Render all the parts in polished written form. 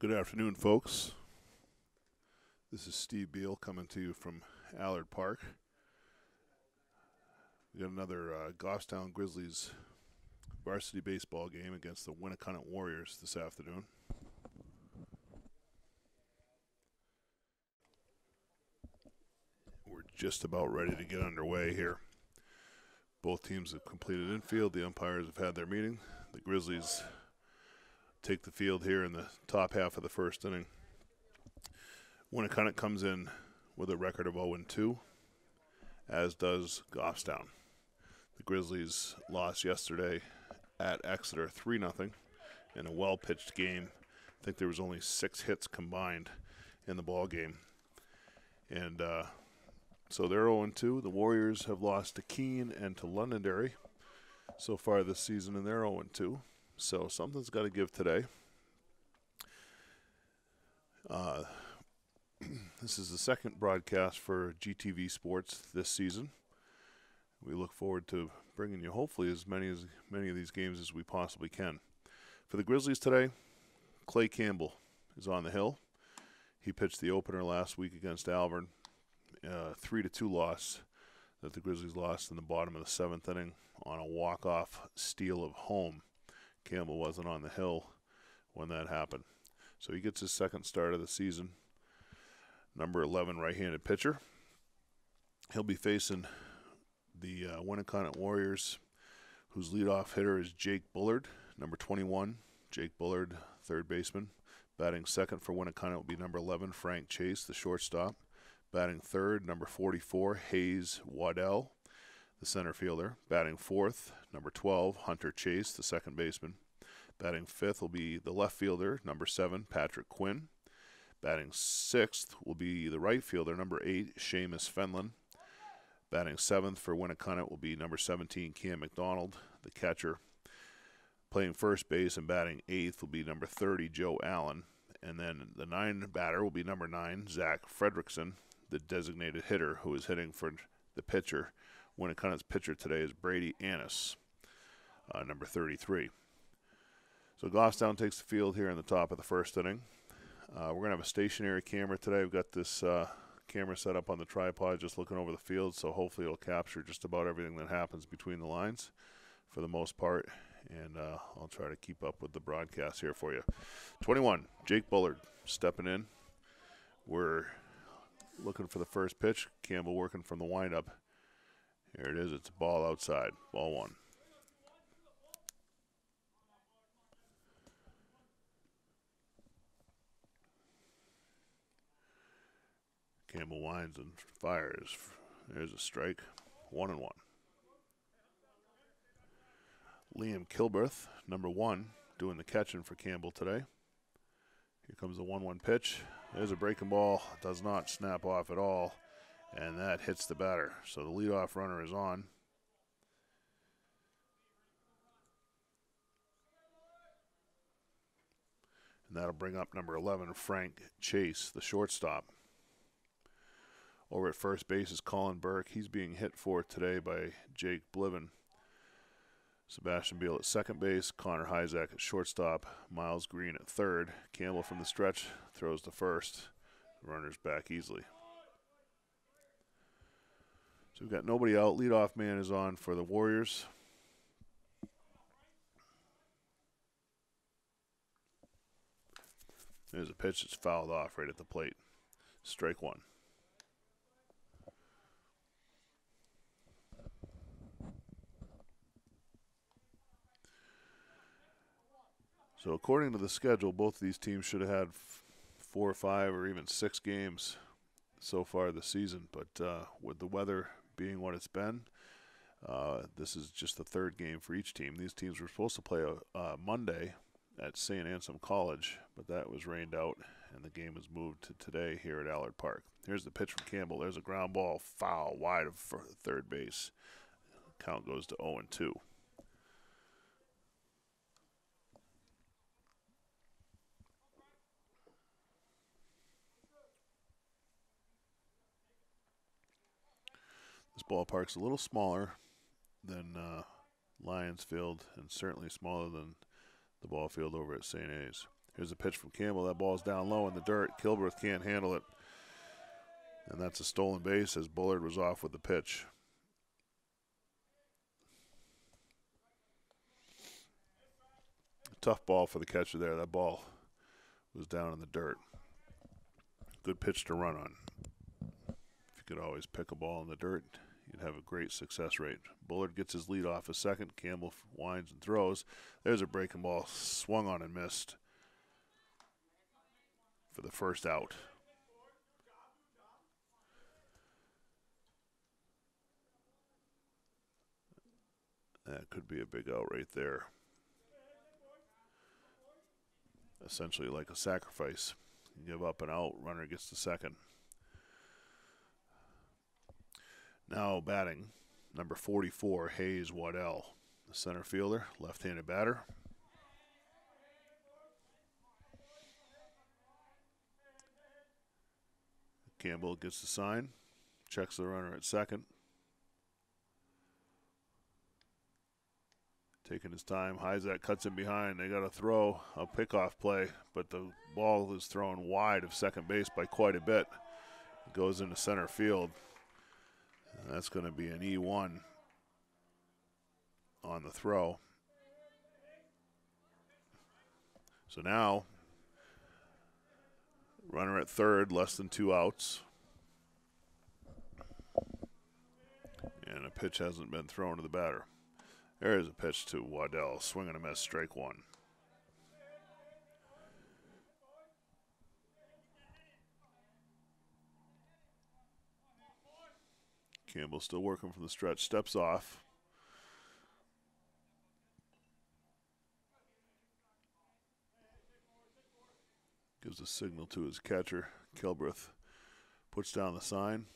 Good afternoon, folks. This is Steve Beal coming to you from Allard Park. We got another Goffstown Grizzlies varsity baseball game against the Winnacunnet Warriors this afternoon. We're just about ready to get underway here. Both teams have completed infield. The umpires have had their meeting. The Grizzlies take the field here in the top half of the first inning. Winnacunnet comes in with a record of 0-2, as does Goffstown. The Grizzlies lost yesterday at Exeter 3-0 in a well-pitched game. I think there was only 6 hits combined in the ball game. And so they're 0-2. The Warriors have lost to Keene and to Londonderry so far this season, and they're 0-2. So something's got to give today. This is the second broadcast for GTV Sports this season. We look forward to bringing you hopefully as many of these games as we possibly can. For the Grizzlies today, Clay Campbell is on the hill. He pitched the opener last week against Alvern, 3-2 loss that the Grizzlies lost in the bottom of the 7th inning on a walk-off steal of home. Campbell wasn't on the hill when that happened. So he gets his second start of the season. Number 11 right-handed pitcher. He'll be facing the Winnacunnet Warriors, whose leadoff hitter is Jake Bullard, number 21. Jake Bullard, third baseman. Batting second for Winnacunnet will be number 11, Frank Chase, the shortstop. Batting third, number 44, Hayes Waddell, the center fielder. Batting fourth, number 12, Hunter Chase, the second baseman. Batting fifth will be the left fielder, number 7, Patrick Quinn. Batting sixth will be the right fielder, number 8, Seamus Fenlon. Batting seventh for Winnacunnet will be number 17, Cam McDonald, the catcher. Playing first base and batting eighth will be number 30, Joe Allen. And then the 9 batter will be number 9, Zack Fredrickson, the designated hitter, who is hitting for the pitcher. Winnacunnet's pitcher today is Brady Annis, number 33. So Goffstown takes the field here in the top of the first inning. We're going to have a stationary camera today. We've got this camera set up on the tripod just looking over the field, so hopefully it'll capture just about everything that happens between the lines for the most part. And I'll try to keep up with the broadcast here for you. 21, Jake Bullard stepping in. We're looking for the first pitch. Campbell working from the windup. Here it is. It's a ball outside. Ball 1. Campbell winds and fires. There's a strike. 1-1. Liam Kilberth, number 1, doing the catching for Campbell today. Here comes the 1-1 pitch. There's a breaking ball. Does not snap off at all. And that hits the batter. So the leadoff runner is on. And that'll bring up number 11, Frank Chase, the shortstop. Over at first base is Colin Burke. He's being hit for today by Jake Bliven. Sebastian Beal at second base, Connor Hyzak at shortstop, Miles Green at third. Campbell from the stretch throws to first. Runner's back easily. So we've got nobody out. Leadoff man is on for the Warriors. There's a pitch that's fouled off right at the plate. Strike 1. So according to the schedule, both of these teams should have had 4 or 5 or even 6 games so far this season. But with the weather being what it's been, this is just the 3rd game for each team. These teams were supposed to play Monday at St. Anselm College, but that was rained out, and the game was moved to today here at Allard Park. Here's the pitch from Campbell. There's a ground ball, foul, wide of third base. Count goes to 0-2. This ballpark's a little smaller than Lions Field and certainly smaller than the ball field over at St. A's. Here's a pitch from Campbell. That ball's down low in the dirt. Kilbreth can't handle it. And that's a stolen base as Bullard was off with the pitch. Tough ball for the catcher there. That ball was down in the dirt. Good pitch to run on. If you could always pick a ball in the dirt, you'd have a great success rate. Bullard gets his lead off a second. Campbell winds and throws. There's a breaking ball swung on and missed for the first out. That could be a big out right there. Essentially like a sacrifice. You give up an out, runner gets the second. Now batting, number 44, Hayes Waddell, the center fielder, left-handed batter. Campbell gets the sign, checks the runner at second. Taking his time, Zack cuts in behind. They got to throw a pickoff play, but the ball is thrown wide of second base by quite a bit. It goes into center field. And that's going to be an E1 on the throw. So now, runner at third, less than 2 outs. And a pitch hasn't been thrown to the batter. There's a pitch to Waddell, swing and a miss, strike one. Campbell still working from the stretch, steps off. Gives a signal to his catcher. Kilbreth puts down the sign.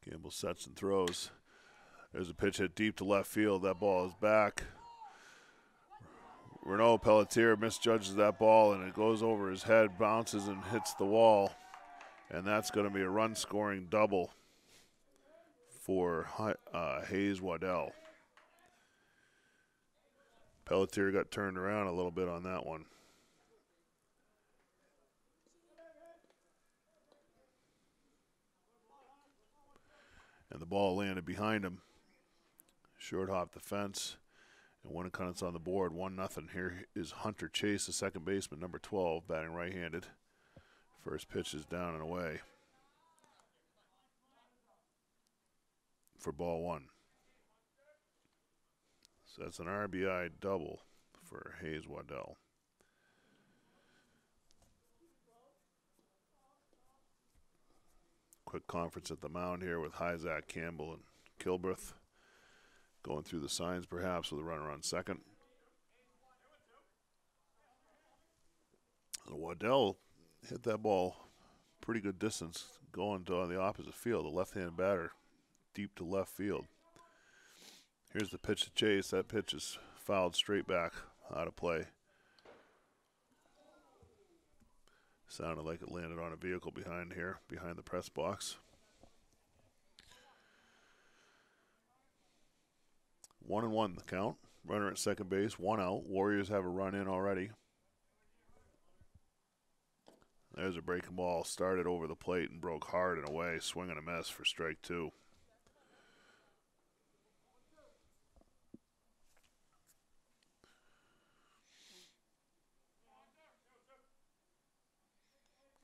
Campbell sets and throws. There's a pitch hit deep to left field. That ball is back. Renaud Pelletier misjudges that ball, and it goes over his head, bounces and hits the wall. And that's going to be a run-scoring double for Hayes Waddell. Pelletier got turned around a little bit on that one. And the ball landed behind him. Short hop the fence, and Winnacunnet's on the board, 1-0. Here is Hunter Chase, the second baseman, number 12, batting right-handed. First pitch is down and away for ball one. So that's an RBI double for Hayes Waddell. Quick conference at the mound here with Zack, Campbell, and Kilbreth. Going through the signs perhaps with a runner on second. Waddell hit that ball pretty good distance going to the opposite field. The left-handed batter deep to left field. Here's the pitch to Chase. That pitch is fouled straight back out of play. Sounded like it landed on a vehicle behind here, behind the press box. 1-1 the count. Runner at second base, 1 out. Warriors have a run in already. There's a breaking ball. Started over the plate and broke hard and away. Swing and a miss for strike two.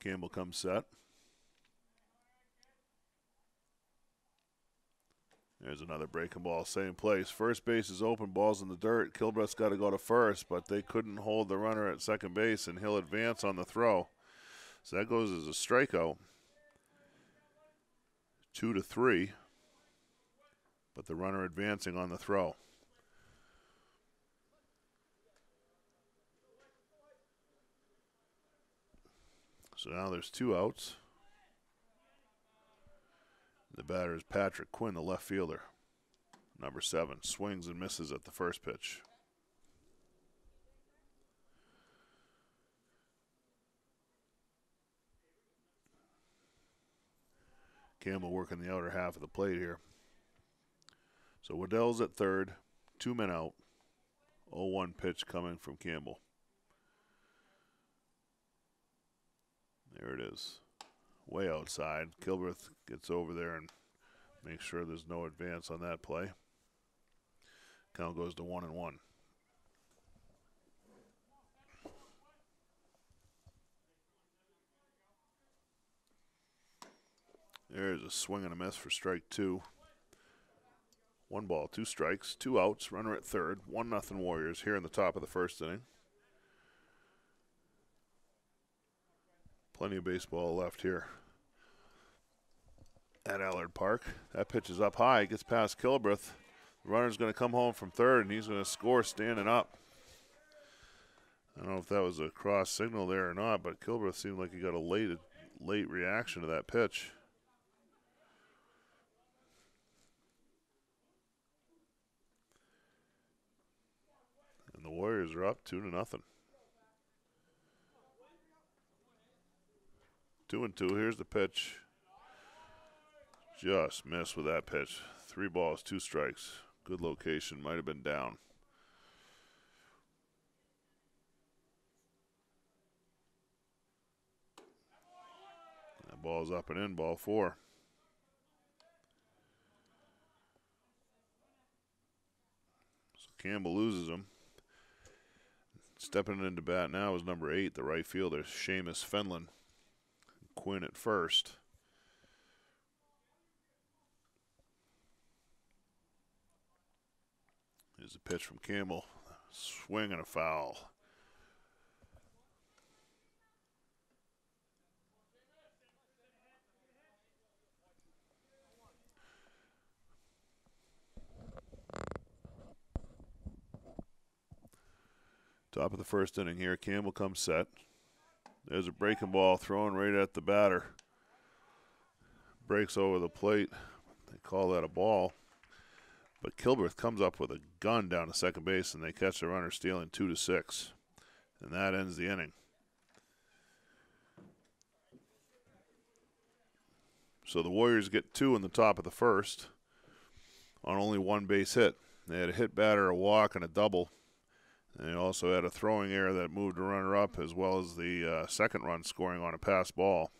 Campbell comes set. There's another breaking ball, same place. First base is open, ball's in the dirt. Kilbreth's got to go to first, but they couldn't hold the runner at second base, and he'll advance on the throw. So that goes as a strikeout. 2-3, but the runner advancing on the throw. So now there's 2 outs. The batter is Patrick Quinn, the left fielder. Number 7, swings and misses at the first pitch. Campbell working the outer half of the plate here. So Waddell's at third, 2 men out. 0-1 pitch coming from Campbell. There it is. Way outside. Kilbreth gets over there and makes sure there's no advance on that play. Count goes to 1-1. There's a swing and a miss for strike 2. 1 ball, 2 strikes, 2 outs, runner at third, 1-0 Warriors here in the top of the first inning. Plenty of baseball left here at Allard Park. That pitch is up high, gets past Kilbreth. The runner's going to come home from third, and he's going to score standing up. I don't know if that was a cross signal there or not, but Kilbreth seemed like he got a late reaction to that pitch. And the Warriors are up 2-0. 2-2. Here's the pitch. Just missed with that pitch. 3 balls, 2 strikes. Good location. Might have been down. That ball's up and in. Ball 4. So Campbell loses him. Stepping into bat now is number 8, the right fielder, Seamus Fenlon. Quinn at first. Here's a pitch from Campbell. Swing and a foul. Top of the first inning here. Campbell comes set. There's a breaking ball thrown right at the batter. Breaks over the plate. They call that a ball. But Kilbreth comes up with a gun down to second base, and they catch the runner stealing 2-6. And that ends the inning. So the Warriors get 2 in the top of the first on only 1 base hit. They had a hit batter, a walk, and a double. And they also had a throwing error that moved the runner up, as well as the second run scoring on a pass ball.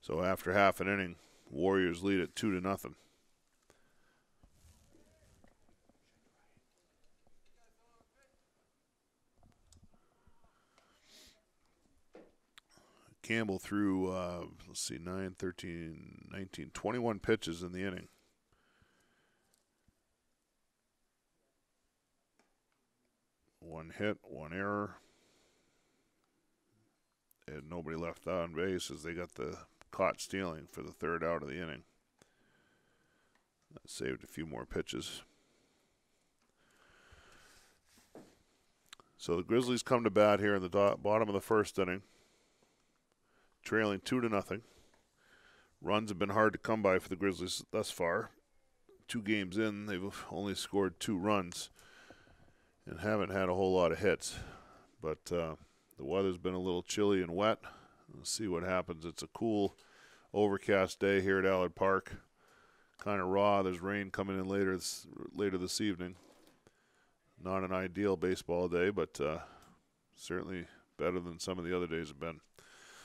So after half an inning, Warriors lead at 2-0. Campbell threw, 9, 13, 19, 21 pitches in the inning. One hit, 1 error. And nobody left on base as they got the caught stealing for the 3rd out of the inning. That saved a few more pitches. So the Grizzlies come to bat here in the bottom of the first inning, trailing 2-0. Runs have been hard to come by for the Grizzlies thus far. 2 games in, they've only scored 2 runs and haven't had a whole lot of hits. But the weather's been a little chilly and wet. We'll see what happens. It's a cool, overcast day here at Allard Park. Kind of raw. There's rain coming in later this evening. Not an ideal baseball day, but certainly better than some of the other days have been.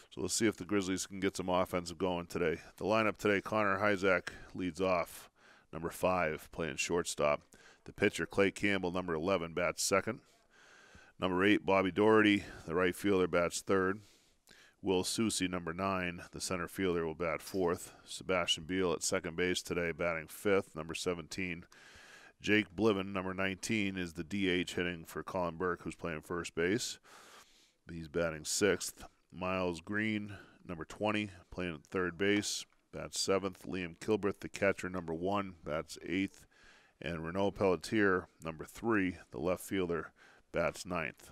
So let's see if the Grizzlies can get some offensive going today. The lineup today, Connor Hyzak leads off, number 5, playing shortstop. The pitcher, Clay Campbell, number 11, bats second. Number 8, Bobby Doherty, the right fielder, bats third. Will Soucy, number 9, the center fielder, will bat fourth. Sebastian Beal at second base today, batting fifth, number 17. Jake Bliven, number 19, is the DH hitting for Colin Burke, who's playing first base. He's batting sixth. Miles Green, number 20, playing at third base, bats seventh. Liam Kilbreth, the catcher, number 1, bats eighth. And Renaud Pelletier, number 3, the left fielder, bats ninth.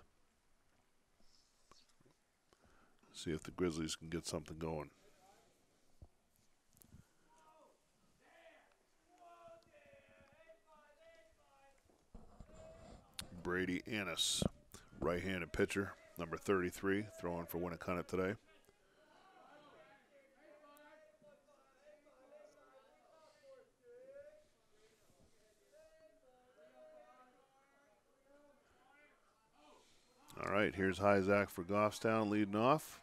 See if the Grizzlies can get something going. Brady Annis, right-handed pitcher, number 33, throwing for Winnacunnet today. All right, here's Zack for Goffstown leading off.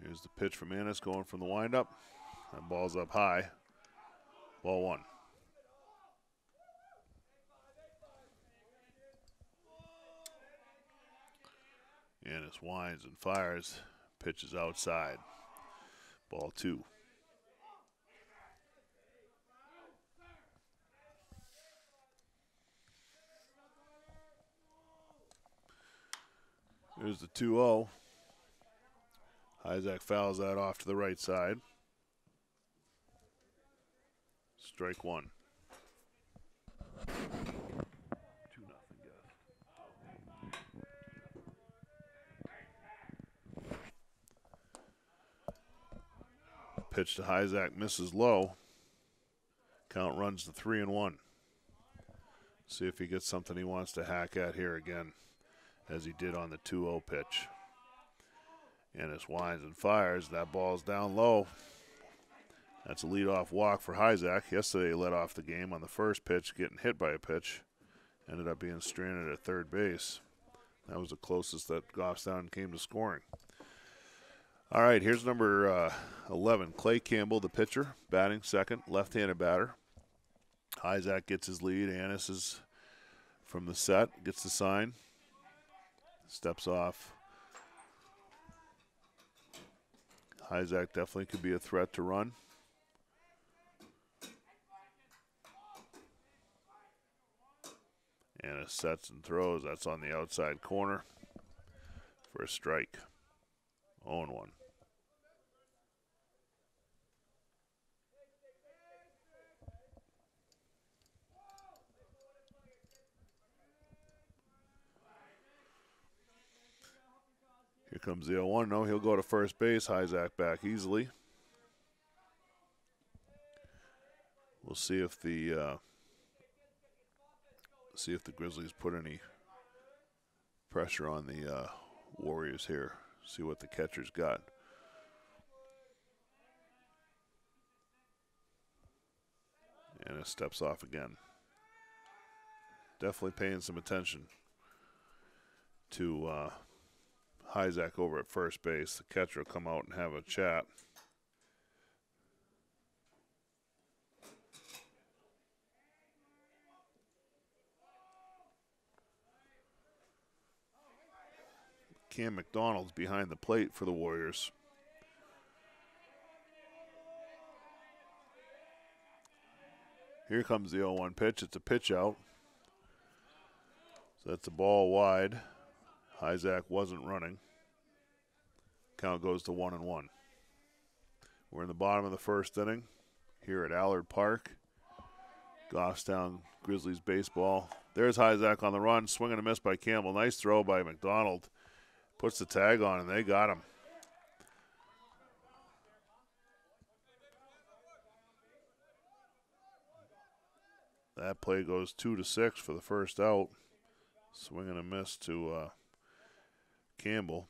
Here's the pitch from Annis going from the windup. That ball's up high. Ball 1. Annis winds and fires. Pitch is outside. Ball 2. Here's the 2-0. Zack fouls that off to the right side. Strike 1. 2-0 Guest. Pitch to Zack misses low. Count runs to 3-1. See if he gets something he wants to hack at here again, as he did on the 2-0 pitch. Annis winds and fires. That ball's down low. That's a leadoff walk for Zack. Yesterday he led off the game on the first pitch, getting hit by a pitch. Ended up being stranded at third base. That was the closest that Goffstown came to scoring. All right, here's number 11, Clay Campbell, the pitcher, batting second, left-handed batter. Zack gets his lead. Annis is from the set, gets the sign, steps off. Zack definitely could be a threat to run. Annis sets and throws. That's on the outside corner for a strike. 0-1. Here comes the 0-1. No, he'll go to first base. Zack back easily. We'll see if the Grizzlies put any pressure on the Warriors here. See what the catcher's got. And it steps off again. Definitely paying some attention to Zack over at first base. The catcher will come out and have a chat. Cam McDonald's behind the plate for the Warriors. Here comes the 0-1 pitch. It's a pitch out. So that's a ball wide. Zack wasn't running. Count goes to 1-1. We're in the bottom of the first inning here at Allard Park. Goffstown Grizzlies baseball. There's Zack on the run. Swing and a miss by Campbell. Nice throw by McDonald. Puts the tag on, and they got him. That play goes 2-6 for the first out. Swing and a miss to Campbell.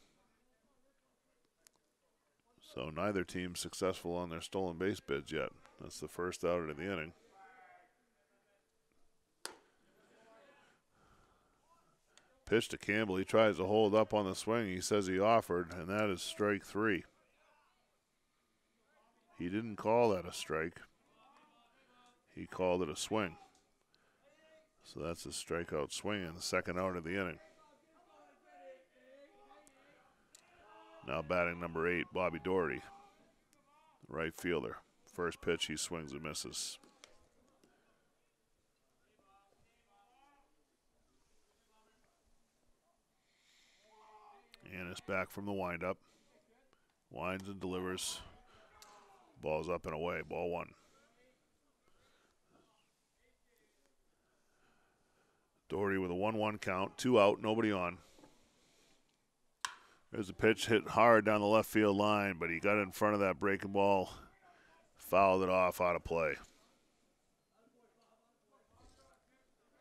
So neither team successful on their stolen base bids yet. That's the first out of the inning. Pitch to Campbell. He tries to hold up on the swing. He says he offered, and that is strike 3. He didn't call that a strike. He called it a swing. So that's a strikeout swing in the second out of the inning. Now batting number 8, Bobby Doherty, right fielder. First pitch, he swings and misses. Annis back from the windup. Winds and delivers. Ball's up and away. Ball 1. Doherty with a 1-1 count. 2 out, nobody on. There's a pitch hit hard down the left field line, but he got in front of that breaking ball. Fouled it off out of play.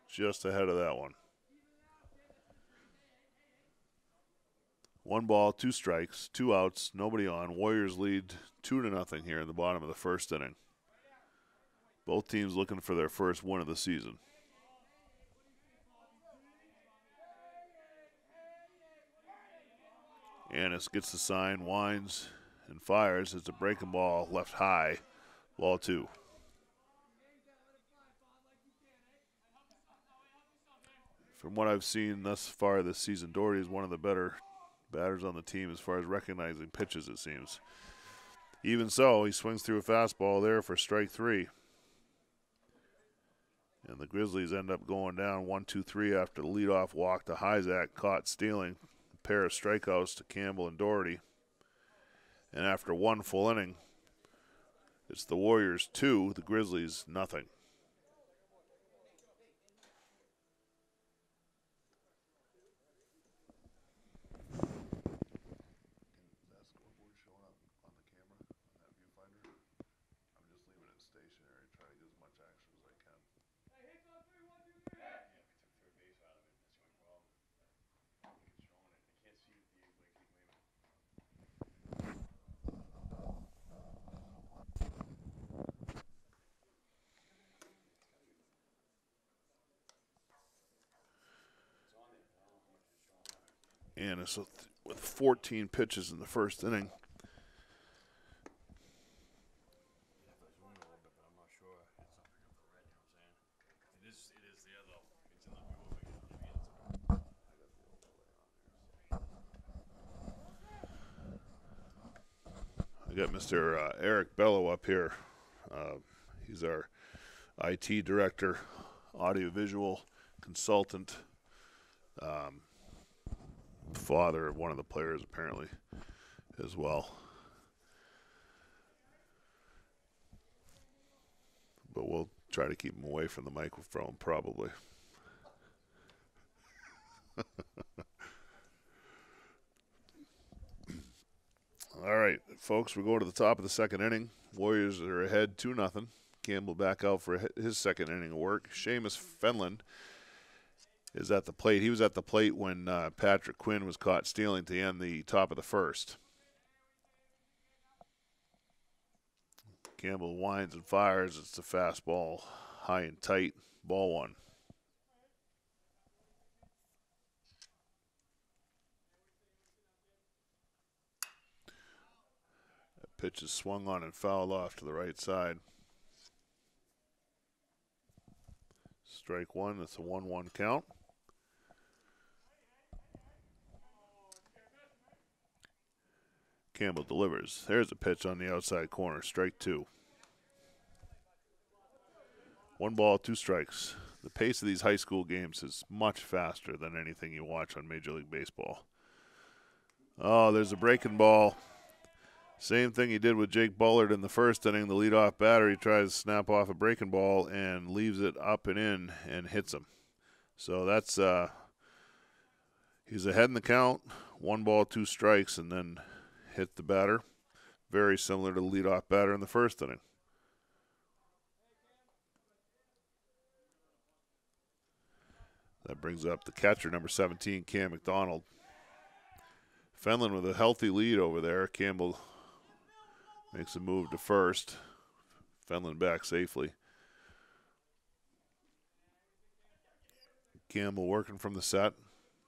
Just ahead of that one. 1 ball, 2 strikes, 2 outs, nobody on. Warriors lead 2-0 here in the bottom of the first inning. Both teams looking for their first win of the season. Annis gets the sign, winds, and fires. It's a breaking ball left high. Ball 2. From what I've seen thus far this season, Doherty is one of the better batters on the team as far as recognizing pitches, it seems. Even so, he swings through a fastball there for strike 3. And the Grizzlies end up going down 1-2-3 after the leadoff walk to Zack, caught stealing. A pair of strikeouts to Campbell and Doherty. And after 1 full inning, it's the Warriors 2, the Grizzlies nothing. Annis with 14 pitches in the first inning. I got Mr. Eric Bello up here. He's our IT director, audiovisual consultant, father of one of the players apparently as well. But we'll try to keep him away from the microphone probably. All right, folks, we're going to the top of the second inning. Warriors are ahead 2-0. Campbell back out for his second inning of work. Seamus Fenlon is at the plate. He was at the plate when Patrick Quinn was caught stealing to end the top of the first. Campbell winds and fires. It's a fastball, high and tight, ball 1. That pitch is swung on and fouled off to the right side. Strike 1, that's a 1-1 count. Campbell delivers. There's a pitch on the outside corner, strike 2. 1 ball, 2 strikes. The pace of these high school games is much faster than anything you watch on Major League Baseball. Oh, there's a breaking ball. Same thing he did with Jake Bullard in the first inning. The leadoff batter, he tries to snap off a breaking ball and leaves it up and in and hits him. So that's he's ahead in the count. 1 ball, 2 strikes, and then hit the batter. Very similar to the leadoff batter in the first inning. That brings up the catcher, number 17, Cam McDonald. Fenlon with a healthy lead over there. Campbell makes a move to first. Fenlon back safely. Campbell working from the set.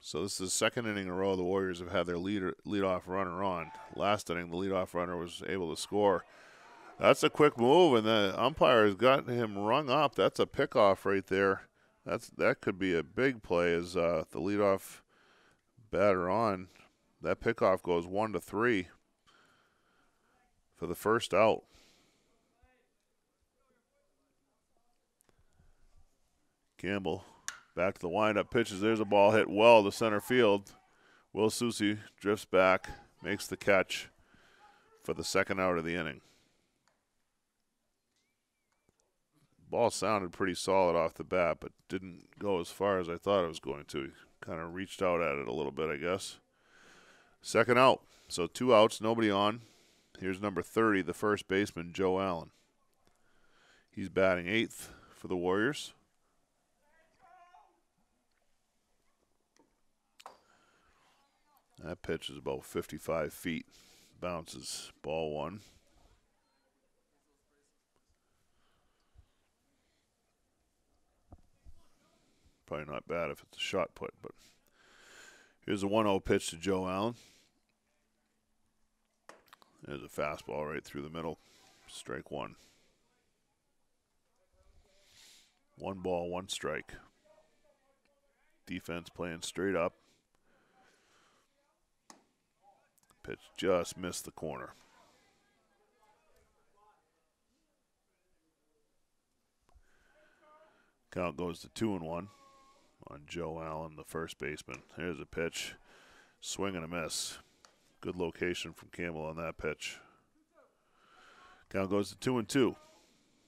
So this is the second inning in a row the Warriors have had their leadoff runner on. Last inning, the leadoff runner was able to score. That's a quick move, and the umpire has got him rung up. That's a pickoff right there. That could be a big play as the leadoff batter on. That pickoff goes 1-3 for the first out. Campbell back to the windup pitches. There's a ball hit well to center field. Will Susi drifts back, makes the catch for the second out of the inning. Ball sounded pretty solid off the bat, but didn't go as far as I thought it was going to. Kind of reached out at it a little bit, I guess. Second out. So 2 outs, nobody on. Here's number 30, the first baseman, Joe Allen. He's batting 8th for the Warriors. That pitch is about 55 feet. Bounces, ball 1. Probably not bad if it's a shot put, but here's a 1-0 pitch to Joe Allen. There's a fastball right through the middle. Strike one. 1 ball, 1 strike. Defense playing straight up. Pitch just missed the corner. Count goes to 2-1 on Joe Allen, the first baseman. Here's a pitch. Swing and a miss. Good location from Campbell on that pitch. Count goes to 2-2.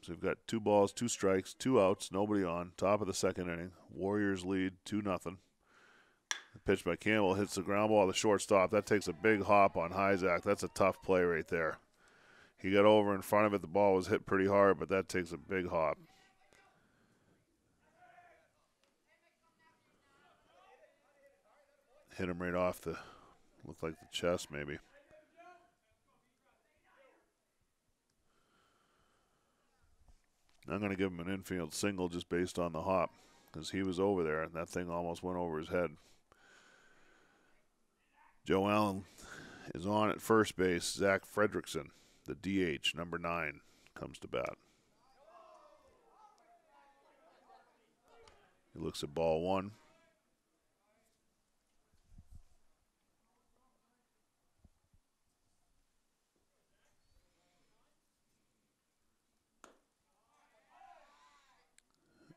So we've got 2 balls, 2 strikes, 2 outs, nobody on. Top of the second inning. Warriors lead 2-0. The pitch by Campbell hits the ground ball to shortstop. That takes a big hop on Zack. That's a tough play right there. He got over in front of it. The ball was hit pretty hard, but that takes a big hop. Hit him right off the, looked like the chest maybe. I'm going to give him an infield single just based on the hop because he was over there and that thing almost went over his head. Joe Allen is on at first base. Zack Fredrickson, the DH, number 9, comes to bat. He looks at ball 1.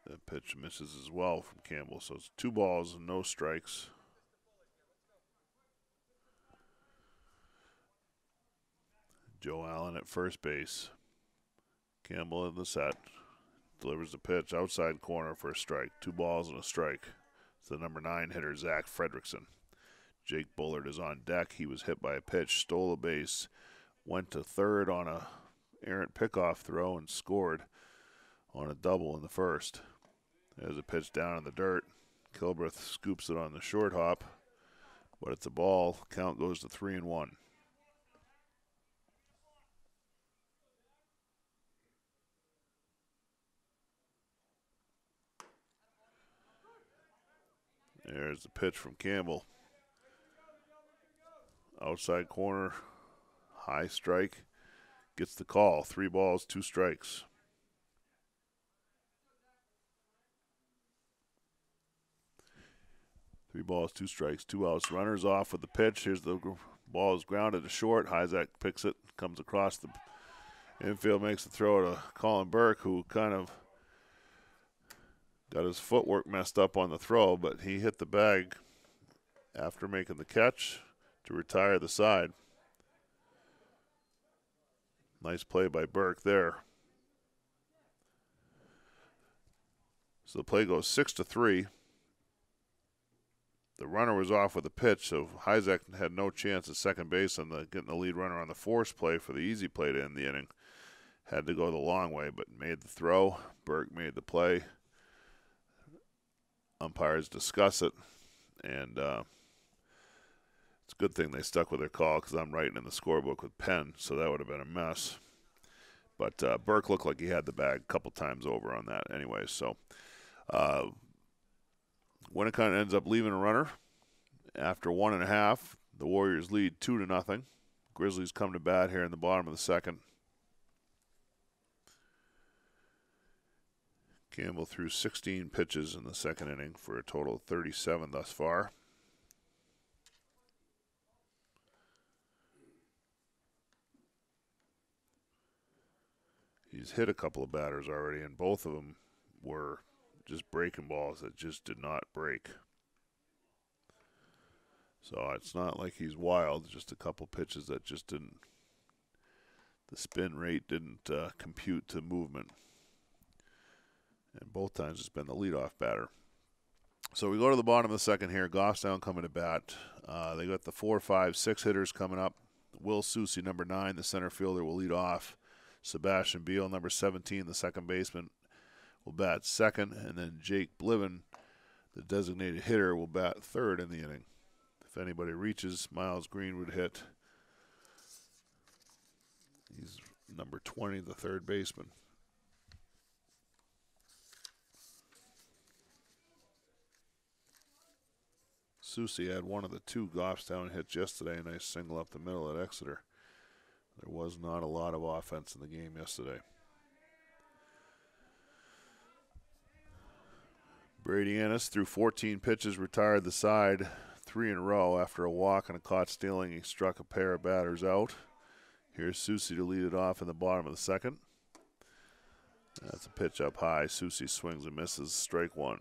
That pitch misses as well from Campbell. So it's 2 balls and no strikes. Joe Allen at first base. Campbell in the set. Delivers the pitch outside corner for a strike. 2 balls and a strike. It's the number 9 hitter, Zack Fredrickson. Jake Bullard is on deck. He was hit by a pitch, stole a base, went to third on a errant pickoff throw and scored on a double in the first. There's a pitch down in the dirt. Kilbreth scoops it on the short hop, but it's a ball. Count goes to 3-1. There's the pitch from Campbell. Outside corner, high strike. Gets the call. 3 balls, 2 strikes. Three balls, 2 strikes, 2 outs. Runners off with the pitch. Here's the ball is grounded to short. Zack picks it, comes across the infield, makes the throw to Colin Burke, who kind of got his footwork messed up on the throw, but he hit the bag after making the catch to retire the side. Nice play by Burke there. So the play goes 6-3. The runner was off with a pitch, so Zack had no chance at second base on getting the lead runner on the force play for the easy play to end the inning. Had to go the long way, but made the throw. Burke made the play. Umpires discuss it, and it's a good thing they stuck with their call because I'm writing in the scorebook with pen, so that would have been a mess. But Burke looked like he had the bag a couple times over on that anyway, so Winnacunnet ends up leaving a runner. After 1.5, the Warriors lead 2-0. Grizzlies come to bat here in the bottom of the second. Campbell threw 16 pitches in the second inning for a total of 37 thus far. He's hit a couple of batters already, and both of them were just breaking balls that just did not break. So it's not like he's wild, just a couple pitches that just didn't, the spin rate didn't compute to movement. And both times it's been the leadoff batter. So we go to the bottom of the second here. Goffstown coming to bat. They got the 4, 5, 6 hitters coming up. Will Susie, number 9, the center fielder, will lead off. Sebastian Beal, number 17, the second baseman, will bat second. And then Jake Bliven, the designated hitter, will bat third in the inning. If anybody reaches, Miles Green would hit. He's number 20, the third baseman. Susie had one of the 2 Goffstown hits yesterday, a nice single up the middle at Exeter. There was not a lot of offense in the game yesterday. Brady Ennis threw 14 pitches, retired the side 3 in a row after a walk and a caught stealing. He struck a pair of batters out. Here's Susie to lead it off in the bottom of the second. That's a pitch up high. Susie swings and misses, strike one.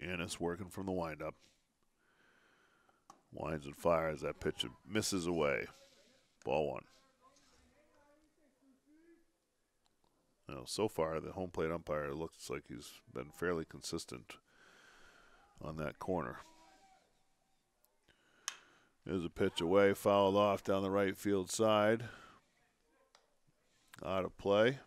Ennis working from the windup. Winds and fires. That pitch misses away. Ball one. Now, so far, the home plate umpire looks like he's been fairly consistent on that corner. There's a pitch away, fouled off down the right field side. Out of play.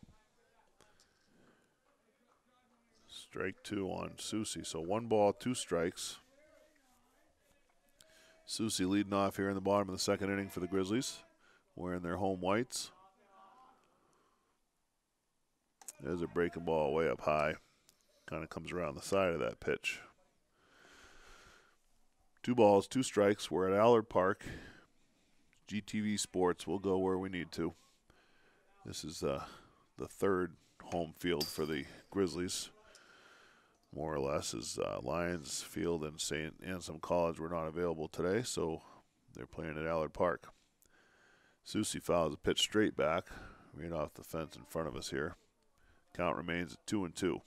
Strike two on Susie. So 1 ball, 2 strikes. Susie leading off here in the bottom of the second inning for the Grizzlies, wearing their home whites. There's a breaking ball way up high. Kind of comes around the side of that pitch. 2 balls, 2 strikes. We're at Allard Park. GTV Sports will go where we need to. This is the third home field for the Grizzlies, more or less, as Lions Field and St. Anselm College were not available today, so they're playing at Allard Park. Susie fouls a pitch straight back, right off the fence in front of us here. Count remains at 2-2.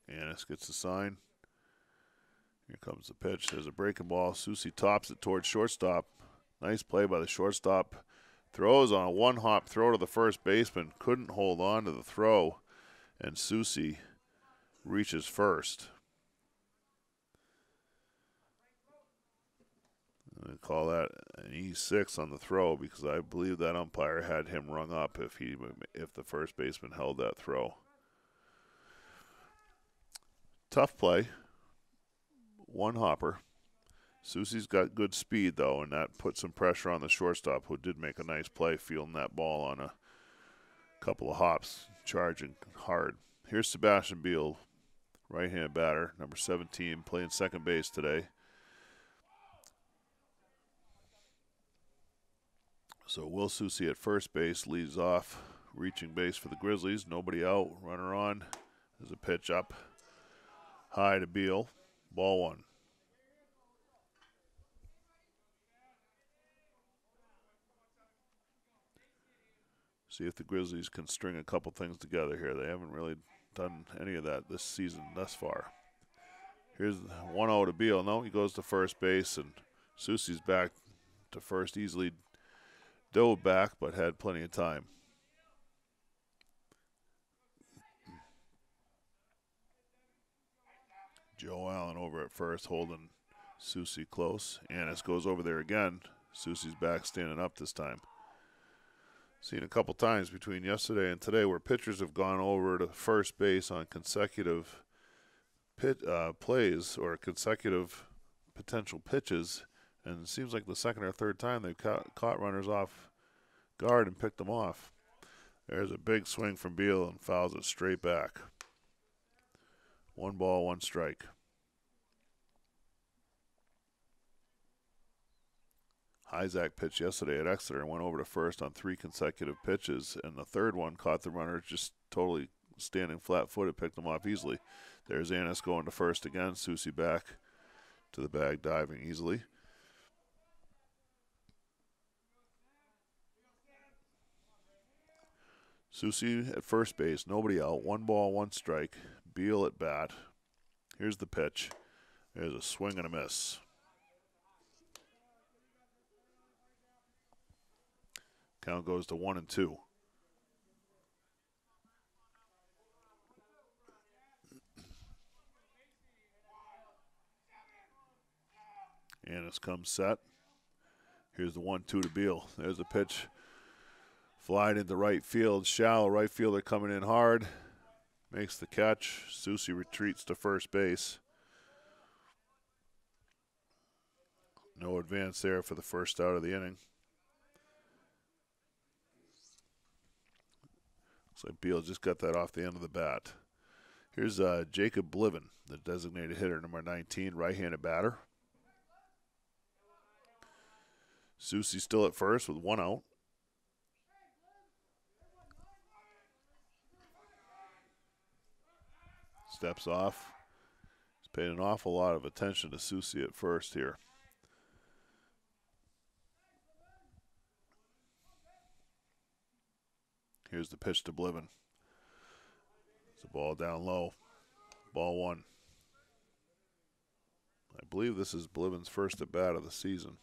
Ennis gets the sign. Here comes the pitch. There's a breaking ball. Susie tops it towards shortstop. Nice play by the shortstop. Throws on a 1-hop throw to the first baseman. Couldn't hold on to the throw, and Susie reaches first. I'm going to call that an E6 on the throw because I believe that umpire had him rung up if the first baseman held that throw. Tough play. 1-hopper. Susie's got good speed, though, and that put some pressure on the shortstop, who did make a nice play fielding that ball on a couple of hops, charging hard. Here's Sebastian Beal, right-hand batter, number 17, playing second base today. So Will Susie at first base leads off, reaching base for the Grizzlies. Nobody out, runner on. There's a pitch up high to Beal. Ball one. See if the Grizzlies can string a couple things together here. They haven't really done any of that this season thus far. Here's 1-0 to Beal. No, he goes to first base, and Susie's back to first. Easily dove back, but had plenty of time. Joe Allen over at first, holding Susie close. Ennis goes over there again. Susie's back, standing up this time. Seen a couple times between yesterday and today where pitchers have gone over to first base on consecutive plays or consecutive potential pitches, and it seems like the second or third time they've caught runners off guard and picked them off. There's a big swing from Beal and fouls it straight back. 1 ball, 1 strike. Isaac pitched yesterday at Exeter and went over to first on 3 consecutive pitches, and the third one caught the runner just totally standing flat-footed, picked him off easily. There's Ennis going to first again. Susie back to the bag, diving easily. Susie at first base, nobody out. 1 ball, 1 strike. Beal at bat. Here's the pitch. There's a swing and a miss. Count goes to 1-2. Ennis comes set. Here's the 1-2 to Beal. There's a pitch. Flied into right field. Shallow right fielder coming in hard. Makes the catch. Susie retreats to first base. No advance there for the first out of the inning. like Beal just got that off the end of the bat. Here's Jacob Bliven, the designated hitter, number 19, right-handed batter. Susie still at first with 1 out. Steps off. He's paying an awful lot of attention to Susie at first here. Here's the pitch to Bliven. It's a ball down low. Ball 1. I believe this is Bliven's first at bat of the season.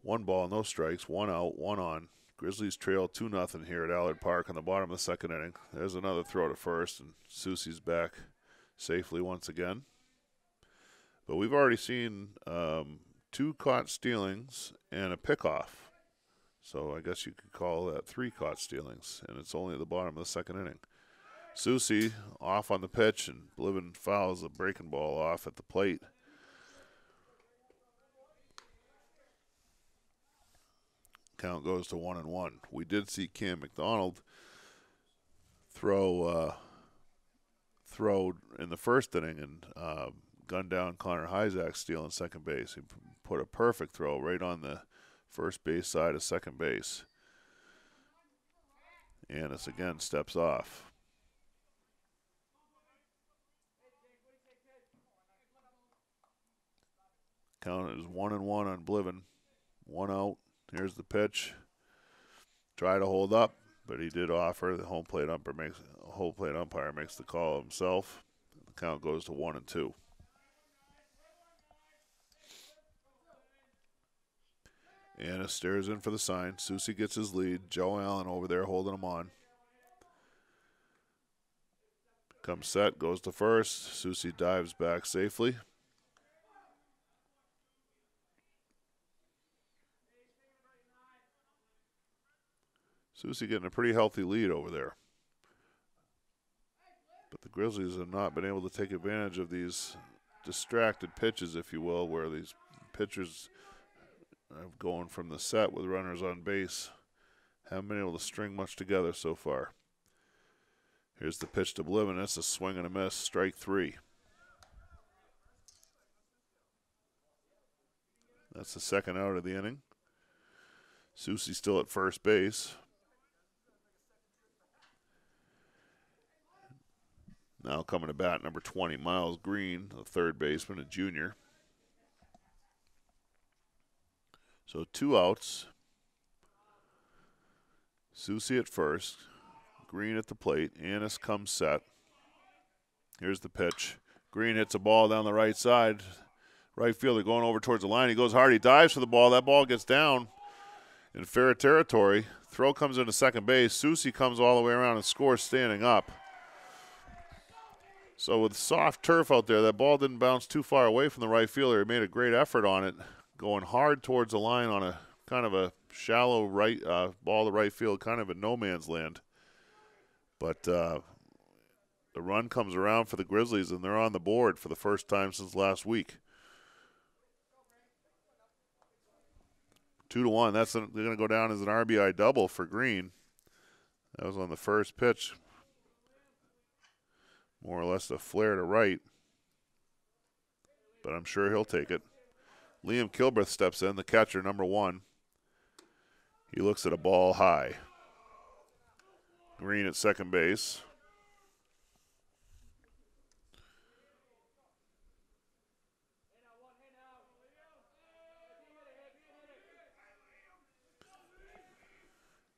One ball, no strikes, 1 out, 1 on. Grizzlies trail 2-0 here at Allard Park in the bottom of the second inning. There's another throw to first, and Susie's back safely once again. But we've already seen 2 caught stealings and a pickoff. So I guess you could call that 3 caught stealings, and it's only at the bottom of the second inning. Susie off on the pitch, and Bliven fouls a breaking ball off at the plate. Count goes to 1-1. We did see Cam McDonald throw in the first inning and gun down Connor Hyzak stealing second base. He put a perfect throw right on the first base side of second base. Annis again steps off. Count is 1-1 on Bliven. 1 out. Here's the pitch. Try to hold up, but he did offer. The home plate umpire makes the call himself. The count goes to 1-2. Annis stares in for the sign. Susie gets his lead. Joe Allen over there holding him on. Comes set, goes to first. Susie dives back safely. Susie getting a pretty healthy lead over there. But the Grizzlies have not been able to take advantage of these distracted pitches, if you will, where these pitchers have going from the set with runners on base. Haven't been able to string much together so far. Here's the pitch to Bliven. That's a swing and a miss. Strike 3. That's the second out of the inning. Susie still at first base. Now coming to bat, number 20, Miles Green, the third baseman, a junior. So 2 outs. Susie at first. Green at the plate. Annis comes set. Here's the pitch. Green hits a ball down the right side. Right fielder going over towards the line. He goes hard. He dives for the ball. That ball gets down in fair territory. Throw comes into second base. Susie comes all the way around and scores standing up. So with soft turf out there, that ball didn't bounce too far away from the right fielder. He made a great effort on it, going hard towards the line on a kind of a shallow right ball to right field, kind of in no man's land. But the run comes around for the Grizzlies, and they're on the board for the first time since last week. 2-1. They're going to go down as an RBI double for Green. That was on the first pitch. More or less a flare to right. But I'm sure he'll take it. Liam Kilbreth steps in, the catcher, number 1. He looks at a ball high. Green at second base.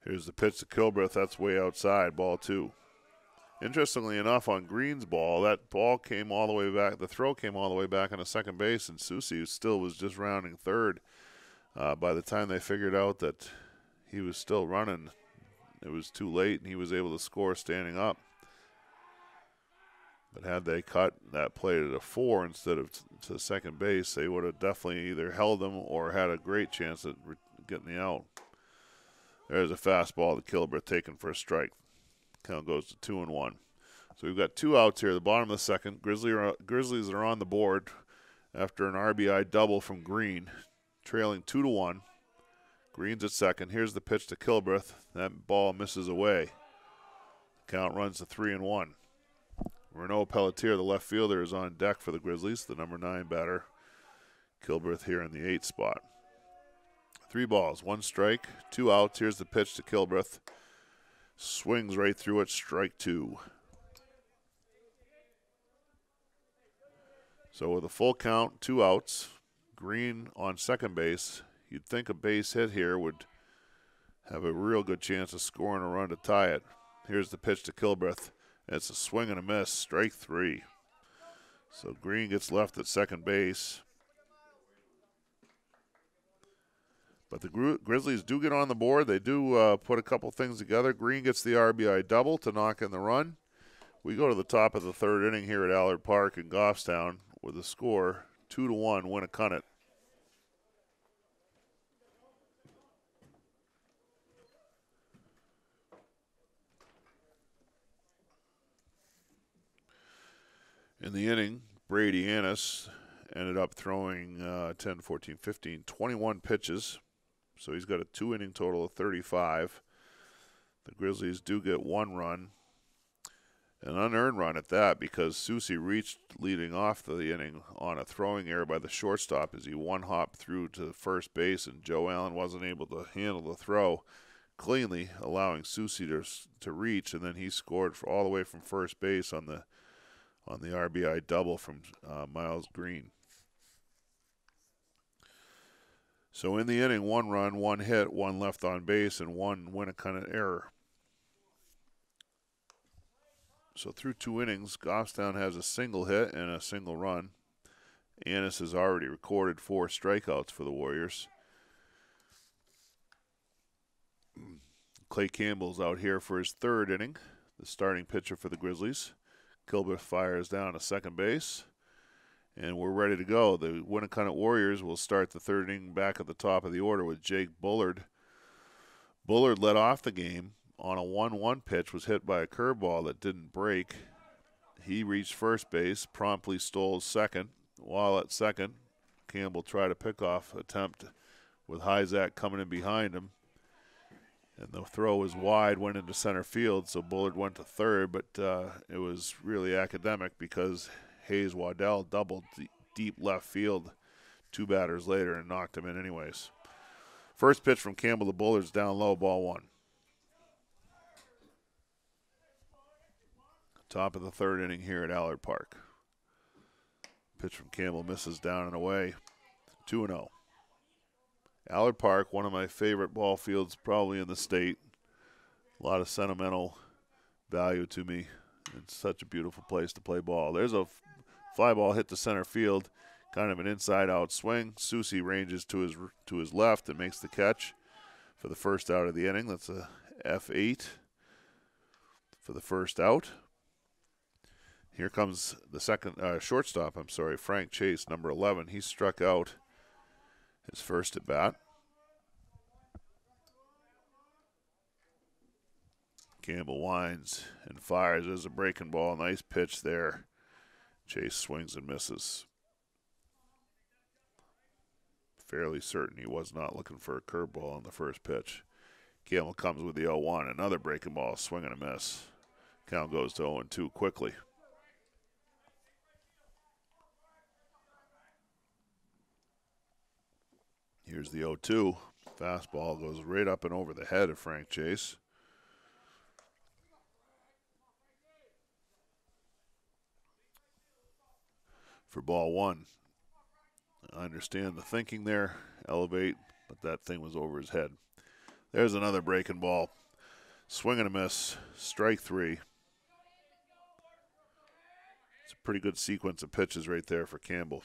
Here's the pitch to Kilbreth. That's way outside, ball 2. Interestingly enough, on Green's ball, that ball came all the way back. The throw came all the way back on the second base, and Susie still was just rounding third. By the time they figured out that he was still running, it was too late, and he was able to score standing up. But had they cut that play to 4 instead of to second base, they would have definitely either held him or had a great chance at getting the out. There's a fastball to Kilbreth taken for a strike. Count goes to 2-1. So we've got 2 outs here. The bottom of the second. Grizzlies are on the board after an RBI double from Green, trailing 2-1. Green's at second. Here's the pitch to Kilbreth. That ball misses away. Count runs to 3-1. Renaud Pelletier, the left fielder, is on deck for the Grizzlies, the number 9 batter. Kilbreth here in the 8th spot. 3 balls, 1 strike, 2 outs. Here's the pitch to Kilbreth. Swings right through it, strike 2. So with a full count, 2 outs, Green on second base, you'd think a base hit here would have a real good chance of scoring a run to tie it. Here's the pitch to Kilbreth. It's a swing and a miss, strike 3. So Green gets left at second base. But the Grizzlies do get on the board. They do put a couple things together. Green gets the RBI double to knock in the run. We go to the top of the 3rd inning here at Allard Park in Goffstown with a score 2-1 Winnacunnet. In the inning, Brady Annis ended up throwing 10, 14, 15, 21 pitches. So he's got a 2-inning total of 35. The Grizzlies do get 1 run. An unearned run at that because Soucy reached leading off the inning on a throwing error by the shortstop as he one-hopped through to first base, and Joe Allen wasn't able to handle the throw cleanly, allowing Soucy to reach, and then he scored all the way from first base on the RBI double from Miles Green. So in the inning, 1 run, 1 hit, 1 left on base, and 1 Winnacunnet error. So through 2 innings, Goffstown has a single hit and a single run. Annis has already recorded 4 strikeouts for the Warriors. Clay Campbell's out here for his 3rd inning, the starting pitcher for the Grizzlies. Kilbreth fires down to second base, and we're ready to go. The Winnacunnet Warriors will start the 3rd inning back at the top of the order with Jake Bullard. Bullard led off the game on a 1-1 pitch, was hit by a curveball that didn't break. He reached first base, promptly stole second. While at second, Campbell tried a pickoff attempt with Zack coming in behind him. And the throw was wide, went into center field, so Bullard went to 3rd, but it was really academic because Hayes Waddell doubled deep left field 2 batters later and knocked him in anyways. First pitch from Campbell to Bullard's down low, ball 1. Top of the 3rd inning here at Allard Park. Pitch from Campbell misses down and away. 2-0. Allard Park, one of my favorite ball fields probably in the state. A lot of sentimental value to me. It's such a beautiful place to play ball. There's a fly ball hit to center field, kind of an inside-out swing. Soucy ranges to his left and makes the catch for the first out of the inning. That's a F8 for the first out. Here comes the second shortstop, Frank Chase, number 11. He struck out his first at bat. Campbell winds and fires. There's a breaking ball. Nice pitch there. Chase swings and misses. Fairly certain he was not looking for a curveball on the first pitch. Campbell comes with the 0-1. Another breaking ball, swing and a miss. Count goes to 0-2 quickly. Here's the 0-2. Fastball goes right up and over the head of Frank Chase. For ball 1. I understand the thinking there. Elevate, but that thing was over his head. There's another breaking ball. Swing and a miss. Strike 3. It's a pretty good sequence of pitches right there for Campbell.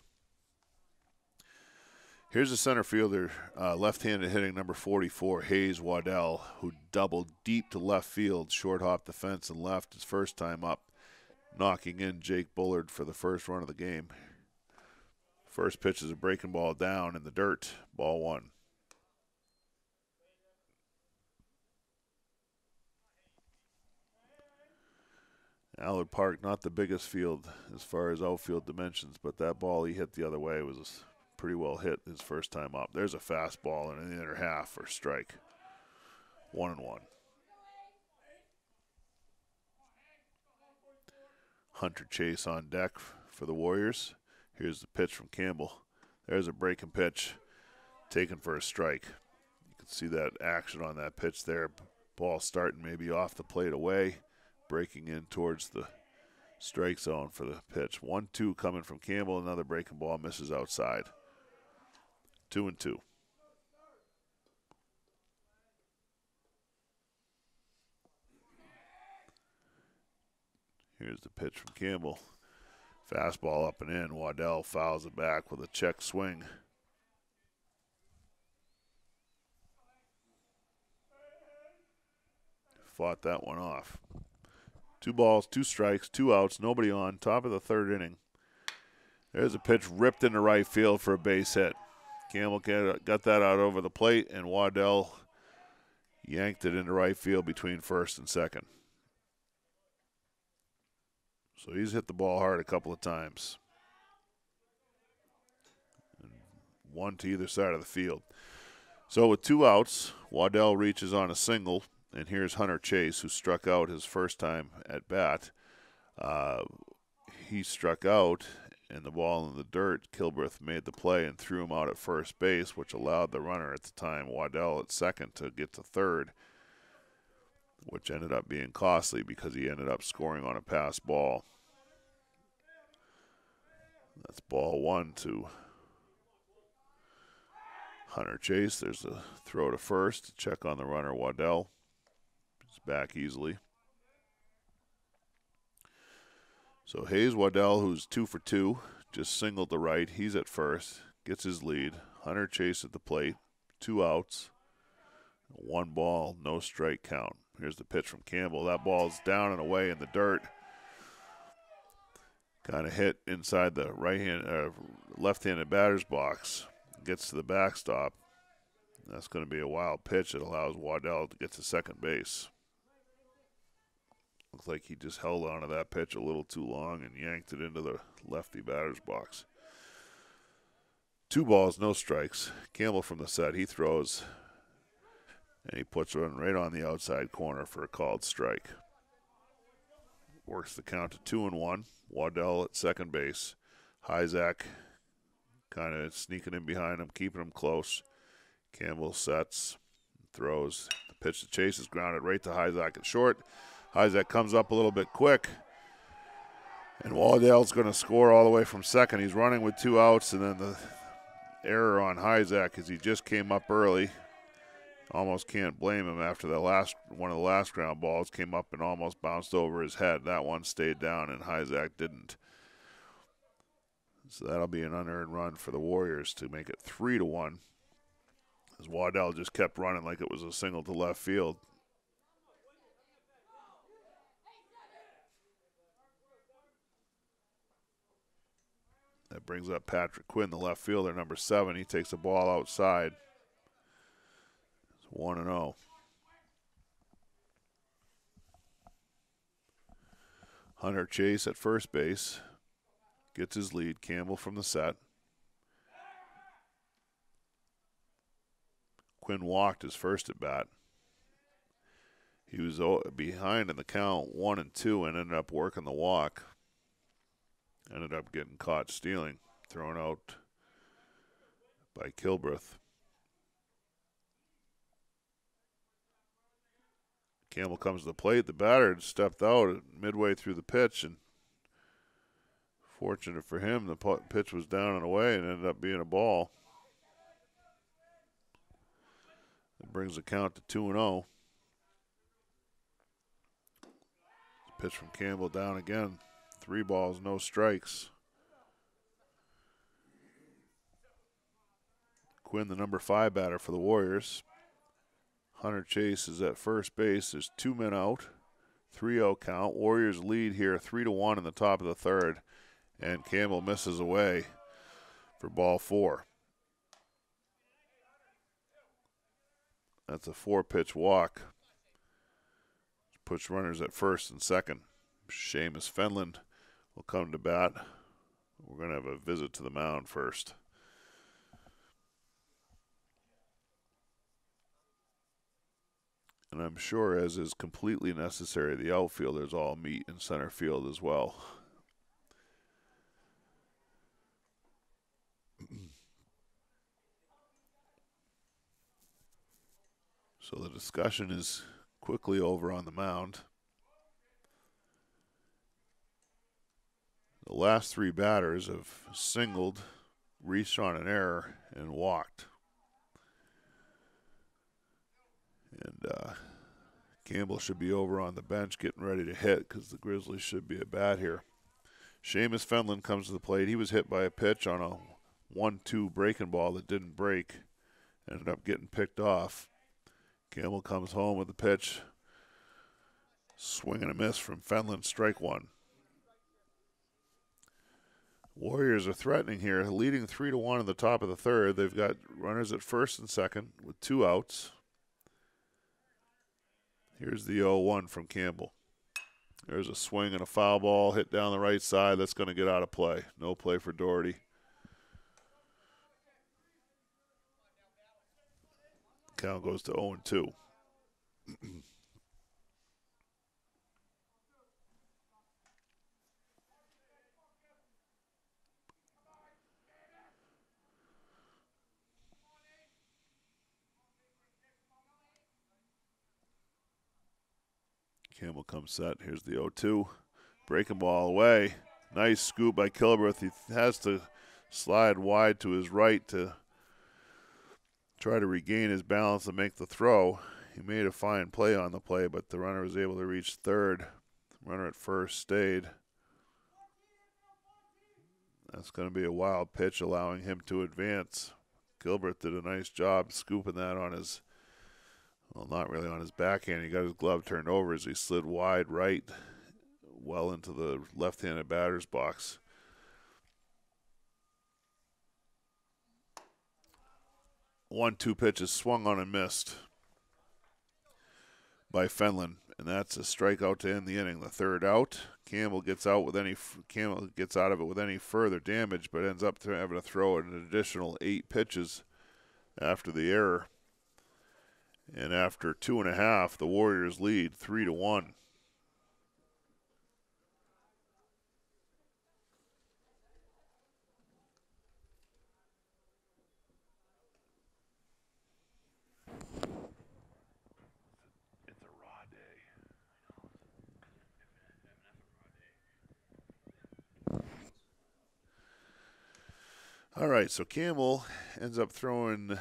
Here's a center fielder, left-handed hitting number 44, Hayes Waddell, who doubled deep to left field, short hopped the fence and left his first time up, knocking in Jake Bullard for the first run of the game. First pitch is a breaking ball down in the dirt, ball 1. Allard Park, not the biggest field as far as outfield dimensions, but that ball he hit the other way was pretty well hit his first time up. There's a fastball in the other half for strike. 1-1. Hunter Chase on deck for the Warriors. Here's the pitch from Campbell. There's a breaking pitch taken for a strike. You can see that action on that pitch there. Ball starting maybe off the plate away, breaking in towards the strike zone for the pitch. 1-2 coming from Campbell. Another breaking ball misses outside. 2-2. Here's the pitch from Campbell. Fastball up and in. Waddell fouls it back with a check swing. Fought that one off. 2 balls, 2 strikes, 2 outs, nobody on. Top of the 3rd inning. There's a pitch ripped into right field for a base hit. Campbell got that out over the plate, and Waddell yanked it into right field between first and second. So he's hit the ball hard a couple of times. And 1 to either side of the field. So with 2 outs, Waddell reaches on a single, and here's Hunter Chase, who struck out his first time at bat. He struck out, and the ball in the dirt. Kilbreth made the play and threw him out at first base, which allowed the runner at the time, Waddell at second, to get to third, which ended up being costly because he ended up scoring on a pass ball. That's ball 1 to Hunter Chase. There's a throw to first to check on the runner, Waddell. He's back easily. So Hayes Waddell, who's 2 for 2, just singled to right. He's at first, gets his lead. Hunter Chase at the plate, 2 outs, 1 ball, no strike count. Here's the pitch from Campbell. That ball's down and away in the dirt. Kind of hit inside the left-handed batter's box. Gets to the backstop. That's going to be a wild pitch. It allows Waddell to get to second base. Looks like he just held on to that pitch a little too long and yanked it into the lefty batter's box. 2 balls, no strikes. Campbell from the set. He throws, and he puts one right on the outside corner for a called strike. Works the count to 2-1. Waddell at second base. Zack kind of sneaking in behind him, keeping him close. Campbell sets, throws. The pitch to Chase is grounded right to Zack at short. Zack comes up a little bit quick, and Waddell's going to score all the way from second. He's running with 2 outs, and then the error on Zack as he just came up early. Almost can't blame him after one of the last ground balls came up and almost bounced over his head. That one stayed down, and Zack didn't. So that'll be an unearned run for the Warriors to make it 3-1. As Waddell just kept running like it was a single to left field. That brings up Patrick Quinn, the left fielder, number 7. He takes the ball outside. 1-0. Hunter Chase at first base gets his lead. Campbell from the set. Quinn walked his first at bat. He was behind in the count 1-2 and ended up working the walk. Ended up getting caught stealing, thrown out by Kilbreth. Campbell comes to the plate. The batter had stepped out midway through the pitch, and fortunate for him, the pitch was down and away and ended up being a ball. It brings the count to 2-0. Pitch from Campbell down again. 3 balls, no strikes. Quinn, the number 5 batter for the Warriors. Hunter Chase is at first base. There's 2 men out. 3-0 count. Warriors lead here 3-1 in the top of the 3rd. And Campbell misses away for ball 4. That's a 4-pitch walk. Puts runners at first and second. Seamus Fenland will come to bat. We're going to have a visit to the mound first. And I'm sure, as is completely necessary, the outfielders all meet in center field as well. So the discussion is quickly over on the mound. The last three batters have singled, reached on an error, and walked. And Campbell should be over on the bench getting ready to hit because the Grizzlies should be at bat here. Seamus Fenlon comes to the plate. He was hit by a pitch on a 1-2 breaking ball that didn't break. Ended up getting picked off. Campbell comes home with the pitch. Swing and a miss from Fenlon, strike one. Warriors are threatening here, leading 3-1 in the top of the third. They've got runners at first and second with 2 outs. Here's the 0-1 from Campbell. There's a swing and a foul ball hit down the right side. That's going to get out of play. No play for Doherty. Count goes to 0-2. Campbell comes set. Here's the 0-2. Breaking ball away. Nice scoop by Kilbreth. He has to slide wide to his right to try to regain his balance and make the throw. He made a fine play on the play, but the runner was able to reach third. The runner at first stayed. That's going to be a wild pitch, allowing him to advance. Gilbert did a nice job scooping that on his, well, not really on his backhand. He got his glove turned over as he slid wide right, well into the left-handed batter's box. One-two pitches swung on and missed by Fenlon, and that's a strikeout to end the inning. The third out. Campbell gets out of it with any further damage, but ends up having to throw an additional 8 pitches after the error. And after 2.5, the Warriors lead 3-1. It's a raw day. All right, so Campbell ends up throwing,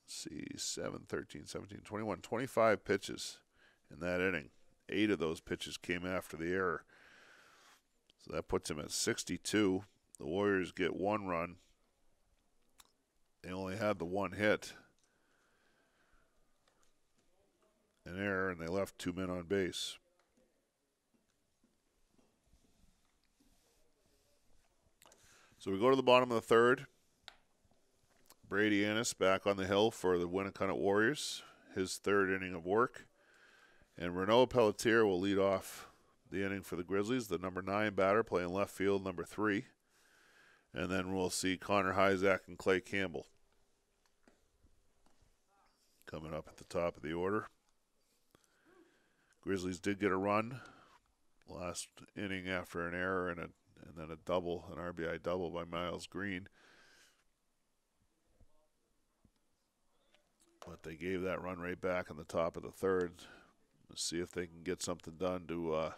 7, 13, 17, 21, 25 pitches in that inning. 8 of those pitches came after the error. So that puts him at 62. The Warriors get 1 run. They only had the 1 hit. An error, and they left 2 men on base. So we go to the bottom of the third. Brady Annis back on the hill for the Winnacunnet Warriors, his 3rd inning of work. And Renaud Pelletier will lead off the inning for the Grizzlies, the number 9 batter playing left field, number 3. And then we'll see Connor Hyzak and Clay Campbell coming up at the top of the order. Grizzlies did get a run last inning after an error and then a double, an RBI double by Miles Green. But they gave that run right back in the top of the third. Let's see if they can get something done to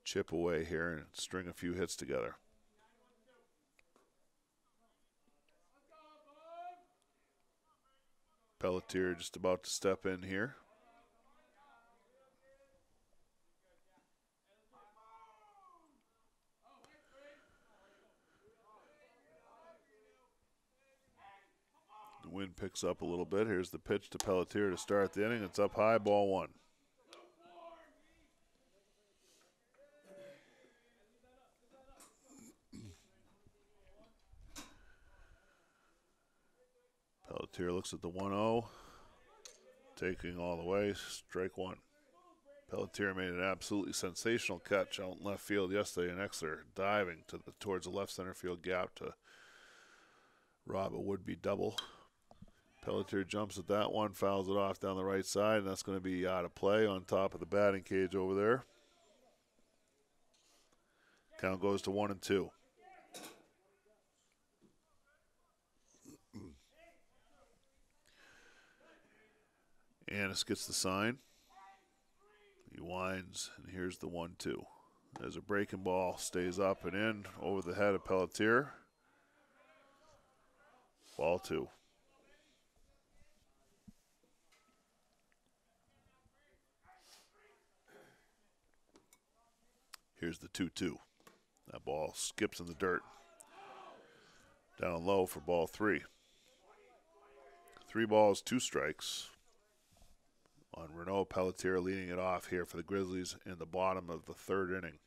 chip away here and string a few hits together. Pelletier just about to step in here. The wind picks up a little bit. Here's the pitch to Pelletier to start the inning. It's up high, ball 1. Pelletier looks at the 1-0, taking all the way, strike 1. Pelletier made an absolutely sensational catch out in left field yesterday in Exeter, diving towards the left center field gap to rob a would-be double. Pelletier jumps at that one, fouls it off down the right side, and that's going to be out of play on top of the batting cage over there. Count goes to 1-2. Annis gets the sign. He winds, and here's the 1-2. There's a breaking ball, stays up and in over the head of Pelletier. Ball 2. Here's the 2-2. That ball skips in the dirt. Down low for ball 3. 3 balls, 2 strikes. On Renaud. Pelletier leading it off here for the Grizzlies in the bottom of the 3rd inning.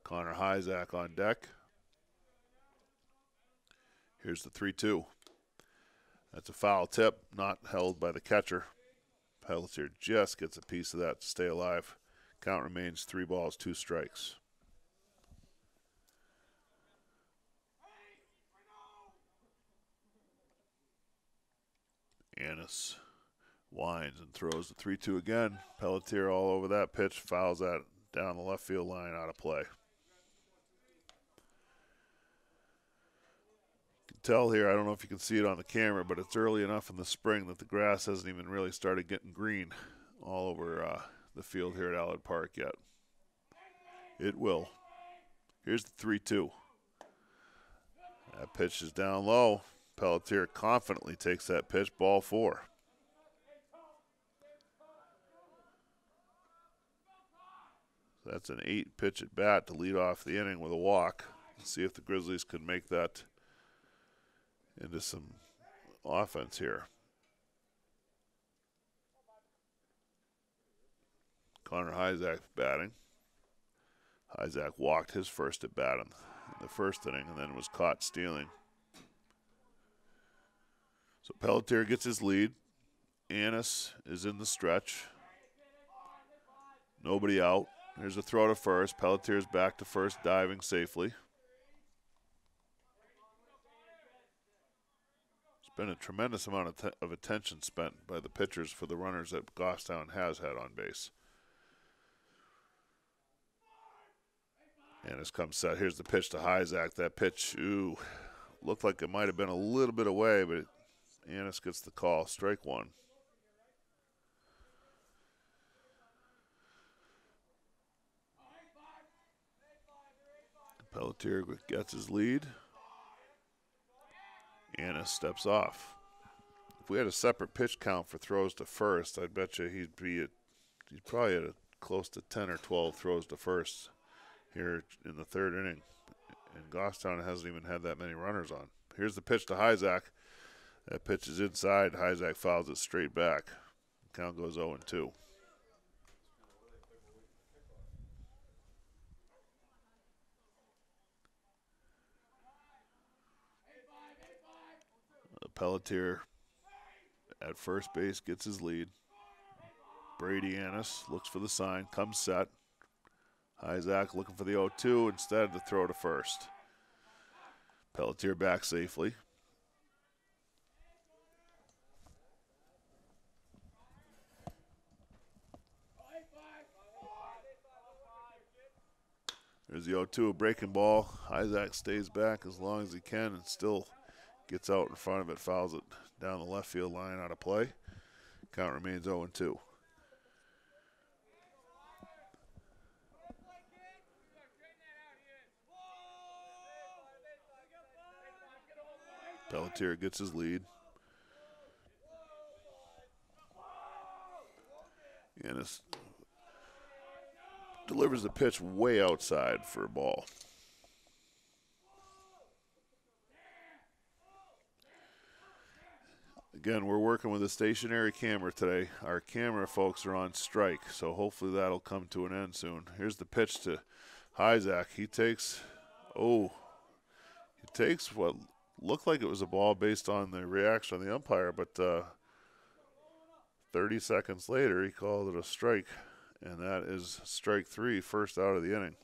Connor Hyzak on deck. Here's the 3-2. That's a foul tip, not held by the catcher. Pelletier just gets a piece of that to stay alive. Count remains 3 balls, 2 strikes. Annis winds and throws the 3-2 again. Pelletier all over that pitch, fouls that down the left field line, out of play. You can tell here, I don't know if you can see it on the camera, but it's early enough in the spring that the grass hasn't even really started getting green all over the field here at Allard Park yet. It will. Here's the 3-2. That pitch is down low. Pelletier confidently takes that pitch, ball 4. That's an 8-pitch at bat to lead off the inning with a walk. Let's see if the Grizzlies could make that into some offense here. Connor Hyzak batting. Hyzak walked his first at bat in the 1st inning and then was caught stealing. So Pelletier gets his lead. Annis is in the stretch. Nobody out. Here's a throw to first. Pelletier's back to first, diving safely. There's been a tremendous amount of attention spent by the pitchers for the runners that Goffstown has had on base. Annis comes set. Here's the pitch to Hyzak. That pitch, looked like it might have been a little bit away, but Annis gets the call. Strike 1. Pelletier gets his lead. Annis steps off. If we had a separate pitch count for throws to first, I'd bet you he'd probably at close to 10 or 12 throws to first here in the 3rd inning. And Goffstown hasn't even had that many runners on. Here's the pitch to Hyzak. That pitch is inside. Hyzak fouls it straight back. Count goes 0-2. Pelletier at first base gets his lead. Brady Annis looks for the sign, comes set. Hyzak looking for the 0-2, instead to throw to first. Pelletier back safely. There's the 0-2, a breaking ball. Hyzak stays back as long as he can and still gets out in front of it, fouls it down the left field line, out of play. Count remains 0-2. Pelletier gets his lead. Annis delivers the pitch way outside for a ball. Again, we're working with a stationary camera today. Our camera folks are on strike, so hopefully that'll come to an end soon. Here's the pitch to Hyzak. He takes what looked like it was a ball based on the reaction of the umpire, but 30 seconds later he called it a strike, and that is strike 3, first out of the inning.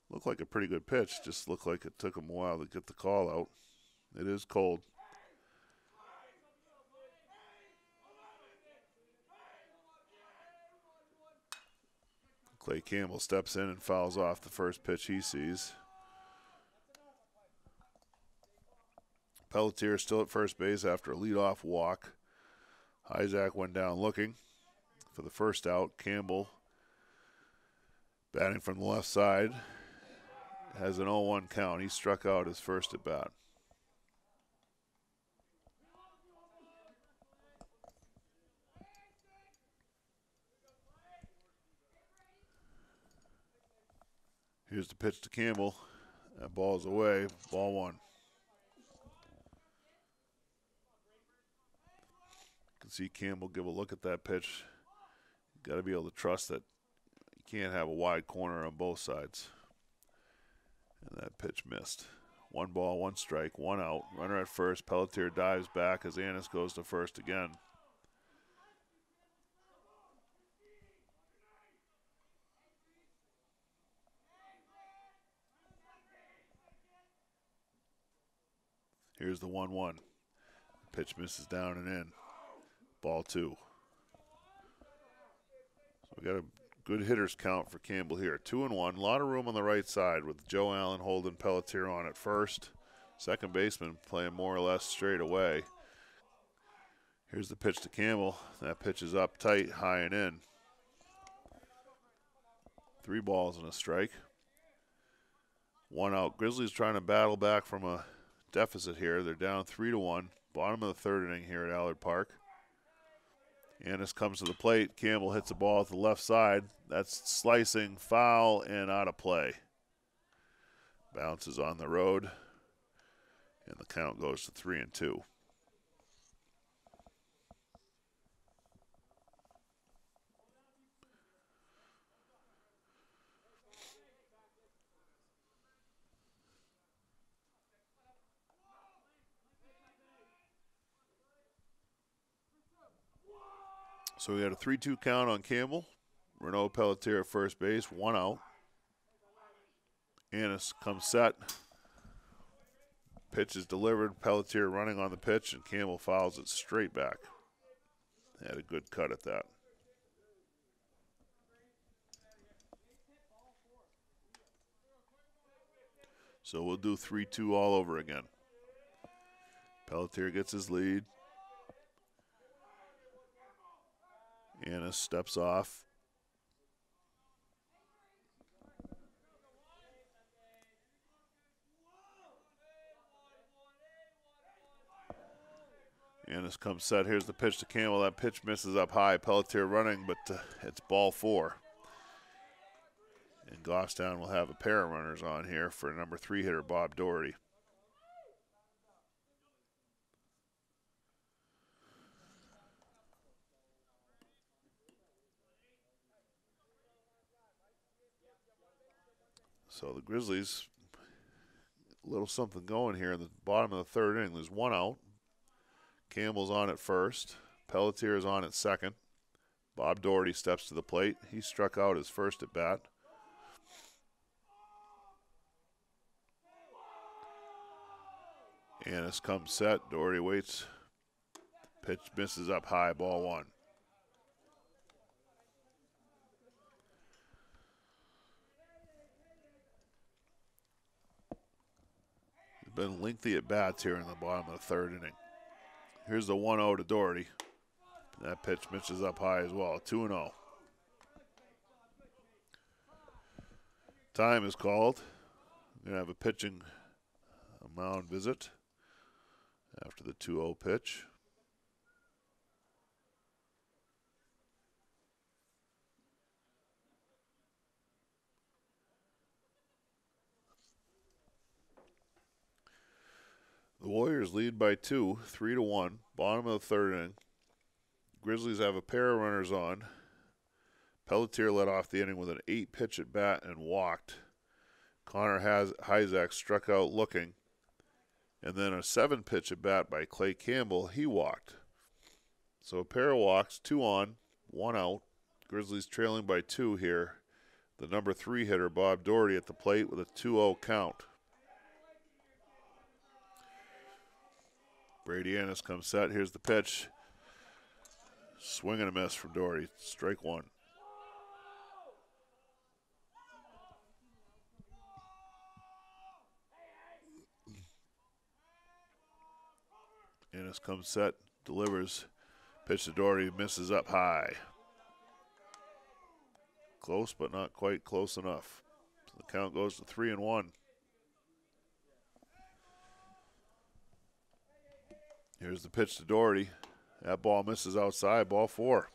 Looked like a pretty good pitch, just looked like it took him a while to get the call out. It is cold. Clay Campbell steps in and fouls off the first pitch he sees. Pelletier still at first base after a leadoff walk. Isaac went down looking for the first out. Campbell batting from the left side has an 0-1 count. He struck out his first at bat. Here's the pitch to Campbell. That ball's away. Ball one. You can see Campbell give a look at that pitch. You've got to be able to trust that you can't have a wide corner on both sides. And that pitch missed. 1 ball, 1 strike, 1 out. Runner at first. Pelletier dives back as Annis goes to first again. Here's the 1-1. Pitch misses down and in. Ball 2. So we got a good hitters count for Campbell here. 2-1. A lot of room on the right side with Joe Allen holding Pelletier on at first. Second baseman playing more or less straight away. Here's the pitch to Campbell. That pitch is up tight, high and in. 3 balls and a strike. 1 out. Grizzlies trying to battle back from a deficit here. They're down 3-1. Bottom of the 3rd inning here at Allard Park. Annis comes to the plate. Campbell hits a ball at the left side. That's slicing, foul, and out of play. Bounces on the road, and the count goes to 3-2. So we had a 3-2 count on Campbell. Renaud Pelletier at first base, 1 out. Annis comes set. Pitch is delivered. Pelletier running on the pitch, and Campbell fouls it straight back. Had a good cut at that. So we'll do 3-2 all over again. Pelletier gets his lead. Annis steps off. Annis comes set. Here's the pitch to Campbell. That pitch misses up high. Pelletier running, but it's ball 4. And Goffstown will have a pair of runners on here for number 3 hitter Bob Doherty. So the Grizzlies, a little something going here in the bottom of the 3rd inning. There's 1 out. Campbell's on at first. Pelletier is on at second. Bob Doherty steps to the plate. He struck out his first at bat. Annis comes set. Doherty waits. Pitch misses up high. Ball 1. Been lengthy at bats here in the bottom of the 3rd inning. Here's the 1-0 to Doherty. That pitch misses up high as well. 2-0. Time is called. We're going to have a pitching mound visit after the 2-0 pitch. The Warriors lead by 2, 3-1, bottom of the 3rd inning. Grizzlies have a pair of runners on. Pelletier led off the inning with an 8-pitch at bat and walked. Connor Isaac struck out looking. And then a 7-pitch at bat by Clay Campbell. He walked. So a pair of walks, 2 on, 1 out. Grizzlies trailing by 2 here. The number 3 hitter, Bob Doherty, at the plate with a 2-0 count. Brady Annis comes set. Here's the pitch. Swing and a miss from Doherty. Strike 1. Ennis comes set, delivers. Pitch to Doherty, misses up high. Close, but not quite close enough. So the count goes to 3-1. Here's the pitch to Doherty. That ball misses outside, ball 4.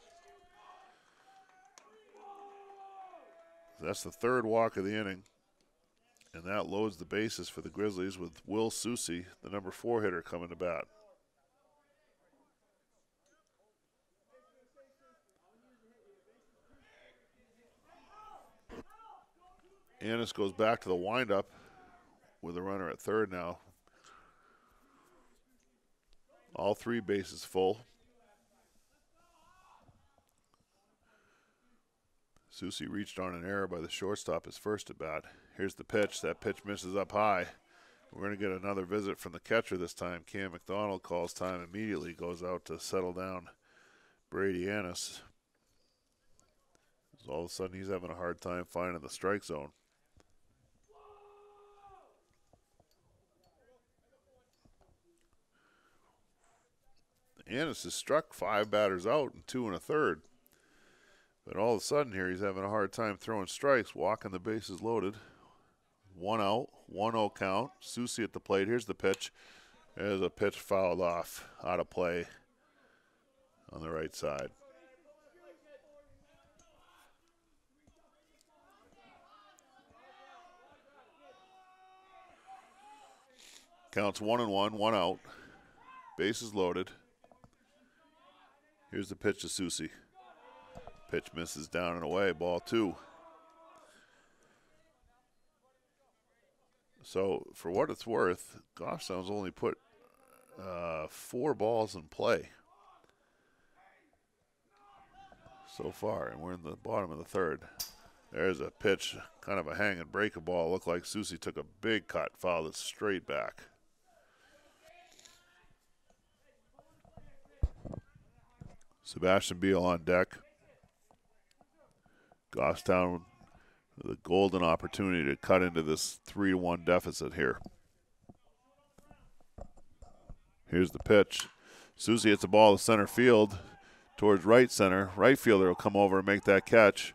That's the third walk of the inning. And that loads the bases for the Grizzlies with Will Susie, the number 4 hitter, coming to bat. Ennis goes back to the windup with a runner at third now. All 3 bases full. Susie reached on an error by the shortstop his first at bat. Here's the pitch. That pitch misses up high. We're going to get another visit from the catcher this time. Cam McDonald calls time immediately, goes out to settle down Brady Ennis. So all of a sudden he's having a hard time finding the strike zone. Ennis has struck 5 batters out and 2 1/3. But all of a sudden here he's having a hard time throwing strikes, walking the bases loaded. 1 out, 1-0 count. Susie at the plate. Here's the pitch. There's a pitch fouled off, out of play on the right side. Counts 1-1, 1 out. Bases loaded. Here's the pitch to Susie. Pitch misses down and away, ball 2. So, for what it's worth, Goffstown's only put 4 balls in play so far, and we're in the bottom of the 3rd. There's a pitch, kind of a hang and break a ball. Looked like Susie took a big cut, fouled it straight back. Sebastian Beal on deck. Goffstown with a golden opportunity to cut into this 3-1 deficit here. Here's the pitch. Susie hits the ball to center field towards right center. Right fielder will come over and make that catch.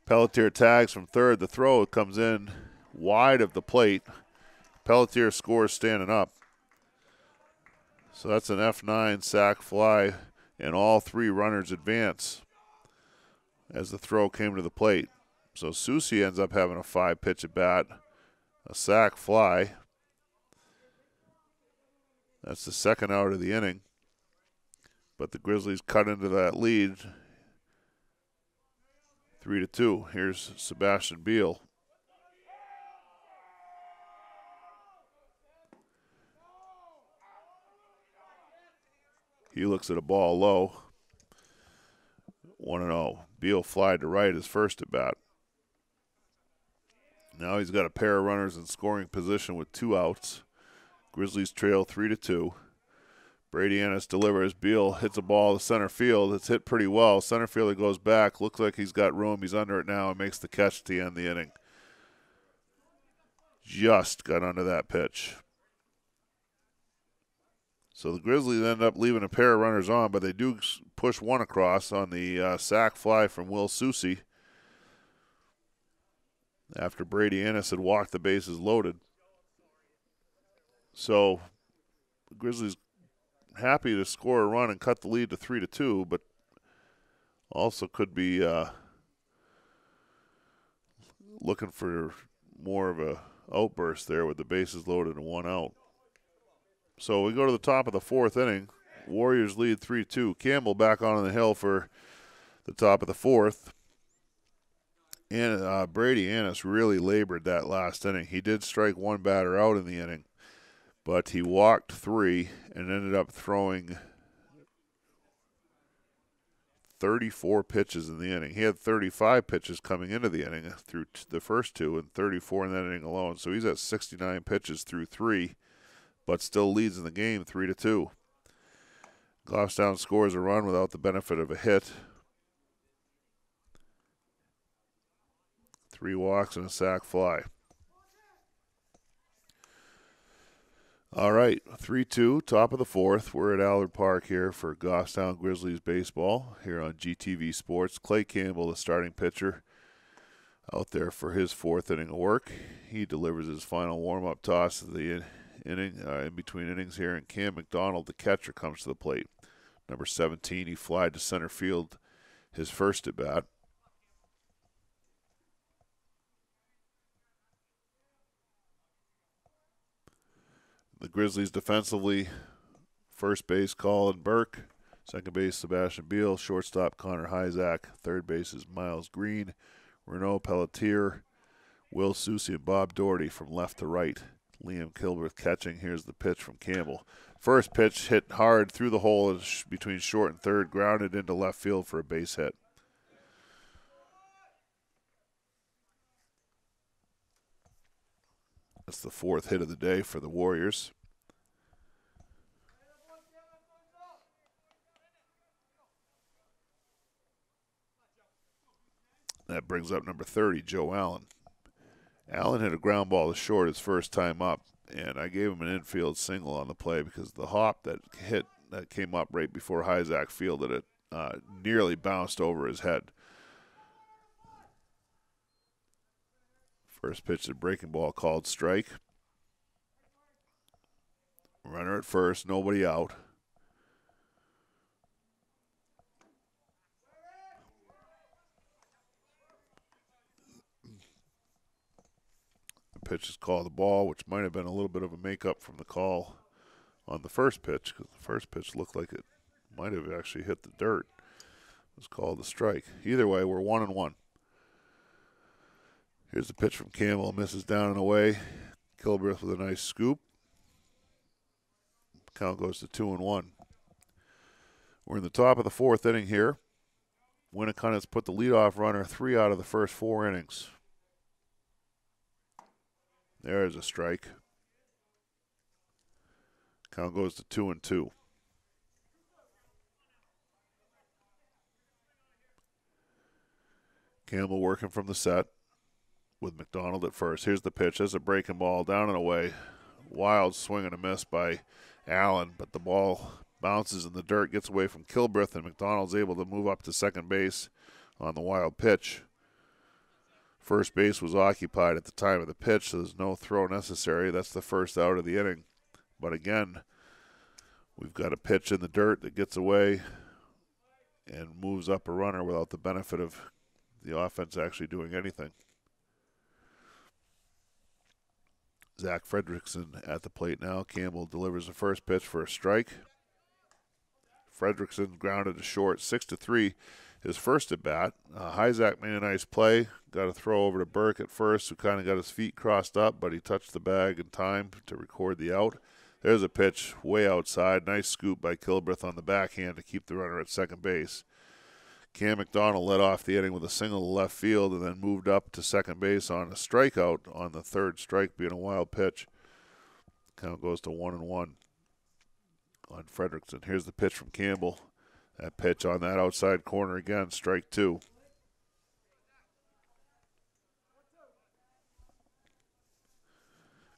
Pelletier tags from third. The throw comes in wide of the plate. Pelletier scores standing up. So that's an F9 sac fly, and all 3 runners advance as the throw came to the plate. So Susie ends up having a 5-pitch at bat, a sac fly. That's the second out of the inning. But the Grizzlies cut into that lead 3-2. Here's Sebastian Beal. He looks at a ball low. 1-0. Beal flied to right his first at bat. Now he's got a pair of runners in scoring position with 2 outs. Grizzlies trail 3-2. Brady Ennis delivers. Beal hits a ball to center field. It's hit pretty well. Center fielder goes back. Looks like he's got room. He's under it now and makes the catch to end the inning. Just got under that pitch. So the Grizzlies end up leaving a pair of runners on, but they do push one across on the sac fly from Will Susie after Brady Ennis had walked the bases loaded. So the Grizzlies happy to score a run and cut the lead to 3-2, but also could be looking for more of a outburst there with the bases loaded and 1 out. So we go to the top of the 4th inning. Warriors lead 3-2. Campbell back on the hill for the top of the 4th. And Brady Ennis really labored that last inning. He did strike 1 batter out in the inning, but he walked 3 and ended up throwing 34 pitches in the inning. He had 35 pitches coming into the inning through the first 2 and 34 in that inning alone. So he's at 69 pitches through 3, but still leads in the game 3-2. Goffstown scores a run without the benefit of a hit. 3 walks and a sac fly. All right, 3-2, top of the fourth. We're at Allard Park here for Goffstown Grizzlies baseball here on GTV Sports. Clay Campbell, the starting pitcher, out there for his fourth inning of work. He delivers his final warm-up toss of the inning, in between innings here, and Cam McDonald, the catcher, comes to the plate. Number 17, he flied to center field his first at bat. The Grizzlies defensively, first base Colin Burke, second base Sebastian Beal, shortstop Connor Hyzak, third base is Miles Green, Renaud Pelletier, Will Susi, and Bob Doherty from left to right. Liam Kilbreth catching. Here's the pitch from Campbell. First pitch hit hard through the hole between short and third, grounded into left field for a base hit. That's the fourth hit of the day for the Warriors. That brings up number 30, Joe Allen. Allen hit a ground ball to short his first time up, and I gave him an infield single on the play because the hop that came up right before Hyzak fielded it nearly bounced over his head. First pitch, the breaking ball called strike. Runner at first, nobody out. The pitch is called the ball, which might have been a little bit of a makeup from the call on the first pitch, because the first pitch looked like it might have actually hit the dirt. It was called a strike. Either way, we're 1-1. Here's the pitch from Campbell, misses down and away. Kilbreth with a nice scoop. Count goes to 2-1. We're in the top of the fourth inning here. Winnacunnet's put the leadoff runner 3 out of the first 4 innings. There's a strike. Count goes to 2-2. Campbell working from the set with McDonald at first. Here's the pitch. There's a breaking ball down and away. Wild swing and a miss by Allen, but the ball bounces in the dirt, gets away from Kilbreth, and McDonald's able to move up to second base on the wild pitch. First base was occupied at the time of the pitch, so there's no throw necessary. That's the first out of the inning. But again, we've got a pitch in the dirt that gets away and moves up a runner without the benefit of the offense actually doing anything. Zack Fredrickson at the plate now. Campbell delivers the first pitch for a strike. Fredrickson grounded to short, 6-3. His first at bat. Hyzak made a nice play. Got a throw over to Burke at first, who kind of got his feet crossed up, but he touched the bag in time to record the out. There's a pitch way outside. Nice scoop by Kilbreth on the backhand to keep the runner at second base. Cam McDonald led off the inning with a single to left field and then moved up to second base on a strikeout on the third strike, being a wild pitch. Count goes to 1-1 on Frederickson. Here's the pitch from Campbell. That pitch on that outside corner again, strike 2.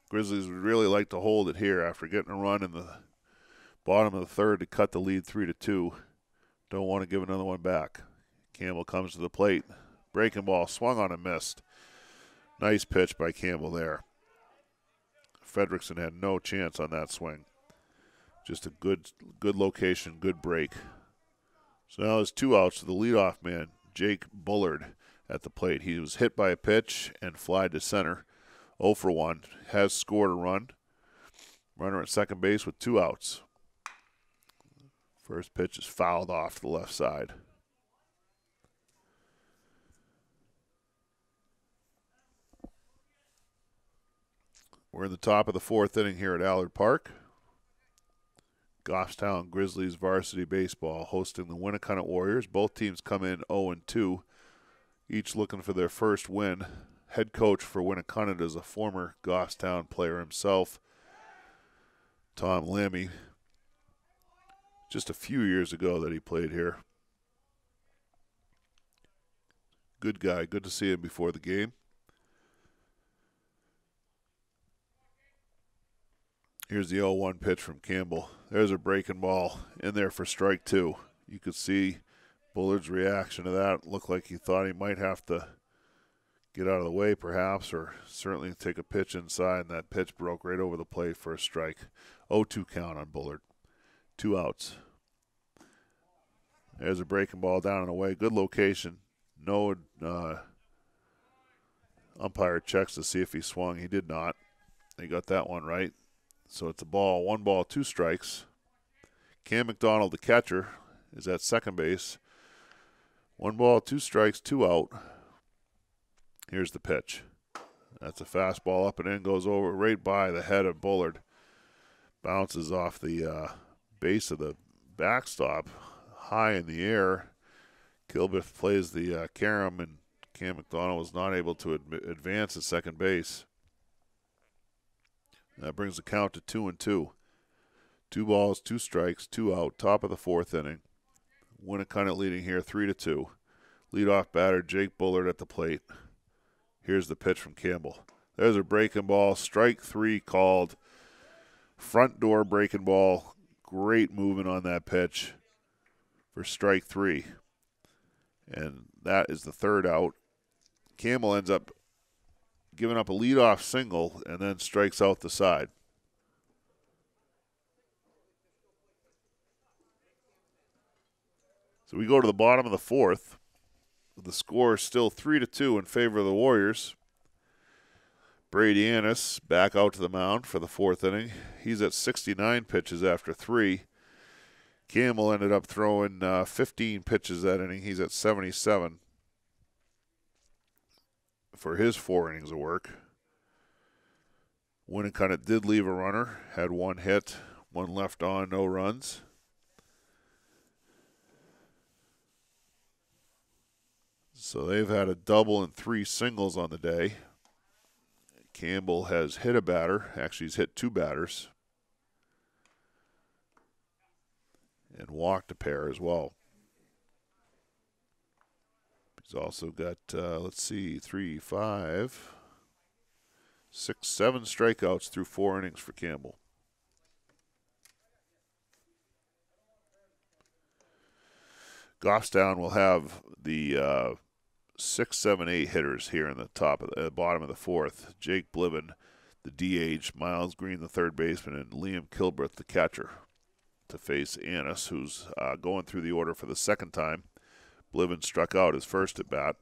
Grizzlies would really like to hold it here after getting a run in the bottom of the third to cut the lead 3-2. Don't want to give another one back. Campbell comes to the plate. Breaking ball, swung on and missed. Nice pitch by Campbell there. Frederickson had no chance on that swing. Just a good location, good break. So now there's 2 outs to the leadoff man, Jake Bullard, at the plate. He was hit by a pitch and flied to center. 0 for 1. Has scored a run. Runner at second base with 2 outs. First pitch is fouled off to the left side. We're in the top of the fourth inning here at Allard Park. Goffstown Grizzlies varsity baseball hosting the Winnacunnet Warriors. Both teams come in 0-2, each looking for their first win. Head coach for Winnacunnet is a former Goffstown player himself, Tom Lammy. Just a few years ago that he played here. Good guy. Good to see him before the game. Here's the 0-1 pitch from Campbell. There's a breaking ball in there for strike 2. You could see Bullard's reaction to that. Looked like he thought he might have to get out of the way perhaps, or certainly take a pitch inside, and that pitch broke right over the plate for a strike. 0-2 count on Bullard. 2 outs. There's a breaking ball down and away. Good location. No umpire checks to see if he swung. He did not. He got that one right. So it's a ball. 1 ball, 2 strikes. Cam McDonald, the catcher, is at second base. 1 ball, 2 strikes, 2 out. Here's the pitch. That's a fastball up and in, goes over right by the head of Bullard. Bounces off the base of the backstop, high in the air. Kilbith plays the carom, and Cam McDonald was not able to advance at second base. That brings the count to 2-2. 2 balls, 2 strikes, 2 out. Top of the 4th inning. Winnacunnet leading here 3-2. Leadoff batter Jake Bullard at the plate. Here's the pitch from Campbell. There's a breaking ball. Strike 3 called. Front door breaking ball. Great movement on that pitch for strike 3. And that is the 3rd out. Campbell ends up giving up a leadoff single and then strikes out the side. So we go to the bottom of the 4th. The score is still 3-2 in favor of the Warriors. Brady Annis back out to the mound for the 4th inning. He's at 69 pitches after 3. Campbell ended up throwing 15 pitches that inning. He's at 77 for his 4 innings of work. Winnacunnet did leave a runner, had 1 hit, 1 left on, no runs. So they've had a double and 3 singles on the day. Campbell has hit a batter. Actually, he's hit 2 batters. And walked a pair as well. He's also got, 3, 5, 6, 7 strikeouts through 4 innings for Campbell. Goffstown will have the 6, 7, 8 hitters here in the bottom of the 4th. Jake Bliven, the DH, Miles Green, the 3rd baseman, and Liam Kilbreth, the catcher, to face Annis, who's going through the order for the 2nd time. Bliven struck out his first at bat.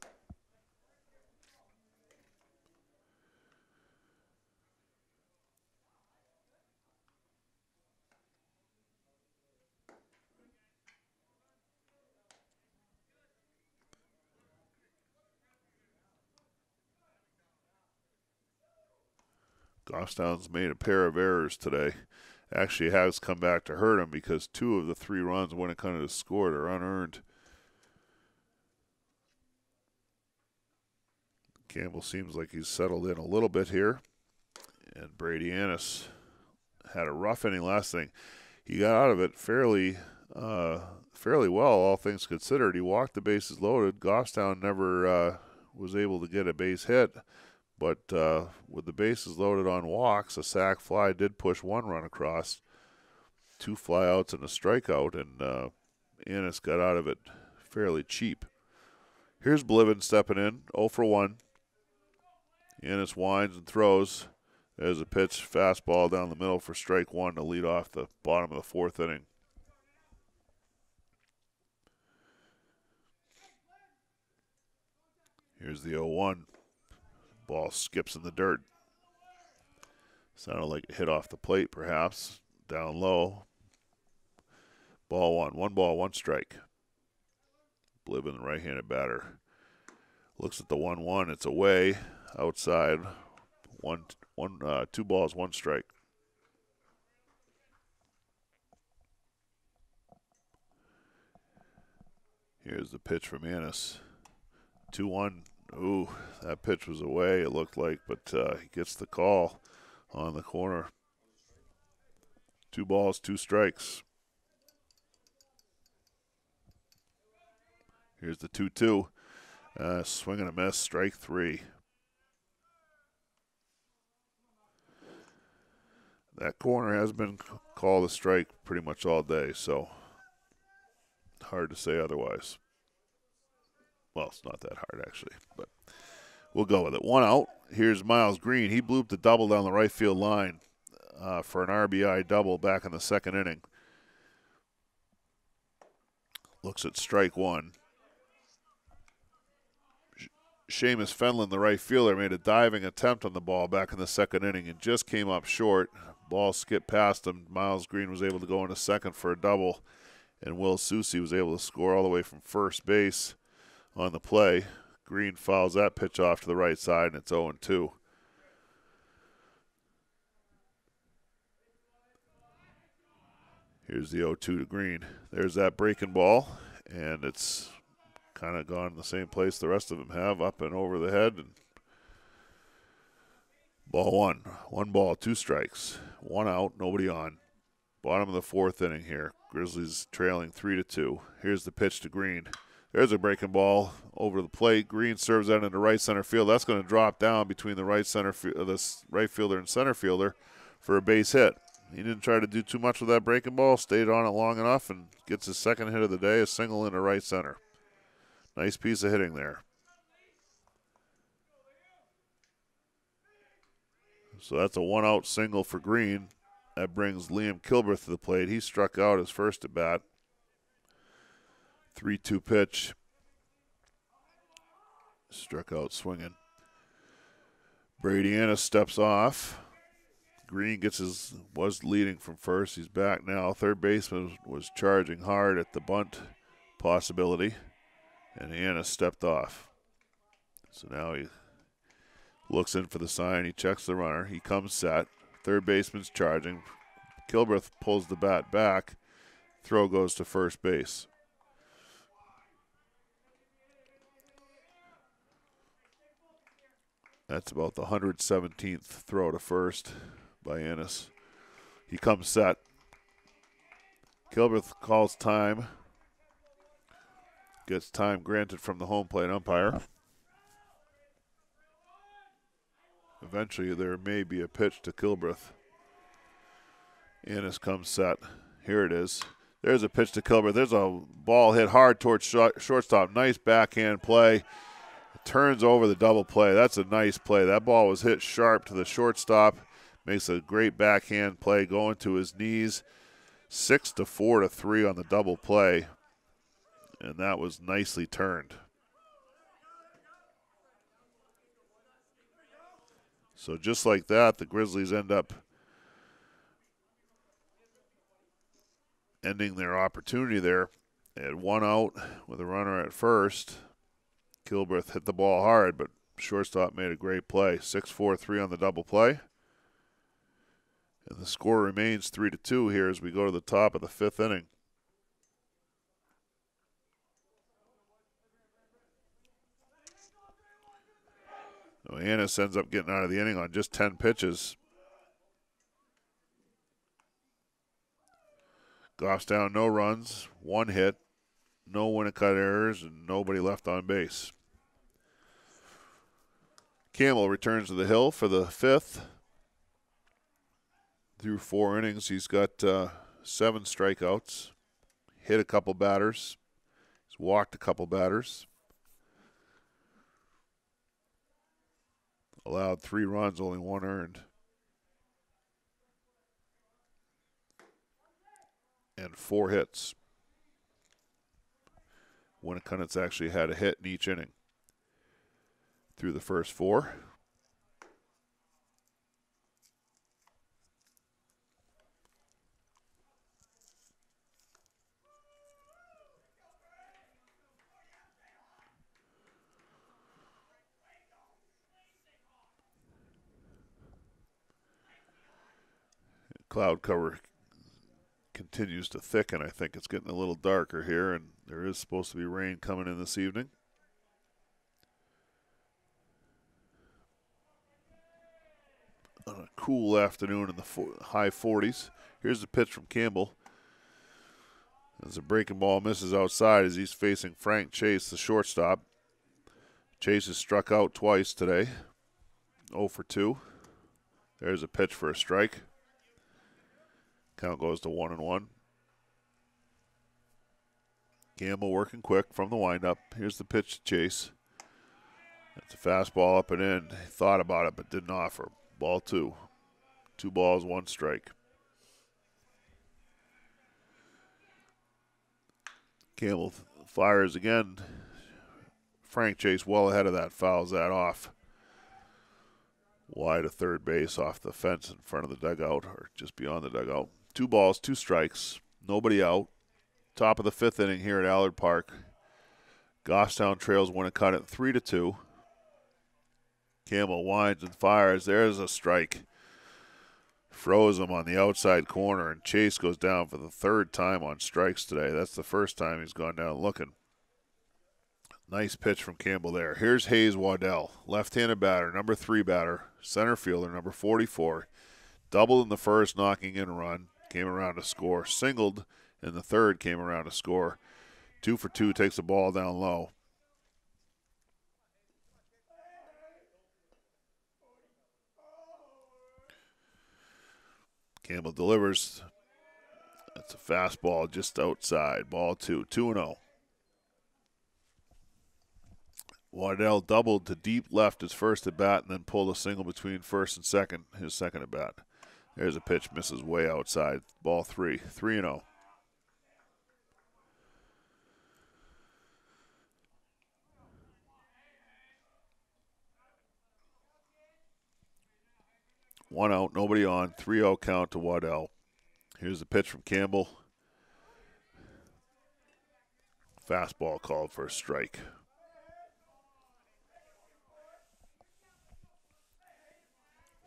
Goffstown's made a pair of errors today. Actually has come back to hurt him because 2 of the 3 runs Winnacunnet has scored are unearned. Campbell seems like he's settled in a little bit here. And Brady Annis had a rough inning last inning. He got out of it fairly well, all things considered. He walked the bases loaded. Goffstown never was able to get a base hit. But with the bases loaded on walks, a sac fly did push 1 run across. 2 flyouts and a strikeout, and Annis got out of it fairly cheap. Here's Bliven stepping in, 0 for 1. Annis winds and throws. There's a pitch, fastball down the middle for strike 1 to lead off the bottom of the 4th inning. Here's the 0-1. Ball skips in the dirt. Sounded like it hit off the plate, perhaps. Down low. Ball 1. 1 ball, 1 strike. Bliven, the right-handed batter. Looks at the 1-1. It's away. Outside. 2 balls, 1 strike. Here's the pitch from Annis. 2-1. Ooh, that pitch was away, it looked like, but he gets the call on the corner. 2 balls, 2 strikes. Here's the 2-2. Swing and a miss, strike 3. That corner has been called a strike pretty much all day, so hard to say otherwise. Well, it's not that hard, actually, but we'll go with it. 1 out. Here's Miles Green. He blew up the double down the right field line for an RBI double back in the second inning. Looks at strike one. Seamus Fenlon, the right fielder, made a diving attempt on the ball back in the second inning and just came up short. Ball skipped past him. Miles Green was able to go into second for a double, and Will Soucy was able to score all the way from first base on the play. Green fouls that pitch off to the right side, and it's 0-2. Here's the 0-2 to Green. There's that breaking ball, and it's kind of gone in the same place the rest of them have, up and over the head. And ball one. 1 ball, 2 strikes. 1 out, nobody on. Bottom of the 4th inning here. Grizzlies trailing 3-2. Here's the pitch to Green. There's a breaking ball over the plate. Green serves that into right center field. That's going to drop down between the right fielder and center fielder for a base hit. He didn't try to do too much with that breaking ball, stayed on it long enough, and gets his second hit of the day, a single into right center. Nice piece of hitting there. So that's a 1-out single for Green. That brings Liam Kilbreth to the plate. He struck out his first at bat. 3-2 pitch. Struck out swinging. Brady Annis steps off. Green was leading from first. He's back now. Third baseman was charging hard at the bunt possibility, and Annis stepped off. So now he looks in for the sign. He checks the runner. He comes set. Third baseman's charging. Kilbreth pulls the bat back. Throw goes to first base. That's about the 117th throw to first by Annis. He comes set. Kilbreth calls time. Gets time granted from the home plate umpire. Eventually there may be a pitch to Kilbreth. Annis comes set. Here it is. There's a pitch to Kilbreth. There's a ball hit hard towards shortstop. Nice backhand play. Turns over the double play. That's a nice play. That ball was hit sharp to the shortstop. Makes a great backhand play going to his knees. 6-4-3 on the double play. And that was nicely turned. So just like that, the Grizzlies end up ending their opportunity there at 1 out with a runner at first. Kilbreth hit the ball hard, but shortstop made a great play. 6-4-3 on the double play. And the score remains 3-2 here as we go to the top of the 5th inning. So Annis ends up getting out of the inning on just 10 pitches. Goff's down, no runs, 1 hit, no Winnacunnet errors, and nobody left on base. Campbell returns to the hill for the 5th. Through 4 innings, he's got 7 strikeouts, hit a couple batters, he's walked a couple batters, allowed 3 runs, only 1 earned, and 4 hits. Winnacunnet's actually had a hit in each inning through the first 4. Cloud cover continues to thicken. I think it's getting a little darker here, and there is supposed to be rain coming in this evening. On a cool afternoon in the high 40s. Here's the pitch from Campbell. As a breaking ball misses outside as he's facing Frank Chase, the shortstop. Chase has struck out twice today. 0 for 2. There's a pitch for a strike. Count goes to 1-1. Campbell working quick from the windup. Here's the pitch to Chase. That's a fastball up and in. He thought about it but didn't offer. Ball 2. 2 balls, 1 strike. Campbell fires again. Frank Chase well ahead of that, fouls that off. Wide of third base off the fence in front of the dugout, or just beyond the dugout. 2 balls, 2 strikes, nobody out. Top of the 5th inning here at Allard Park. Goffstown trails Winnacunnet 3-2. Campbell winds and fires. There's a strike. Froze him on the outside corner, and Chase goes down for the 3rd time on strikes today. That's the first time he's gone down looking. Nice pitch from Campbell there. Here's Hayes Waddell, left-handed batter, number 3 batter, center fielder, number 44. Doubled in the first, knocking in a run. Came around to score. Singled in the 3rd, came around to score. 2 for 2, takes the ball down low. Campbell delivers. That's a fastball just outside. Ball 2, 2-0. Waddell doubled to deep left his first at bat and then pulled a single between first and second, his second at bat. There's a pitch, misses way outside. Ball 3, 3-0. One out, nobody on. 3-0 count to Waddell. Here's the pitch from Campbell. Fastball called for a strike.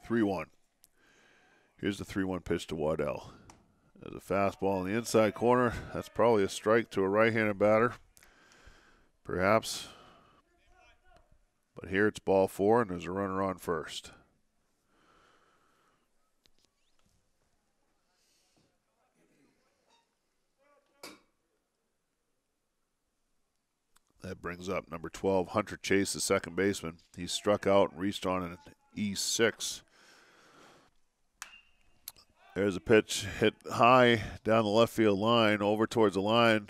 Three-1. Here's the 3-1 pitch to Waddell. There's a fastball in the inside corner. That's probably a strike to a right-handed batter. Perhaps. But here it's ball 4, and there's a runner on first. That brings up number 12, Hunter Chase, the second baseman. He struck out and reached on an E6. There's a pitch hit high down the left field line, over towards the line.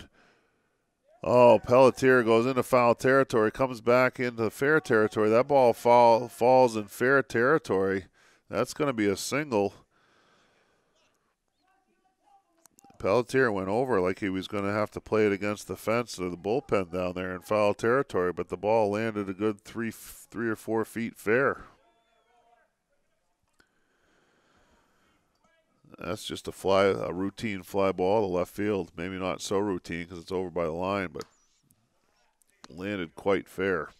Oh, Pelletier goes into foul territory, comes back into fair territory. That ball falls in fair territory. That's going to be a single. Pelletier went over like he was going to have to play it against the fence or the bullpen down there in foul territory, but the ball landed a good 3 or 4 feet fair. That's just a routine fly ball to left field. Maybe not so routine because it's over by the line, but landed quite fair.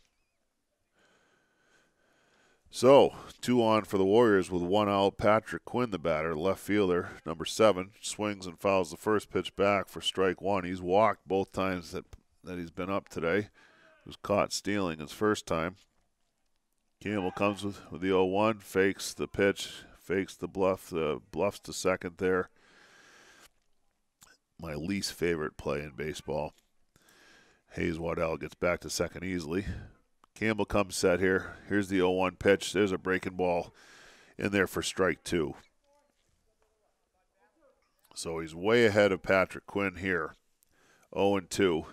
So, 2 on for the Warriors with 1 out. Patrick Quinn, the batter, left fielder, number 7, swings and fouls the first pitch back for strike 1. He's walked both times that he's been up today. He was caught stealing his first time. Campbell comes with the 0-1, fakes the pitch, fakes the bluffs to second there. My least favorite play in baseball. Hayes Waddell gets back to second easily. Campbell comes set here. Here's the 0-1 pitch. There's a breaking ball in there for strike 2. So he's way ahead of Patrick Quinn here. 0-2.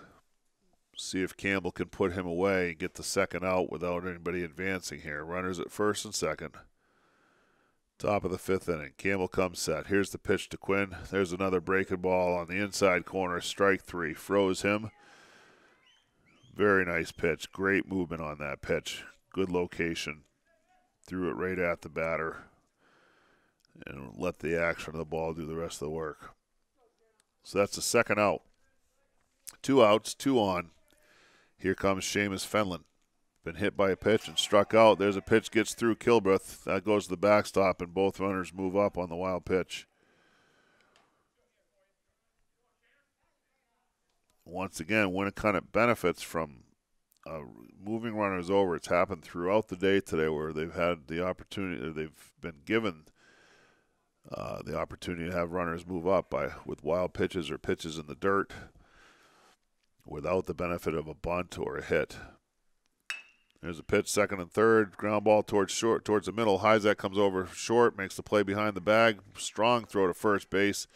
See if Campbell can put him away and get the second out without anybody advancing here. Runners at first and second. Top of the 5th inning. Campbell comes set. Here's the pitch to Quinn. There's another breaking ball on the inside corner. Strike 3. Froze him. Very nice pitch. Great movement on that pitch. Good location. Threw it right at the batter and let the action of the ball do the rest of the work. So that's the second out. 2 outs, 2 on. Here comes Seamus Fenlon. Been hit by a pitch and struck out. There's a pitch, gets through Kilbreth. That goes to the backstop, and both runners move up on the wild pitch. Once again, Winnacunnet benefits from moving runners over. It's happened throughout the day today where they've had the opportunity, they've been given the opportunity to have runners move up with wild pitches or pitches in the dirt without the benefit of a bunt or a hit. There's a pitch, second and third. Ground ball towards the middle. Hyzak comes over short, makes the play behind the bag. Strong throw to first base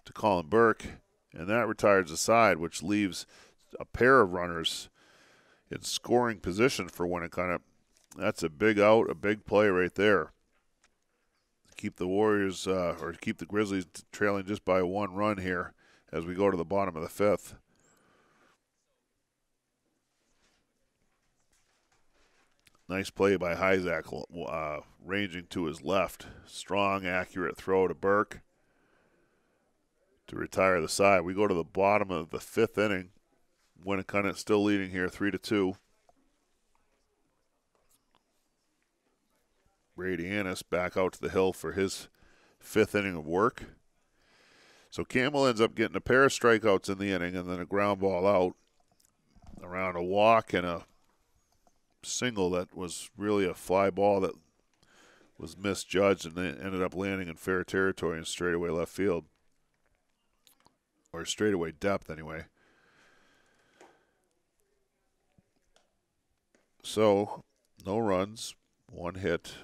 to Colin Burke. And that retires the side, which leaves a pair of runners in scoring position for Winnacunnet. That's a big out, a big play right there. Keep the Warriors, or keep the Grizzlies trailing just by 1 run here as we go to the bottom of the 5th. Nice play by Hyzak, ranging to his left. Strong, accurate throw to Burke to retire the side. We go to the bottom of the 5th inning. Winnacunnet still leading here 3-2. Brady Annis back out to the hill for his 5th inning of work. So Campbell ends up getting a pair of strikeouts in the inning and then a ground ball out around a walk and a single that was really a fly ball that was misjudged and then ended up landing in fair territory in straightaway left field. Or straightaway depth anyway. So, no runs, 1 hit,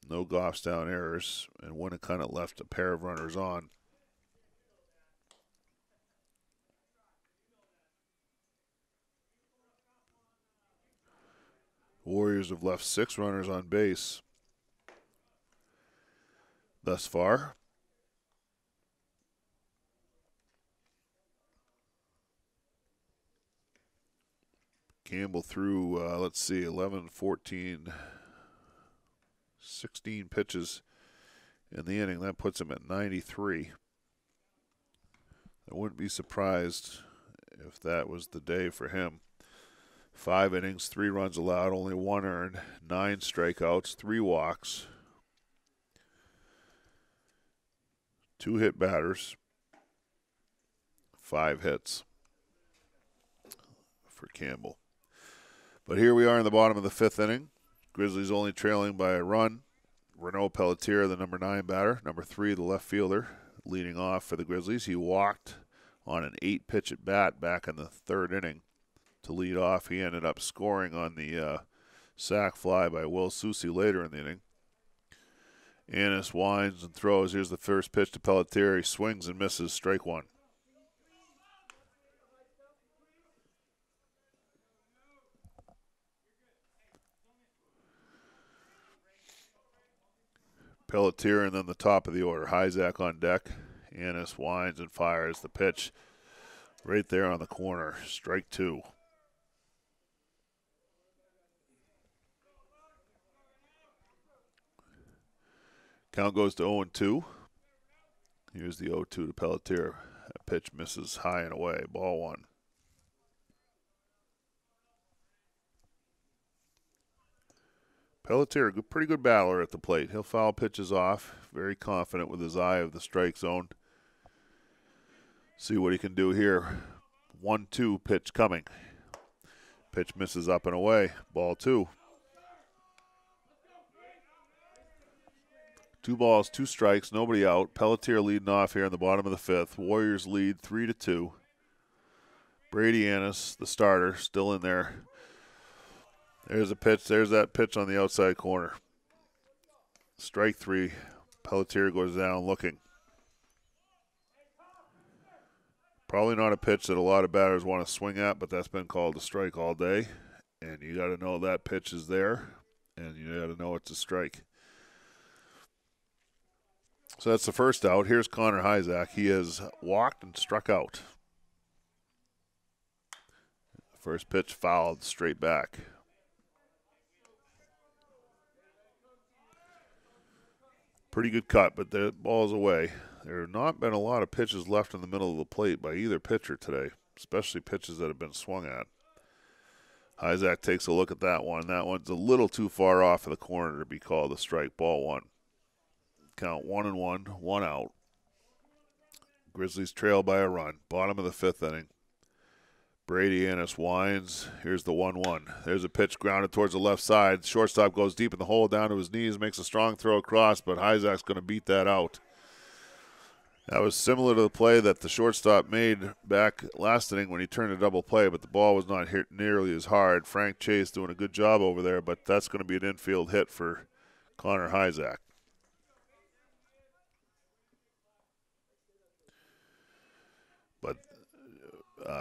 no Goffstown errors, and Winnacunnet left a pair of runners on. Warriors have left 6 runners on base thus far. Campbell threw, 11, 14, 16 pitches in the inning. That puts him at 93. I wouldn't be surprised if that was the day for him. 5 innings, 3 runs allowed, only 1 earned, 9 strikeouts, 3 walks, 2 hit batters, 5 hits for Campbell. But here we are in the bottom of the 5th inning. Grizzlies only trailing by a run. Renaud Pelletier, the number 9 batter, number 3, the left fielder, leading off for the Grizzlies. He walked on an 8-pitch at bat back in the 3rd inning to lead off. He ended up scoring on the sac fly by Will Susi later in the inning. Annis winds and throws. Here's the first pitch to Pelletier. He swings and misses, strike 1. Pelletier and then the top of the order. Hyzak on deck. Annis winds and fires the pitch right there on the corner. Strike 2. Count goes to 0-2. Here's the 0-2 to Pelletier. That pitch misses high and away. Ball 1. Pelletier, a pretty good battler at the plate. He'll foul pitches off. Very confident with his eye of the strike zone. See what he can do here. 1-2 pitch coming. Pitch misses up and away. Ball 2. 2 balls, 2 strikes, nobody out. Pelletier leading off here in the bottom of the 5th. Warriors lead 3-2. Brady Annis, the starter, still in there. There's a pitch. There's that pitch on the outside corner. Strike 3. Pelletier goes down looking. Probably not a pitch that a lot of batters want to swing at, but that's been called a strike all day. And you got to know that pitch is there, and you got to know it's a strike. So that's the first out. Here's Connor Hyzak. He has walked and struck out. First pitch fouled straight back. Pretty good cut, but the ball's away. There have not been a lot of pitches left in the middle of the plate by either pitcher today, especially pitches that have been swung at. Hyzak takes a look at that one. That one's a little too far off of the corner to be called a strike. Ball 1. Count 1-1, 1 out. Grizzlies trail by a run. Bottom of the 5th inning. Brady Annis winds. Here's the 1-1. There's a pitch grounded towards the left side. Shortstop goes deep in the hole down to his knees, makes a strong throw across, but Hyzak's going to beat that out. That was similar to the play that the shortstop made back last inning when he turned a double play, but the ball was not hit nearly as hard. Frank Chase doing a good job over there, but that's going to be an infield hit for Connor Hyzak. But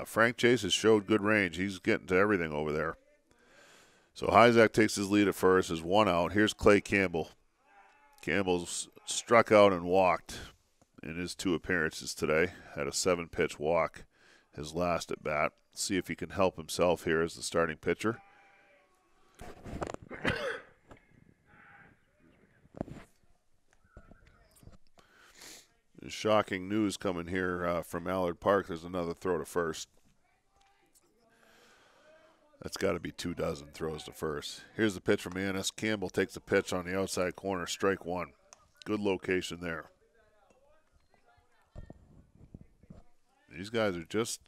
Frank Chase has showed good range. He's getting to everything over there. So Hyzak takes his lead at first. Is one out. Here's Clay Campbell. Campbell's struck out and walked in his 2 appearances today. Had a 7-pitch walk his last at bat. See if he can help himself here as the starting pitcher. Shocking news coming here from Allard Park. There's another throw to first. That's got to be 2 dozen throws to first. Here's the pitch from Annis. Campbell takes the pitch on the outside corner, strike 1. Good location there. These guys are just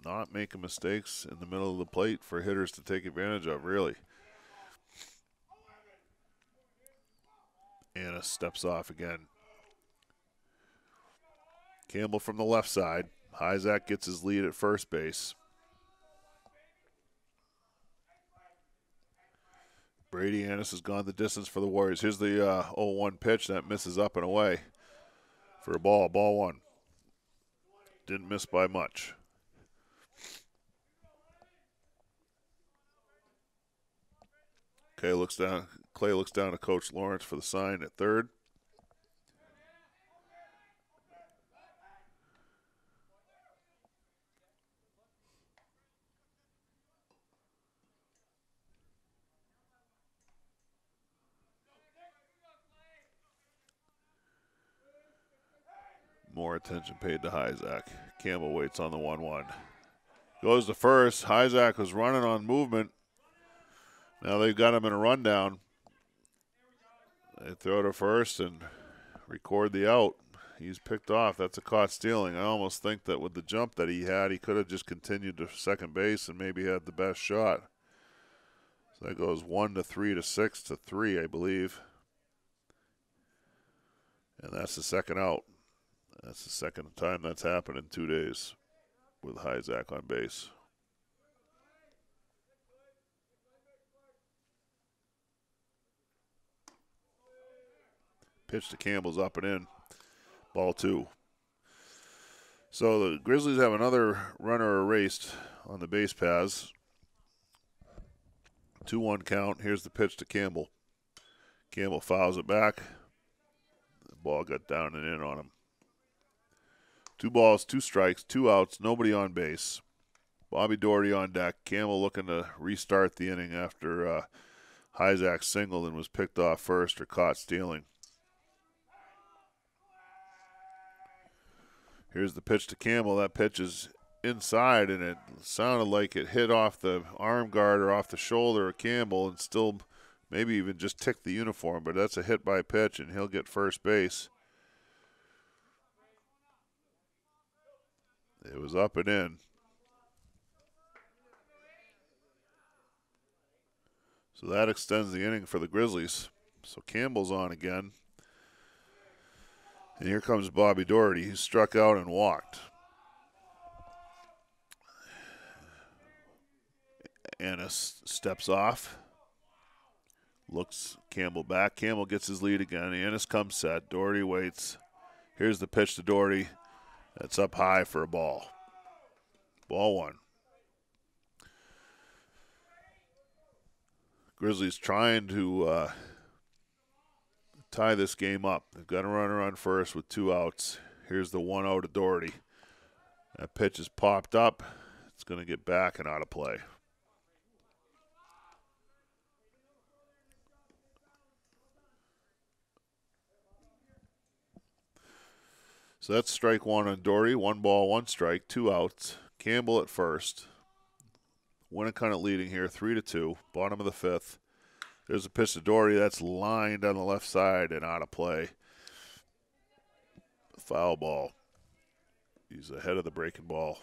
not making mistakes in the middle of the plate for hitters to take advantage of, really. Annis steps off again. Campbell from the left side. Hyzak gets his lead at first base. Brady Annis has gone the distance for the Warriors. Here's the 0-1 pitch that misses up and away for a ball. Ball 1. Didn't miss by much. Clay looks down to Coach Lawrence for the sign at third. More attention paid to Hyzak. Campbell waits on the 1-1. Goes to first. Hyzak was running on movement. Now they've got him in a rundown. They throw to first and record the out. He's picked off. That's a caught stealing. I almost think that with the jump that he had, he could have just continued to second base and maybe had the best shot. So that goes 1-3 to 6-3, I believe. And that's the second out. That's the second time that's happened in 2 days with Hyzak on base. Pitch to Campbell's up and in. Ball 2. So the Grizzlies have another runner erased on the base paths. 2-1 count. Here's the pitch to Campbell. Campbell fouls it back. The ball got down and in on him. 2 balls, 2 strikes, 2 outs, nobody on base. Bobby Doherty on deck. Campbell looking to restart the inning after Hyzak singled and was picked off first or caught stealing. Here's the pitch to Campbell. That pitch is inside, and it sounded like it hit off the arm guard or off the shoulder of Campbell and still maybe even just ticked the uniform, but that's a hit by pitch, and he'll get first base. It was up and in. So that extends the inning for the Grizzlies. So Campbell's on again. And here comes Bobby Doherty. He struck out and walked. Annis steps off. Looks Campbell back. Campbell gets his lead again. Annis comes set. Doherty waits. Here's the pitch to Doherty. That's up high for a ball. Ball 1. Grizzlies trying to tie this game up. They've got a runner on first with 2 outs. Here's the 1-0 to Doherty. That pitch is popped up. It's going to get back and out of play. So that's strike 1 on Doherty. 1 ball, 1 strike, 2 outs. Campbell at first. Winnacunnet leading here, 3-2. Bottom of the 5th. There's a pitch to Doherty. That's lined on the left side and out of play. Foul ball. He's ahead of the breaking ball.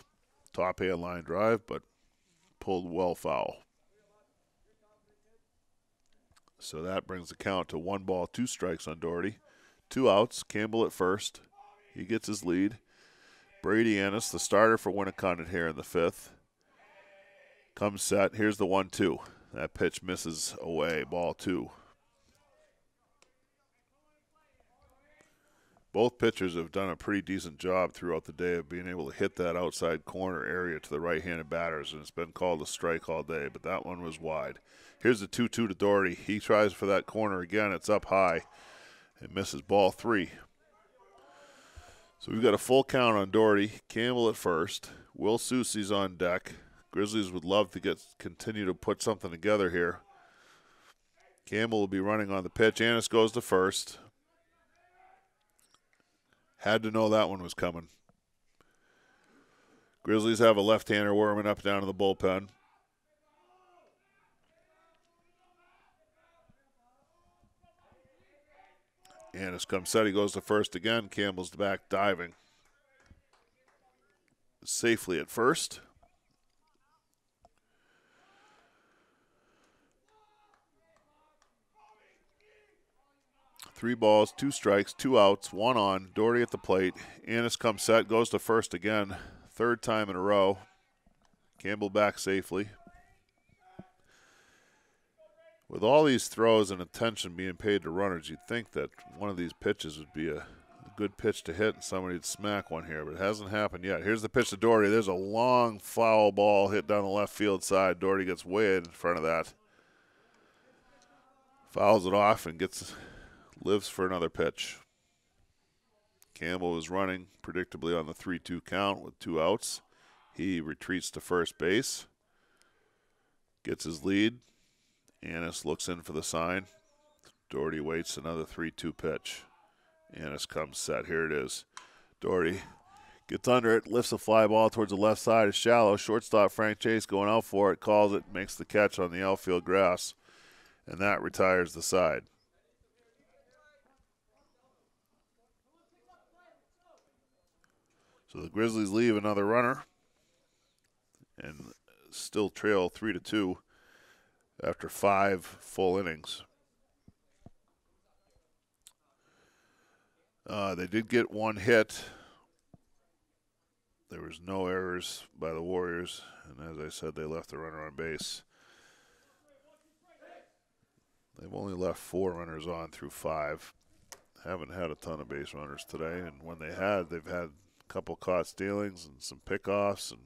Top hand line drive, but pulled well foul. So that brings the count to 1 ball, 2 strikes on Doherty. 2 outs. Campbell at first. He gets his lead. Brady Ennis, the starter for Winnacunnet here in the 5th. Comes set. Here's the 1-2. That pitch misses away. Ball 2. Both pitchers have done a pretty decent job throughout the day of being able to hit that outside corner area to the right-handed batters, and it's been called a strike all day, but that one was wide. Here's the 2-2 to Doherty. He tries for that corner again. It's up high. It misses. Ball 3. So we've got a full count on Doherty. Campbell at first. Will Soucy's on deck. Grizzlies would love to continue to put something together here. Campbell will be running on the pitch. Ennis goes to first. Had to know that one was coming. Grizzlies have a left-hander warming up down in the bullpen. Ennis comes set. He goes to first again. Campbell's back diving. Safely at first. Three balls, 2 strikes, 2 outs, 1 on. Doherty at the plate. Ennis comes set, goes to first again. 3rd time in a row. Campbell back safely. With all these throws and attention being paid to runners, you'd think that one of these pitches would be a good pitch to hit and somebody would smack one here, but it hasn't happened yet. Here's the pitch to Doherty. There's a long foul ball hit down the left field side. Doherty gets way in front of that. Fouls it off and lives for another pitch. Campbell is running predictably on the 3-2 count with 2 outs. He retreats to first base. Gets his lead. Ennis looks in for the sign. Doherty waits another 3-2 pitch. Ennis comes set. Here it is. Doherty gets under it, lifts a fly ball towards the left side. It's shallow. Shortstop Frank Chase going out for it, calls it, makes the catch on the outfield grass, and that retires the side. So the Grizzlies leave another runner and still trail 3-2 after 5 full innings. They did get 1 hit. There was no errors by the Warriors, and as I said, they left the runner on base. They've only left 4 runners on through 5. Haven't had a ton of base runners today, and when they had, they've had a couple caught stealings and some pickoffs and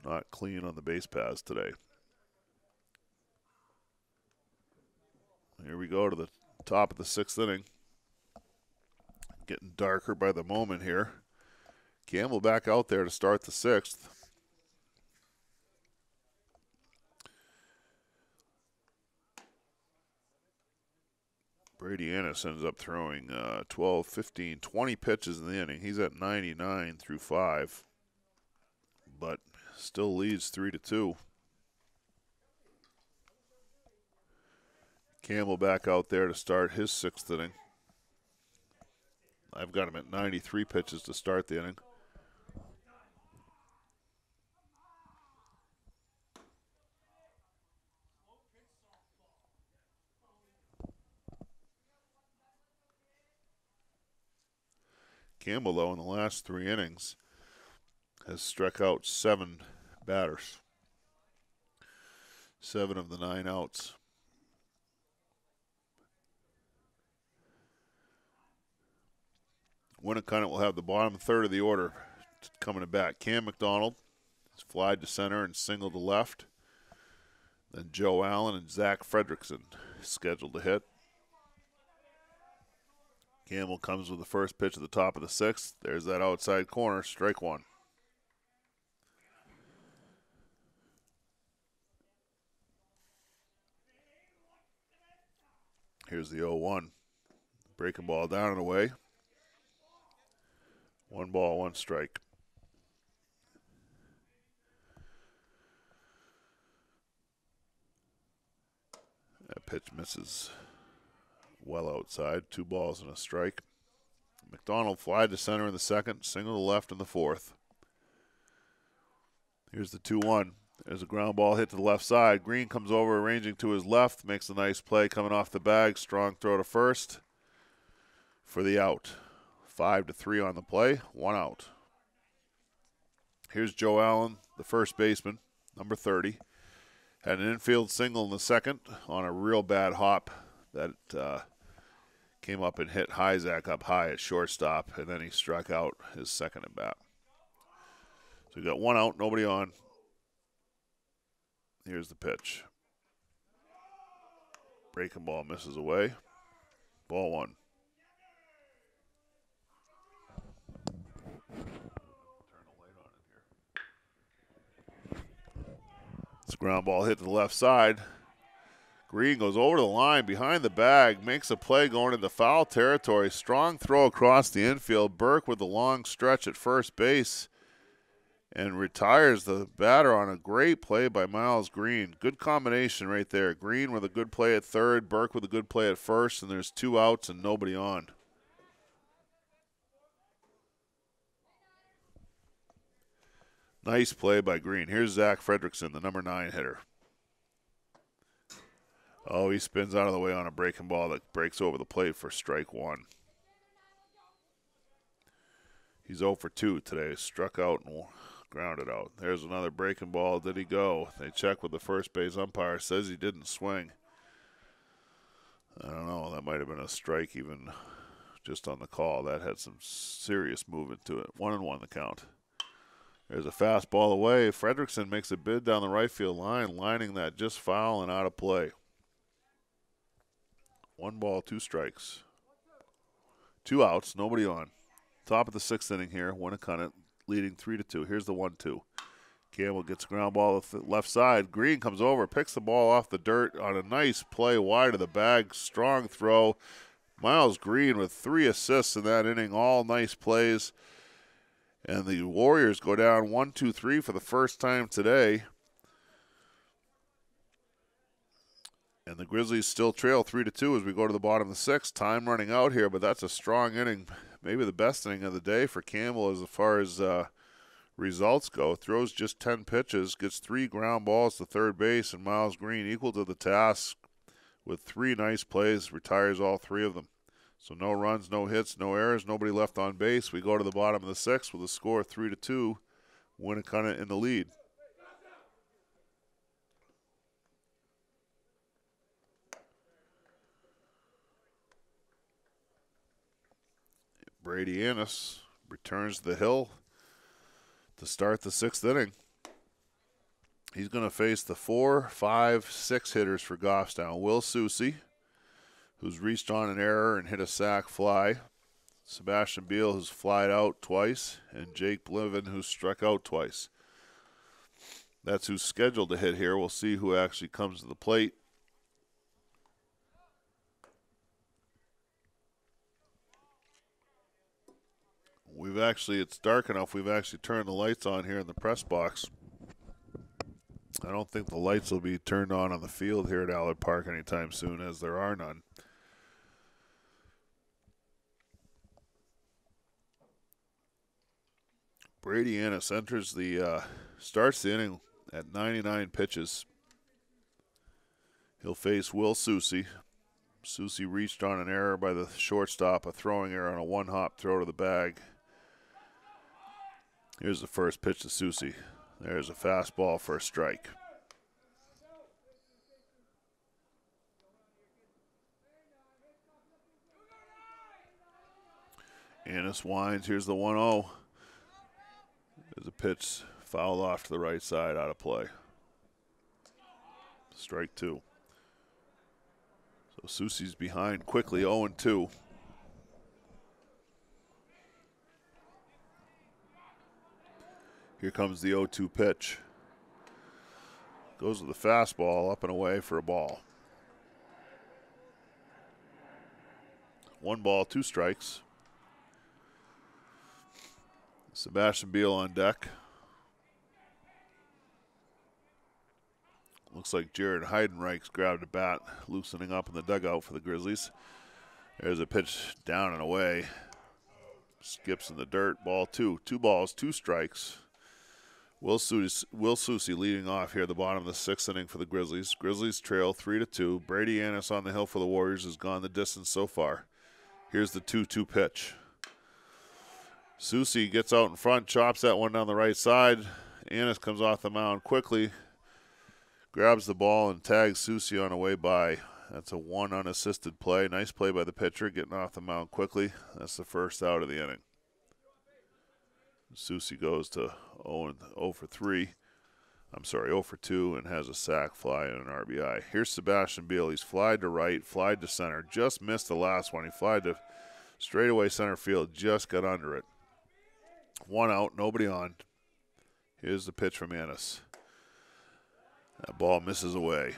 not clean on the base paths today. Here we go to the top of the 6th inning. Getting darker by the moment here. Campbell back out there to start the 6th. Brady Ennis ends up throwing 12, 15, 20 pitches in the inning. He's at 99 through 5, but still leads 3-2. Campbell back out there to start his 6th inning. I've got him at 93 pitches to start the inning. Campbell, though, in the last 3 innings, has struck out 7 batters. 7 of the 9 outs. Winnacunnet will have the bottom third of the order coming to bat. Cam McDonald is flied to center and singled to left. Then Joe Allen and Zack Fredrickson scheduled to hit. Campbell comes with the first pitch at the top of the 6th. There's that outside corner, strike 1. Here's the 0-1. Breaking ball down and away. 1 ball, 1 strike. That pitch misses well outside. 2 balls and a strike. McDonald flied to center in the 2nd, single to left in the 4th. Here's the 2-1. There's a ground ball hit to the left side. Green comes over, arranging to his left, makes a nice play coming off the bag. Strong throw to first. for the out. 5-3 on the play, 1 out. Here's Joe Allen, the first baseman, number 30. Had an infield single in the second on a real bad hop that came up and hit Zack up high at shortstop, and then he struck out his second at bat. So we got 1 out, nobody on. Here's the pitch. Breaking ball misses away. Ball 1. It's a ground ball hit to the left side. Green goes over the line behind the bag, makes a play going into foul territory. Strong throw across the infield. Burke with a long stretch at first base and retires the batter on a great play by Miles Green. Good combination right there. Green with a good play at third, Burke with a good play at first, and there's 2 outs and nobody on. Nice play by Green. Here's Zack Fredrickson, the number 9 hitter. Oh, he spins out of the way on a breaking ball that breaks over the plate for strike 1. He's 0 for 2 today. Struck out and grounded out. There's another breaking ball. Did he go? They check with the first base umpire. Says he didn't swing. I don't know. That might have been a strike even just on the call. That had some serious movement to it. 1-1 the count. There's a fastball away. Frederickson makes a bid down the right field line, lining that just foul and out of play. 1 ball, 2 strikes. 2 outs, nobody on. Top of the 6th inning here. Winnacunnet leading 3-2. Here's the 1-2. Campbell gets a ground ball to the left side. Green comes over, picks the ball off the dirt on a nice play wide of the bag. Strong throw. Miles Green with 3 assists in that inning. All nice plays. And the Warriors go down 1-2-3 for the first time today. And the Grizzlies still trail 3-2 as we go to the bottom of the 6th. Time running out here, but that's a strong inning. Maybe the best inning of the day for Campbell as far as results go. Throws just 10 pitches, gets 3 ground balls to third base, and Miles Green, equal to the task with 3 nice plays, retires all 3 of them. So no runs, no hits, no errors, nobody left on base. We go to the bottom of the 6th with a score 3-2. Winnacunnet in the lead. Brady Annis returns to the hill to start the 6th inning. He's going to face the 4, 5, 6 hitters for Goffstown. Will Soucy, who's reached on an error and hit a sac fly. Sebastian Beal, who's flied out twice. And Jake Bliven, who's struck out twice. That's who's scheduled to hit here. We'll see who actually comes to the plate. It's dark enough, we've actually turned the lights on here in the press box. I don't think the lights will be turned on the field here at Allard Park anytime soon, as there are none. Brady Annis enters starts the inning at 99 pitches. He'll face Will Soucy. Soucy reached on an error by the shortstop, a throwing error on a 1-hop throw to the bag. Here's the first pitch to Soucy. There's a fastball for a strike. Annis winds. Here's the 1-0. There's a pitch fouled off to the right side, out of play. Strike 2. So Soucy's behind quickly, 0-2. Here comes the 0-2 pitch. Goes with the fastball up and away for a ball. 1 ball, 2 strikes. Sebastian Beal on deck. Looks like Jared Heidenreich's grabbed a bat, loosening up in the dugout for the Grizzlies. There's a pitch down and away. Skips in the dirt. Ball 2. 2 balls, 2 strikes. Will Soucy leading off here at the bottom of the 6th inning for the Grizzlies. Grizzlies trail 3-2. Brady Annis on the hill for the Warriors has gone the distance so far. Here's the 2-2 pitch. Susie gets out in front, chops that one down the right side. Annis comes off the mound quickly, grabs the ball, and tags Susie on a way by. That's a 1 unassisted play. Nice play by the pitcher, getting off the mound quickly. That's the first out of the inning. Susie goes to 0 for 3. I'm sorry, 0 for 2, and has a sac fly and an RBI. Here's Sebastian Beal. He's flied to right, flied to center. Just missed the last one. He flied to straightaway center field, just got under it. 1 out, nobody on. Here's the pitch from Annis. That ball misses away.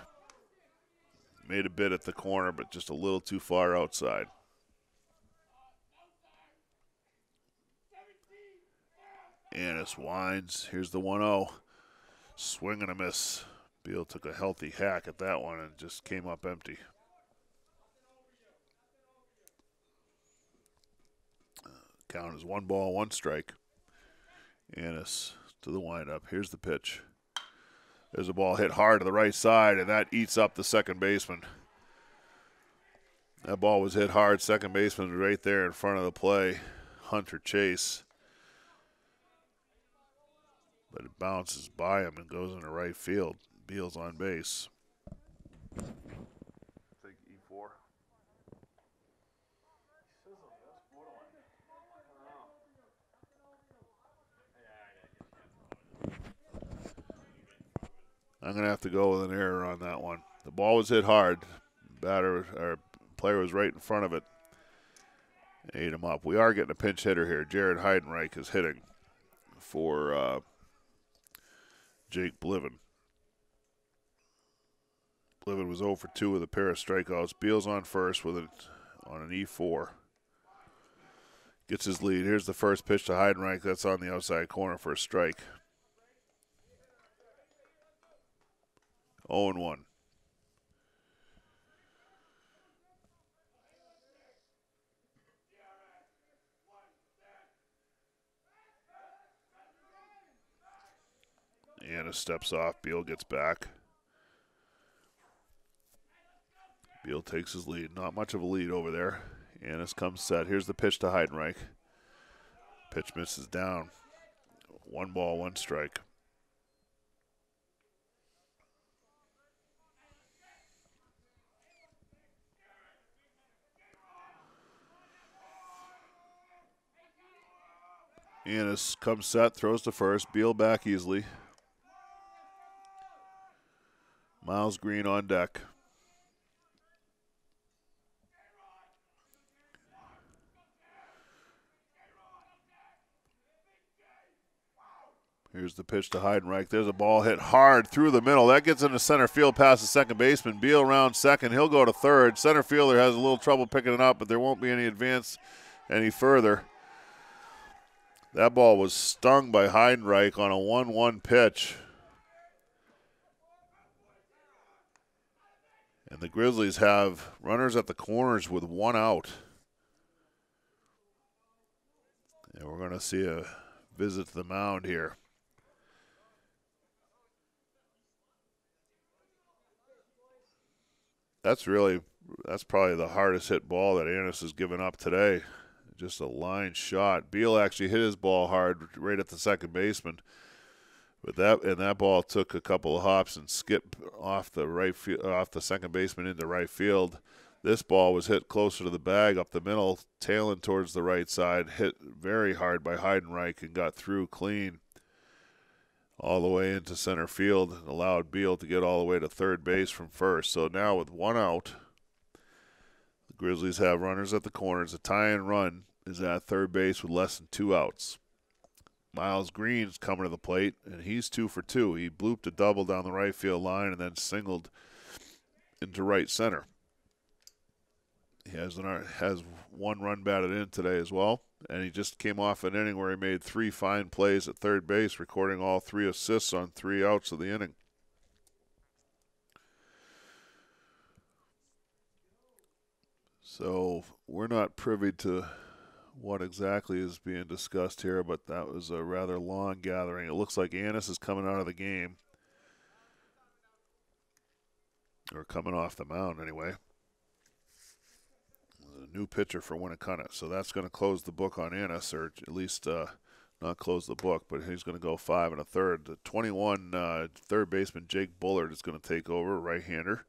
Made a bit at the corner, but just a little too far outside. Annis winds. Here's the 1-0. Swing and a miss. Beal took a healthy hack at that one and just came up empty. Count is 1 ball, 1 strike. Annis to the windup. Here's the pitch. There's a ball hit hard to the right side, and that eats up the second baseman. That ball was hit hard. Second baseman was right there in front of the play. Hunter Chase. But it bounces by him and goes into right field. Beal's on base. I think E4. I'm going to have to go with an error on that one. The ball was hit hard. Player was right in front of it. Ate him up. We are getting a pinch hitter here. Jared Heidenreich is hitting for Jake Bliven. Bliven was 0 for 2 with a pair of strikeouts. Beal's on first with on an E4. Gets his lead. Here's the first pitch to Heidenreich. That's on the outside corner for a strike. 0-1. Anna steps off. Beal gets back. Beal takes his lead. Not much of a lead over there. Annis comes set. Here's the pitch to Heidenreich. Pitch misses down. 1 ball, 1 strike. Annis comes set, throws to first. Beal back easily. Miles Green on deck. Here's the pitch to Heidenreich. There's a ball hit hard through the middle. That gets into center field past the second baseman. Beal around second. He'll go to third. Center fielder has a little trouble picking it up, but there won't be any advance any further. That ball was stung by Heidenreich on a 1-1 pitch. And the Grizzlies have runners at the corners with 1 out. And we're going to see a visit to the mound here. That's probably the hardest hit ball that Annis has given up today. Just a line shot. Beal actually hit his ball hard right at the second baseman. But that ball took a couple of hops and skipped off the second baseman into right field. This ball was hit closer to the bag up the middle, tailing towards the right side, hit very hard by Heidenreich and got through clean all the way into center field and allowed Beal to get all the way to third base from first. So now with 1 out, the Grizzlies have runners at the corners. A tie and run is at third base with less than 2 outs. Miles Green's coming to the plate, and he's 2 for 2. He blooped a double down the right field line and then singled into right center. He has 1 run batted in today as well, and he just came off an inning where he made 3 fine plays at third base, recording all 3 assists on 3 outs of the inning. So we're not privy to what exactly is being discussed here, but that was a rather long gathering. It looks like Annis is coming out of the game, or coming off the mound anyway. new pitcher for Winnacunnet. So that's going to close the book on Annis, or at least not close the book, but he's going to go 5 1/3. The 21 third baseman Jake Bullard is going to take over, right-hander.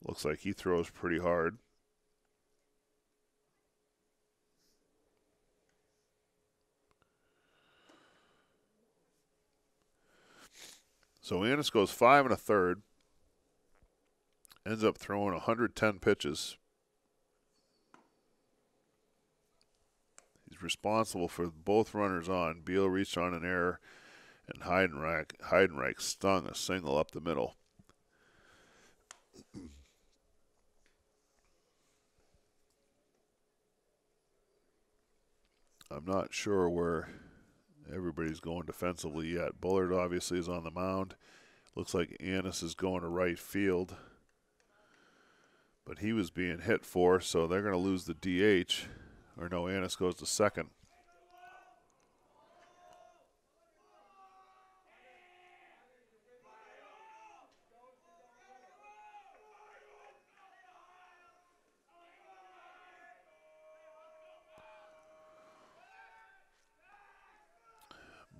Looks like he throws pretty hard. So Annis goes 5 1/3. Ends up throwing 110 pitches. He's responsible for both runners on. Beal reached on an error, and Heidenreich stung a single up the middle. I'm not sure where everybody's going defensively yet. Bullard obviously is on the mound. Looks like Annis is going to right field. But he was being hit for, so they're going to lose the DH. Or no, Annis goes to second.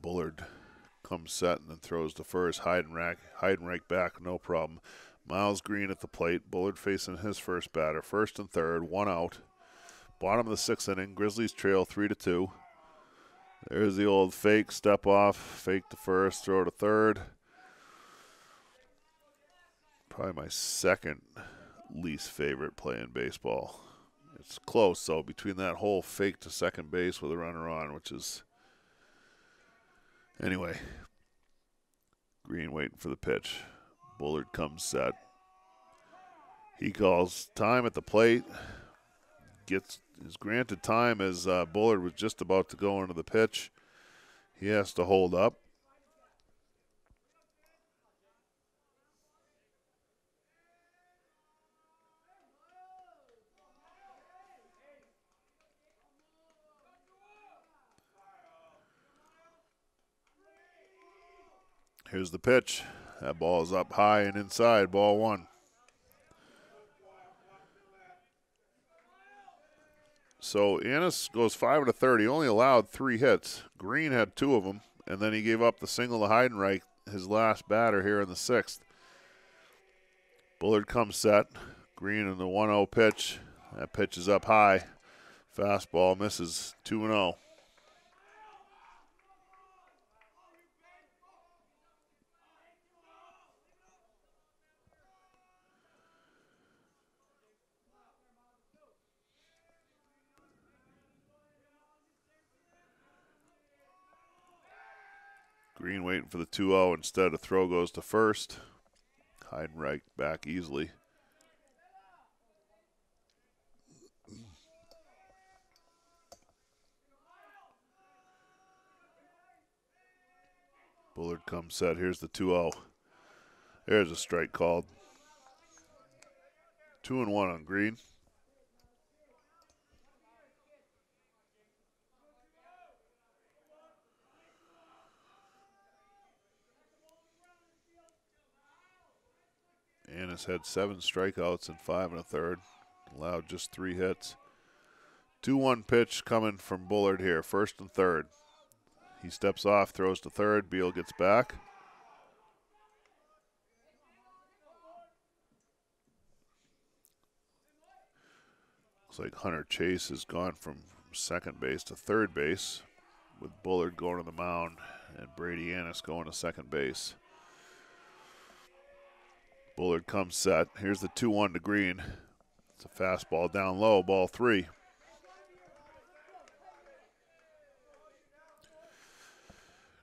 Bullard comes set and then throws to first. Heidenreich back, no problem. Miles Green at the plate. Bullard facing his first batter. 1st and 3rd, 1 out. Bottom of the 6th inning. Grizzlies trail 3-2. There's the old fake, step off, fake to first, throw to third. Probably my second least favorite play in baseball. It's close, though, between that whole fake to second base with a runner on, which is... Anyway, Green waiting for the pitch. Bullard comes set. He calls time at the plate. Is granted time as Bullard was just about to go into the pitch. He has to hold up. Here's the pitch. That ball is up high and inside, ball 1. So Annis goes 5 1/3. He only allowed 3 hits. Green had 2 of them, and then he gave up the single to Heidenreich, his last batter here in the 6th. Bullard comes set. Green in the 1-0 pitch. That pitch is up high. Fastball misses, 2-0. Green waiting for the 2-0. Instead, a throw goes to first. Heidenreich back easily. Bullard comes set. Here's the 2-0. There's a strike called. 2-1 on Green. Annis had 7 strikeouts in 5 1/3. Allowed just 3 hits. 2-1 pitch coming from Bullard here, 1st and 3rd. He steps off, throws to third. Beal gets back. Looks like Hunter Chase has gone from second base to third base, with Bullard going to the mound and Brady Annis going to second base. Bullard comes set. Here's the 2-1 to Green. It's a fastball down low, ball 3.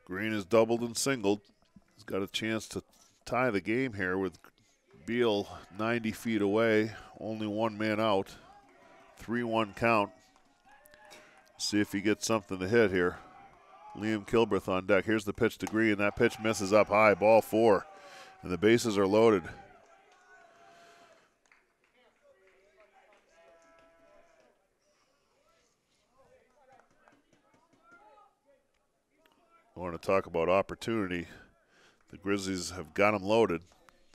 Green is doubled and singled. He's got a chance to tie the game here with Beal 90 feet away, only 1 man out. 3-1 count. See if he gets something to hit here. Liam Kilbreth on deck. Here's the pitch to Green. That pitch misses up high, ball 4. And the bases are loaded. I want to talk about opportunity. The Grizzlies have got them loaded.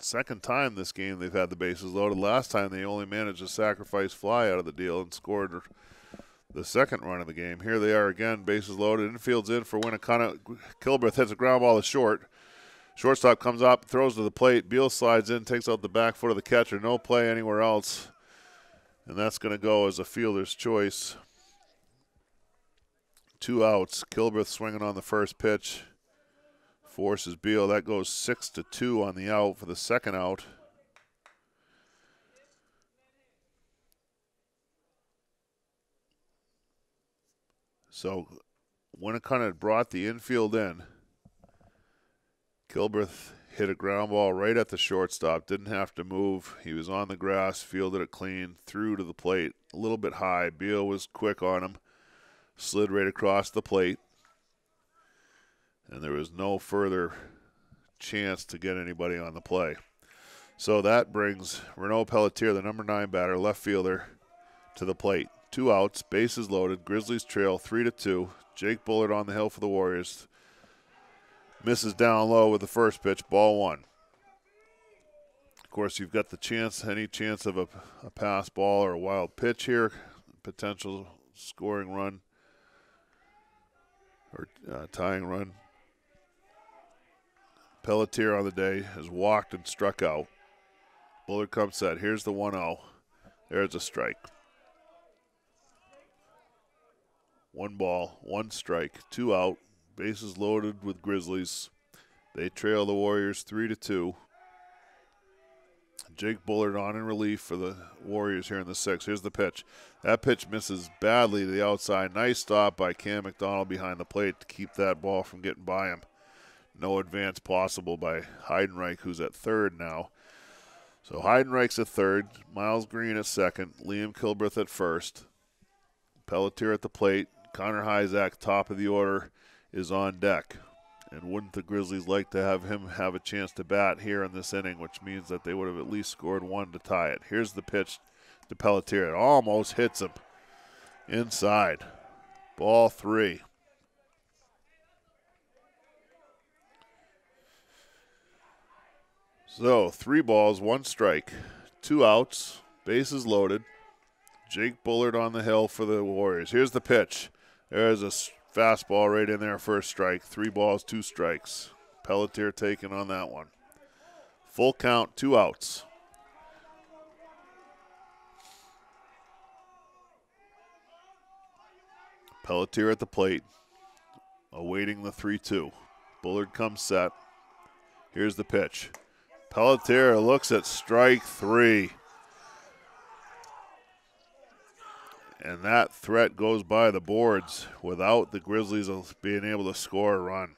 Second time this game they've had the bases loaded. Last time they only managed to sacrifice fly out of the deal and scored the second run of the game. Here they are again, bases loaded. Infield's in for Winnacunnet. Kilbreth hits a ground ball to short. Shortstop comes up, throws to the plate. Beal slides in, takes out the back foot of the catcher. No play anywhere else. And that's going to go as a fielder's choice. 2 outs. Kilbreth swinging on the first pitch. Forces Beal. That goes 6-2 on the out for the second out. So Winnacunnet brought the infield in. Kilbreth hit a ground ball right at the shortstop. Didn't have to move. He was on the grass, fielded it clean, threw to the plate. A little bit high. Beal was quick on him. Slid right across the plate. And there was no further chance to get anybody on the play. So that brings Renaud Pelletier, the number 9 batter, left fielder, to the plate. 2 outs, bases loaded. Grizzlies trail 3-2. Jake Bullard on the hill for the Warriors. Misses down low with the first pitch, ball 1. Of course, you've got the chance, any chance of a pass ball or a wild pitch here, potential scoring run or tying run. Pelletier on the day has walked and struck out. Bullard comes set. Here's the 1-0. There's a strike. 1 ball, 1 strike, 2 out. Bases loaded with Grizzlies. They trail the Warriors 3-2. Jake Bullard on in relief for the Warriors here in the 6th. Here's the pitch. That pitch misses badly to the outside. Nice stop by Cam McDonald behind the plate to keep that ball from getting by him. No advance possible by Heidenreich, who's at third now. So Heidenreich's at third. Miles Green at second. Liam Kilbreth at first. Pelletier at the plate. Connor Hyzak, top of the order, is on deck. And wouldn't the Grizzlies like to have him have a chance to bat here in this inning, which means that they would have at least scored 1 to tie it. Here's the pitch to Pelletier. It almost hits him inside. Ball 3. So 3 balls, 1 strike, 2 outs, bases loaded. Jake Bullard on the hill for the Warriors. Here's the pitch. There's a fastball right in there for a strike. 3 balls, 2 strikes. Pelletier taking on that one. Full count, 2 outs. Pelletier at the plate, awaiting the 3-2. Bullard comes set. Here's the pitch. Pelletier looks at strike 3. And that threat goes by the boards without the Grizzlies being able to score a run.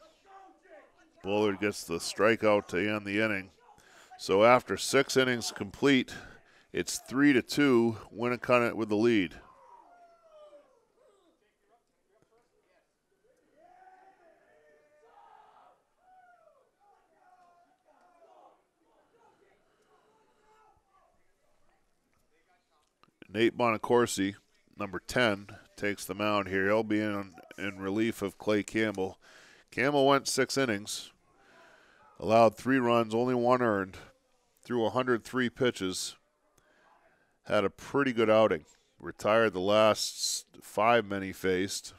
Bullard gets the strikeout to end the inning. So after 6 innings complete, it's 3-2, Winnacunnet with the lead. Nate Bonacorsi, number 10, takes the mound here. He'll be in relief of Clay Campbell. Campbell went 6 innings, allowed 3 runs, only 1 earned, threw 103 pitches, had a pretty good outing. Retired the last 5 men he faced.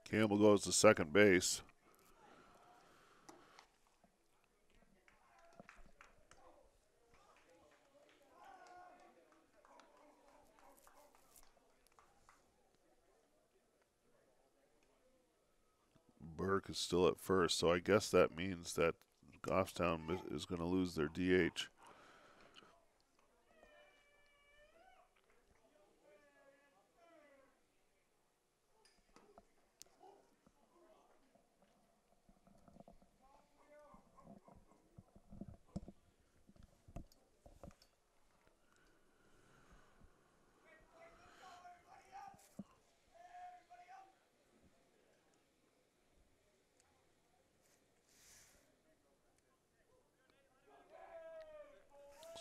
Campbell goes to second base. Burke is still at first, so I guess that means that Goffstown is going to lose their DH.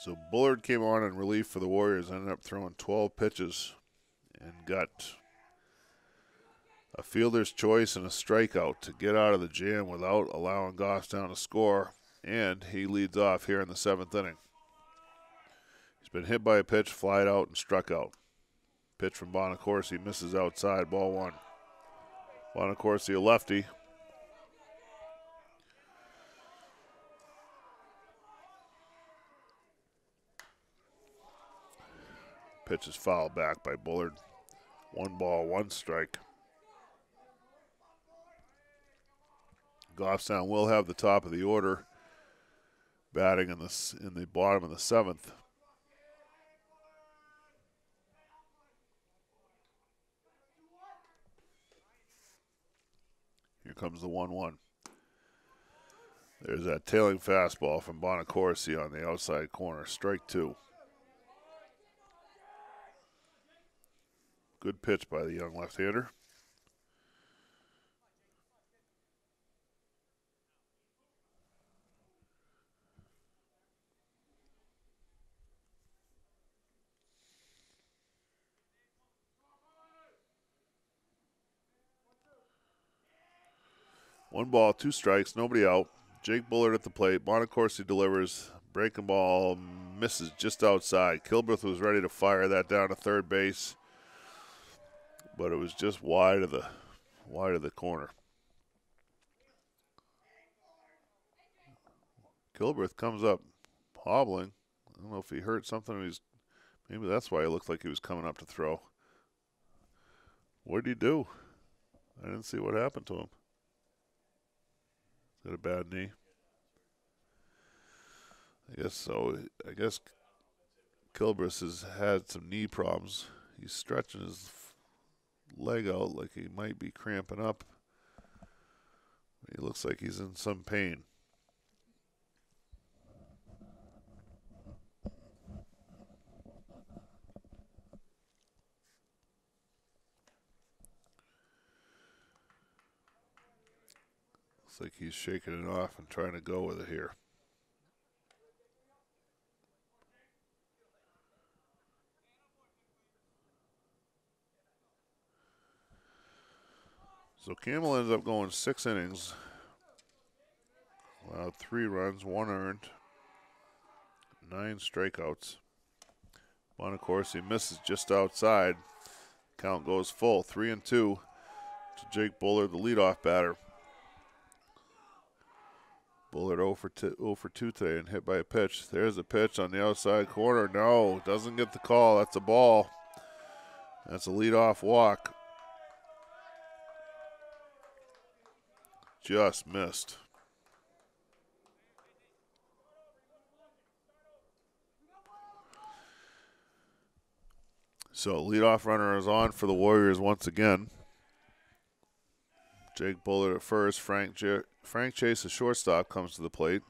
So Bullard came on in relief for the Warriors, ended up throwing 12 pitches and got a fielder's choice and a strikeout to get out of the jam without allowing Goffstown to score, and he leads off here in the 7th inning. He's been hit by a pitch, flied out, and struck out. Pitch from Bonacorsi misses outside, ball 1. Bonacorsi, a lefty. Pitch is fouled back by Bullard. 1 ball, 1 strike. Goffstown will have the top of the order, batting in the bottom of the 7th. Here comes the 1-1. There's that tailing fastball from Bonacorsi on the outside corner. Strike 2. Good pitch by the young left-hander. One ball, 2 strikes, nobody out. Jake Bullard at the plate. Bonacorsi delivers. Breaking ball misses just outside. Kilbreth was ready to fire that down to third base, but it was just wide of the corner. Kilbreth comes up hobbling. I don't know if he hurt something. Maybe that's why it looked like he was coming up to throw. What did he do? I didn't see what happened to him. Is that a bad knee? I guess so. I guess Kilbreth has had some knee problems. He's stretching his leg out like he might be cramping up. He looks like he's in some pain. Looks like he's shaking it off and trying to go with it here. So Campbell ends up going 6 innings. Allowed 3 runs, 1 earned, 9 strikeouts. Bonacorsi misses just outside. Count goes full, 3-2 to Jake Bullard, the leadoff batter. Bullard 0 for 2 today and hit by a pitch. There's a pitch on the outside corner. No, doesn't get the call. That's a ball. That's a leadoff walk. Just missed. So leadoff runner is on for the Warriors once again. Jake Bullard at first. Frank Chase, the shortstop, comes to the plate.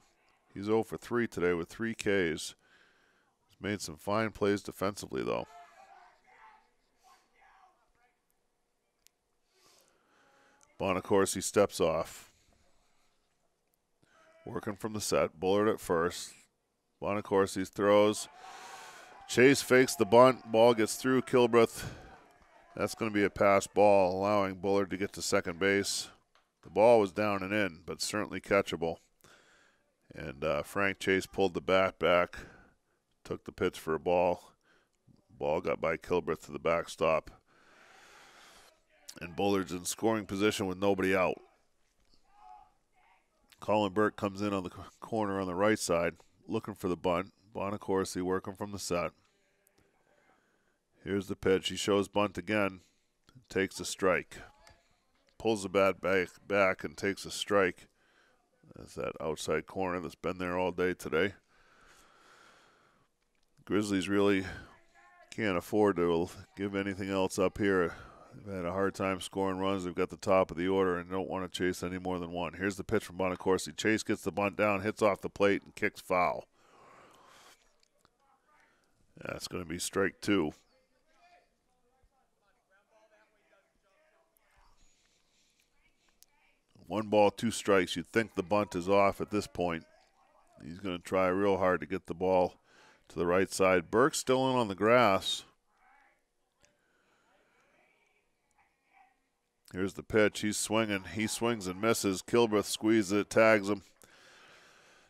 He's 0 for 3 today with 3 Ks. He's made some fine plays defensively, though. Bonacorsi steps off. Working from the set. Bullard at first. Bonacorsi throws. Chase fakes the bunt. Ball gets through Kilbreth. That's going to be a pass ball, allowing Bullard to get to second base. The ball was down and in, but certainly catchable. And Frank Chase pulled the bat back, took the pitch for a ball. Ball got by Kilbreth to the backstop. And Bullard's in scoring position with nobody out. Colin Burke comes in on the corner on the right side, looking for the bunt. Bonacorsi working from the set. Here's the pitch. He shows bunt again. Takes a strike. Pulls the bat back and takes a strike. That's that outside corner that's been there all day today. Grizzlies really can't afford to give anything else up here. They've had a hard time scoring runs. They've got the top of the order and don't want to chase any more than one. Here's the pitch from Bonacorsi. Chase gets the bunt down, hits off the plate, and kicks foul. That's going to be strike 2. One ball, 2 strikes. You'd think the bunt is off at this point. He's going to try real hard to get the ball to the right side. Burke's still in on the grass. Here's the pitch. He's swinging. He swings and misses. Kilbreth squeezes it, tags him.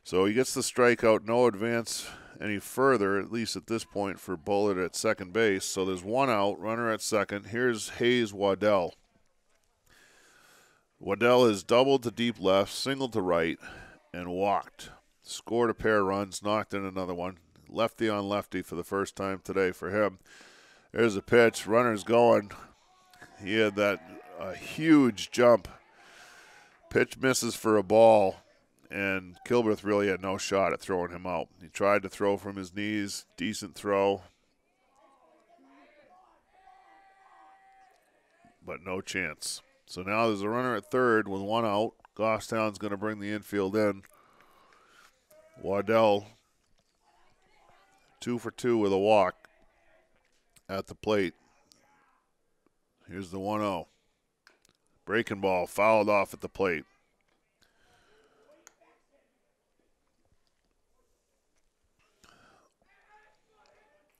So he gets the strikeout. No advance any further, at least at this point, for Bullard at second base. So there's one out, runner at second. Here's Hayes Waddell. Waddell has doubled to deep left, singled to right, and walked. Scored a pair of runs, knocked in another one. Lefty on lefty for the first time today for him. There's a pitch. Runner's going. He had that huge jump. Pitch misses for a ball, and Kilbreth really had no shot at throwing him out. He tried to throw from his knees. Decent throw, but no chance. So now there's a runner at third with one out. Goffstown's going to bring the infield in. Waddell, 2 for 2 with a walk at the plate. Here's the 1-0. Breaking ball, fouled off at the plate.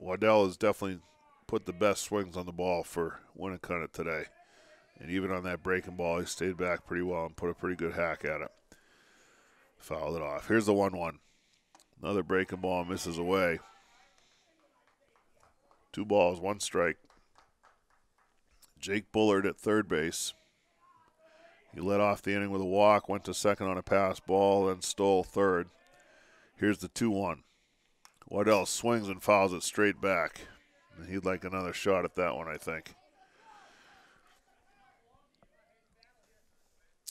Waddell has definitely put the best swings on the ball for Winnacunnet today. And even on that breaking ball, he stayed back pretty well and put a pretty good hack at it. Fouled it off. Here's the 1-1. Another breaking ball misses away. 2 balls, 1 strike. Jake Bullard at third base. He led off the inning with a walk, went to second on a pass ball, then stole third. Here's the 2-1. Waddell swings and fouls it straight back. He'd like another shot at that one, I think.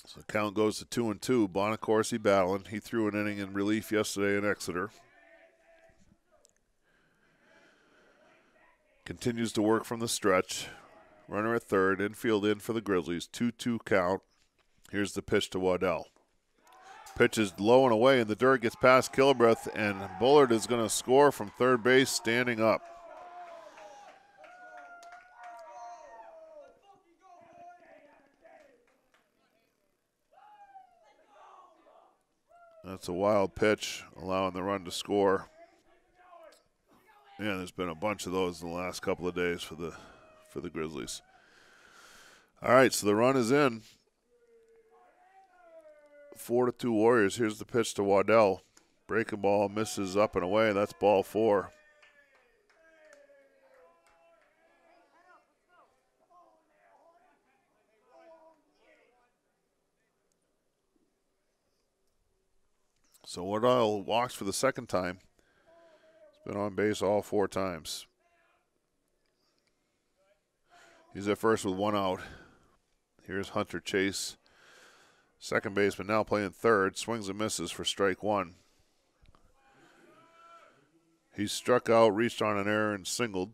So the count goes to 2-2. Bonacorsi battling. He threw an inning in relief yesterday in Exeter. Continues to work from the stretch. Runner at third. Infield in for the Grizzlies. 2-2 count. Here's the pitch to Waddell. Pitch is low and away, and the dirt gets past Kilbreth, and Bullard is going to score from third base standing up. That's a wild pitch, allowing the run to score. Yeah, there's been a bunch of those in the last couple of days for the Grizzlies. All right, so the run is in. 4-2 Warriors. Here's the pitch to Waddell. Breaking ball misses up and away. That's ball 4. So Waddell walks for the second time. He's been on base all 4 times. He's at first with 1 out. Here's Hunter Chase. Second baseman now playing third. Swings and misses for strike 1. He struck out, reached on an error, and singled.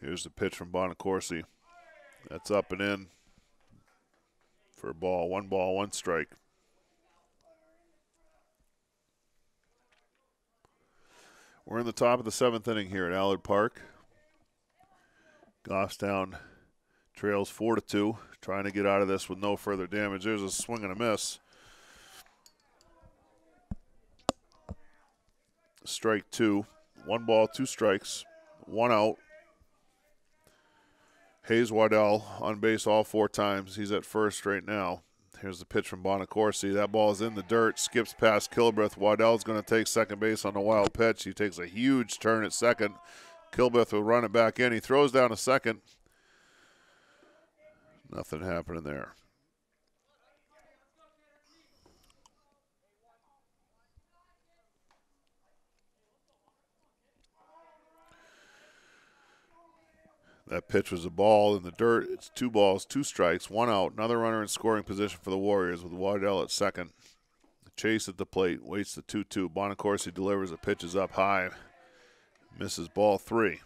Here's the pitch from Bonacorsi. That's up and in for a ball. 1 ball, 1 strike. We're in the top of the 7th inning here at Allard Park. Goffstown trails 4-2, trying to get out of this with no further damage. There's a swing and a miss. Strike 2. 1 ball, 2 strikes, 1 out. Hayes Waddell on base all 4 times. He's at first right now. Here's the pitch from Bonacorsi. That ball is in the dirt, skips past Kilbreth. Waddell's going to take second base on the wild pitch. He takes a huge turn at second. Kilbreth will run it back in. He throws down a second. Nothing happening there. That pitch was a ball in the dirt. It's 2 balls, 2 strikes, 1 out. Another runner in scoring position for the Warriors with Waddell at second. Chase at the plate, waits the 2-2. Bonacorsi delivers. The pitch is up high. Misses ball 3.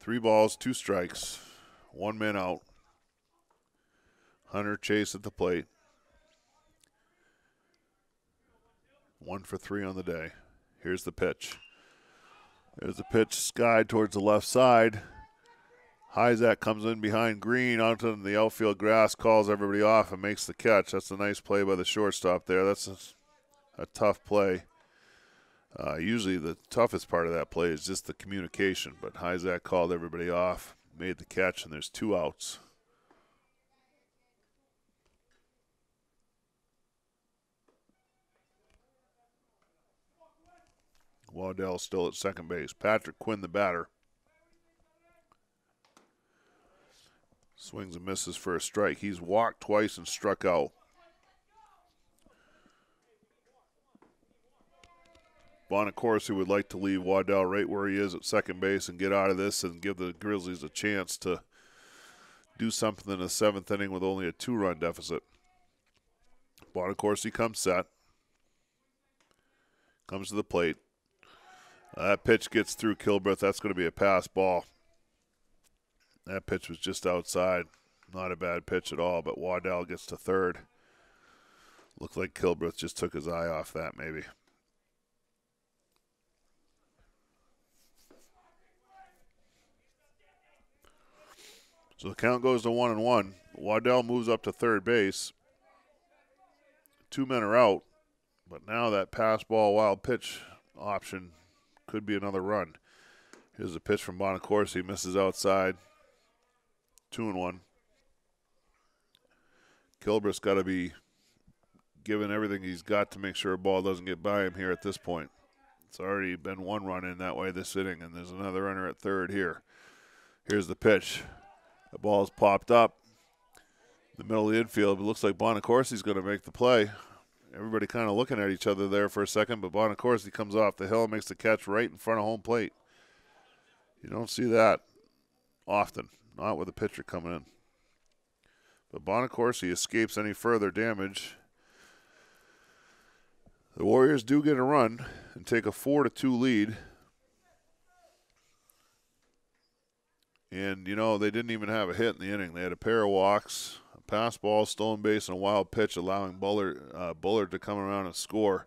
3 balls, 2 strikes, 1 man out. Hunter Chase at the plate. 1 for 3 on the day. Here's the pitch. There's the pitch skied towards the left side. Zack comes in behind Green onto the outfield grass, calls everybody off, and makes the catch. That's a nice play by the shortstop there. That's a tough play. Usually the toughest part of that play is just the communication, but Zack called everybody off, made the catch, and there's 2 outs. Waddell still at second base. Patrick Quinn, the batter. Swings and misses for a strike. He's walked twice and struck out. Bonacorsi would like to leave Waddell right where he is at second base and get out of this and give the Grizzlies a chance to do something in the 7th inning with only a 2-run deficit. Bonacorsi comes set. Comes to the plate. That pitch gets through Kilbreth. That's going to be a pass ball. That pitch was just outside. Not a bad pitch at all, but Waddell gets to third. Looked like Kilbreth just took his eye off that maybe. So the count goes to 1-1. Waddell moves up to third base. 2 men are out, but now that pass ball wild pitch option could be another run. Here's a pitch from Bonacorsi, misses outside. 2-1. Kilbreth's got to be giving everything he's got to make sure a ball doesn't get by him here at this point. It's already been 1 run in that way this inning, and there's another runner at third here. Here's the pitch. The ball's popped up. The middle of the infield. It looks like Bonacorsi's going to make the play. Everybody kind of looking at each other there for a second, but Bonacorsi comes off the hill and makes the catch right in front of home plate. You don't see that often, not with a pitcher coming in. But Bonacorsi escapes any further damage. The Warriors do get a run and take a 4-2 lead. And, you know, they didn't even have a hit in the inning. They had a pair of walks, a pass ball, stolen base, and a wild pitch, allowing Bullard to come around and score.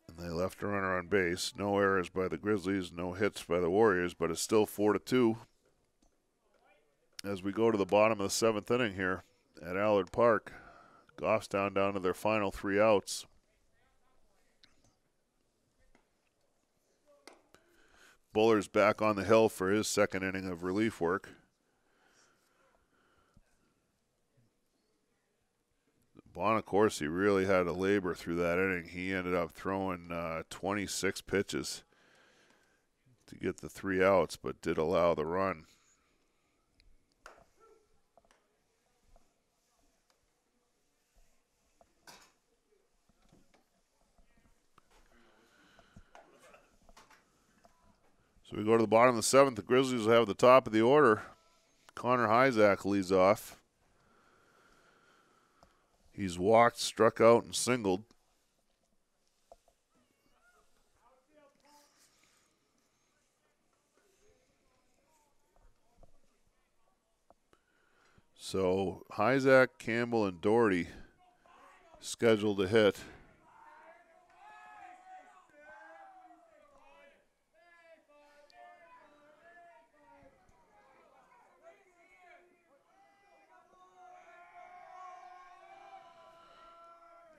And they left a runner on base. No errors by the Grizzlies, no hits by the Warriors, but it's still 4-2. As we go to the bottom of the 7th inning here at Allard Park, Goffstown down to their final 3 outs. Buller's back on the hill for his 2nd inning of relief work. Bonacorsi really had to labor through that inning. He ended up throwing 26 pitches to get the 3 outs, but did allow the run. So we go to the bottom of the 7th. The Grizzlies will have the top of the order. Connor Zack leads off. He's walked, struck out, and singled. So Zack, Campbell, and Doherty scheduled to hit.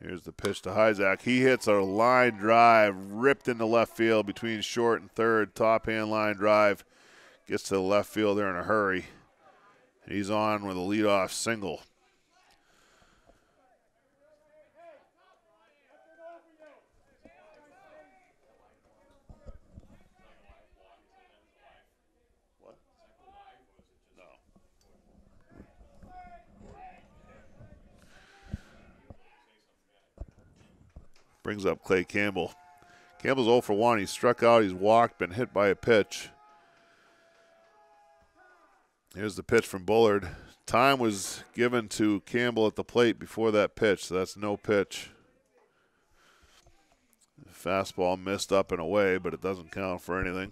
Here's the pitch to Zack. He hits a line drive, ripped into left field between short and third. Top hand line drive. Gets to the left field there in a hurry. He's on with a leadoff single. Brings up Clay Campbell. Campbell's 0 for 1. He's struck out. He's walked, been hit by a pitch. Here's the pitch from Bullard. Time was given to Campbell at the plate before that pitch, so that's no pitch. Fastball missed up and away, but it doesn't count for anything.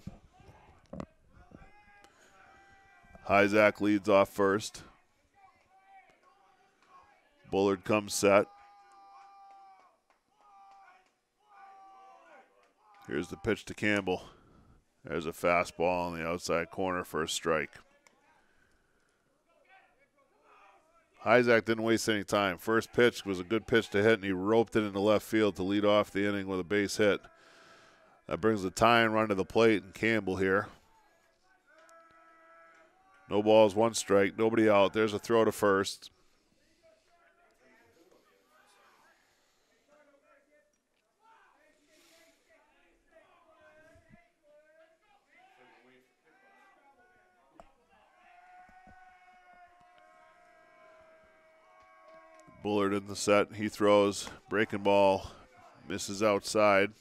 Zack leads off first. Bullard comes set. Here's the pitch to Campbell. There's a fastball on the outside corner for a strike. Isaac didn't waste any time. First pitch was a good pitch to hit, and he roped it into left field to lead off the inning with a base hit. That brings the tying run to the plate, and Campbell here. No balls, one strike, nobody out. There's a throw to first. Bullard in the set. He throws. Breaking ball. Misses outside.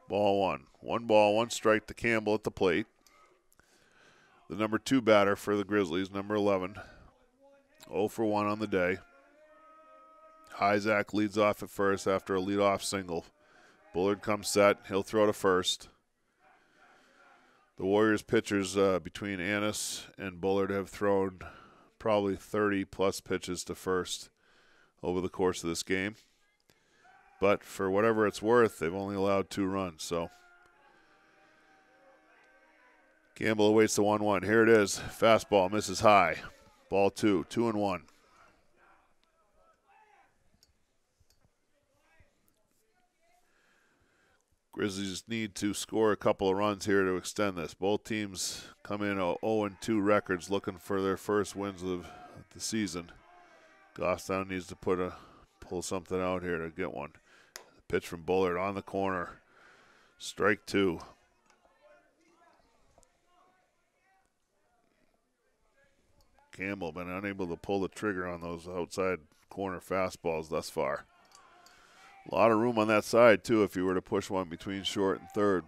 Ball one. 1 ball, 1 strike to Campbell at the plate. The number 2 batter for the Grizzlies, number 11. 0 for 1 on the day. Isaac leads off at first after a leadoff single. Bullard comes set. He'll throw to first. The Warriors pitchers between Annis and Bullard have thrown probably 30-plus pitches to first over the course of this game. But for whatever it's worth, they've only allowed 2 runs. So Campbell awaits the 1-1. Here it is. Fastball misses high. Ball 2, 2-1. Grizzlies need to score a couple of runs here to extend this. Both teams come in 0-2 records looking for their first wins of the season. Goffstown needs to pull something out here to get one. Pitch from Bullard on the corner. Strike 2. Campbell been unable to pull the trigger on those outside corner fastballs thus far. A lot of room on that side, too, if you were to push one between short and third.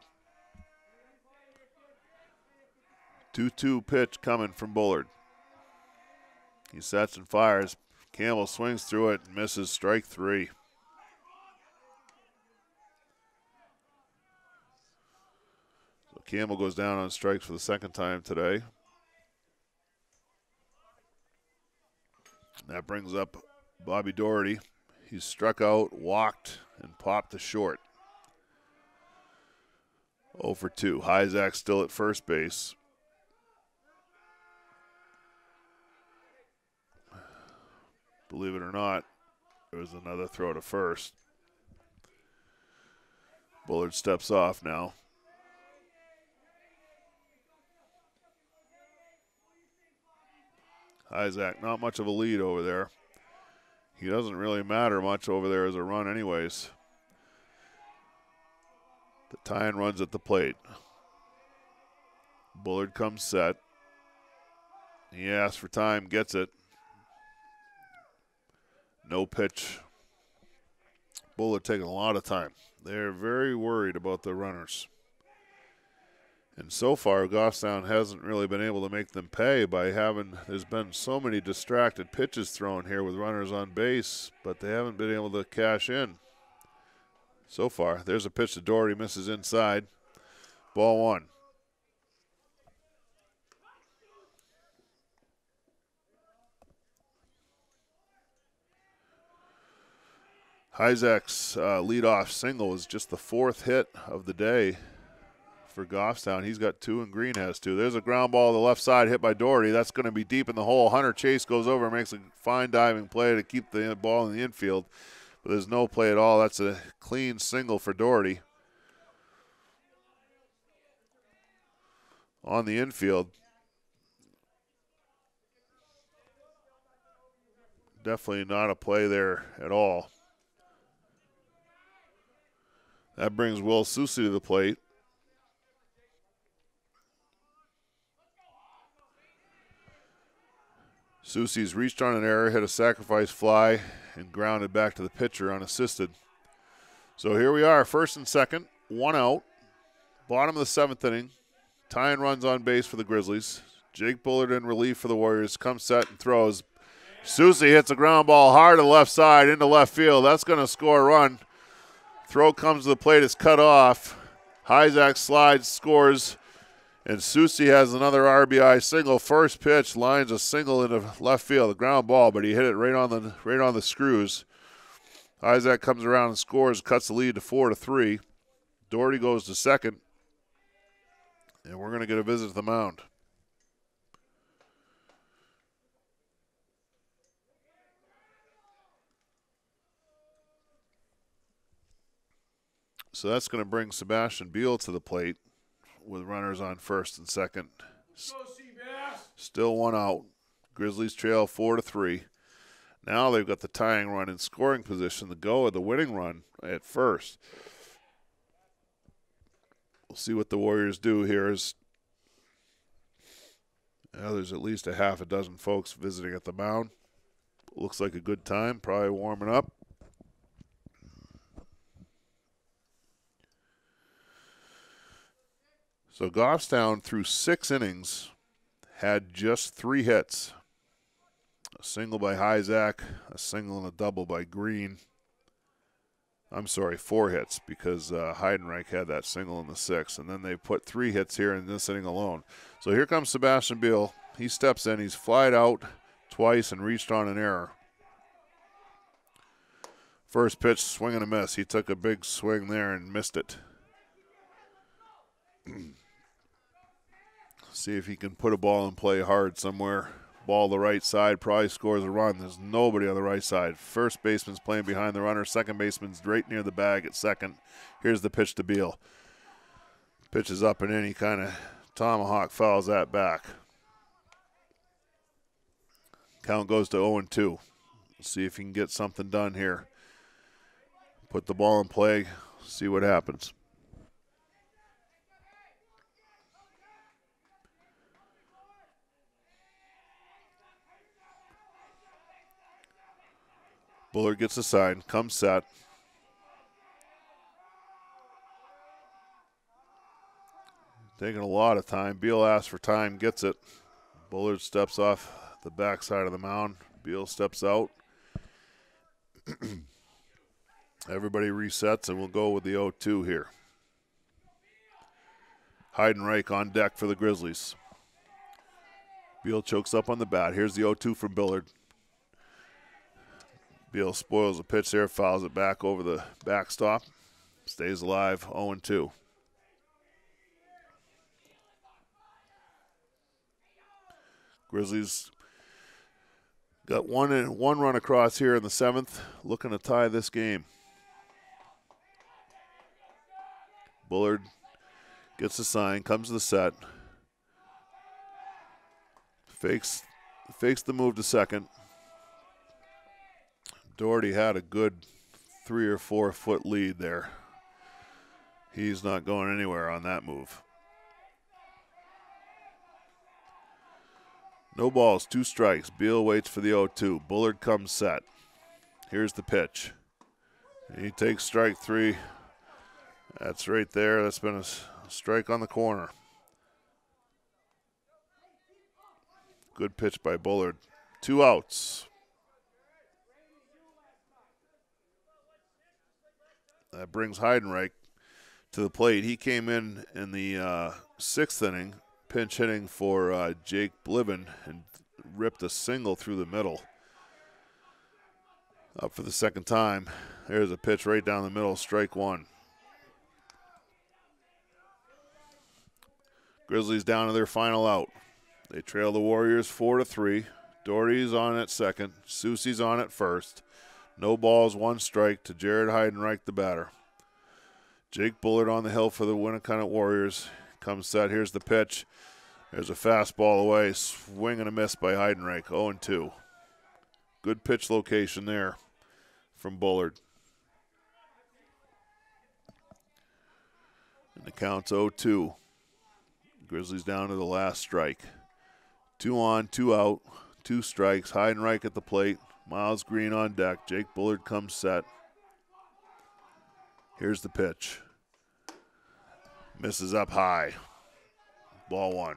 2-2 pitch coming from Bullard. He sets and fires. Campbell swings through it and misses. Strike 3. So Campbell goes down on strikes for the second time today. That brings up Bobby Doherty. He's struck out, walked, and popped to short. 0 for 2. Isaac still at first base. Believe it or not, there was another throw to first. Bullard steps off now. Isaac, not much of a lead over there. He doesn't really matter much over there as a run anyways. The tying runs at the plate. Bullard comes set. He asks for time, gets it. No pitch. Bullard taking a lot of time. They're very worried about the runners. And so far, Goffstown hasn't really been able to make them pay by there's been so many distracted pitches thrown here with runners on base, but they haven't been able to cash in so far. There's a pitch to Doherty, misses inside. Ball 1. Isaac's leadoff single was just the 4th hit of the day for Goffstown. He's got 2 and Green has 2. There's a ground ball to the left side hit by Doherty. That's going to be deep in the hole. Hunter Chase goes over and makes a fine diving play to keep the ball in the infield. But there's no play at all. That's a clean single for Doherty. On the infield. Definitely not a play there at all. That brings Will Susi to the plate. Susi's reached on an error, hit a sacrifice fly, and grounded back to the pitcher unassisted. So here we are, first and second, 1 out. Bottom of the 7th inning. Tying runs on base for the Grizzlies. Jake Bullard in relief for the Warriors. Comes set and throws. Susi hits a ground ball hard to the left side into left field. That's going to score a run. Throw comes to the plate. It's cut off. Isaac slides, scores. And Susi has another RBI single. First pitch lines a single into left field, a ground ball, but he hit it right on the screws. Isaac comes around and scores, cuts the lead to 4-3. Doherty goes to second. And we're going to get a visit to the mound. So that's going to bring Sebastian Beal to the plate with runners on first and second. Still one out. Grizzlies trail 4-3. Now they've got the tying run in scoring position, the go of the winning run at first. We'll see what the Warriors do here. There's at least a half a dozen folks visiting at the mound. Looks like a good time, probably warming up. So Goffstown, through 6 innings, had just 3 hits. A single by Hyzak, a single and a double by Green. I'm sorry, 4 hits because Heidenreich had that single in the 6th. And then they put 3 hits here in this inning alone. So here comes Sebastian Beal. He steps in. He's flied out twice and reached on an error. First pitch, swing and a miss. He took a big swing there and missed it. See if he can put a ball in play hard somewhere. Ball the right side, probably scores a run. There's nobody on the right side. First baseman's playing behind the runner. Second baseman's right near the bag at second. Here's the pitch to Beal. Pitch is up and in. He kind of tomahawk fouls that back. Count goes to 0-2. See if he can get something done here. Put the ball in play. See what happens. Bullard gets a sign, comes set. Taking a lot of time. Beal asks for time, gets it. Bullard steps off the backside of the mound. Beal steps out. Everybody resets, and we'll go with the 0-2 here. Heidenreich on deck for the Grizzlies. Beal chokes up on the bat. Here's the 0-2 from Bullard. Beal spoils the pitch there, fouls it back over the backstop. Stays alive, 0-2. Grizzlies got one run across here in the 7th, looking to tie this game. Bullard gets the sign, comes to the set. Fakes the move to second. Doherty had a good 3 or 4 foot lead there. He's not going anywhere on that move. No balls, 2 strikes. Beal waits for the 0-2. Bullard comes set. Here's the pitch. He takes strike 3. That's right there. That's been a strike on the corner. Good pitch by Bullard. 2 outs. That brings Heidenreich to the plate. He came in the 6th inning, pinch hitting for Jake Bliven, and ripped a single through the middle. Up for the second time. There's a pitch right down the middle, strike 1. Grizzlies down to their final out. They trail the Warriors 4-3. Doherty's on at second. Susie's on at first. No balls, 1 strike to Jared Heidenreich, the batter. Jake Bullard on the hill for the Winnacunnet Warriors. Comes set. Here's the pitch. There's a fastball away. Swing and a miss by Heidenreich. 0-2. Good pitch location there from Bullard. And the count's 0-2. Grizzlies down to the last strike. 2 on, 2 out, 2 strikes. Heidenreich at the plate. Miles Green on deck. Jake Bullard comes set. Here's the pitch. Misses up high. Ball 1.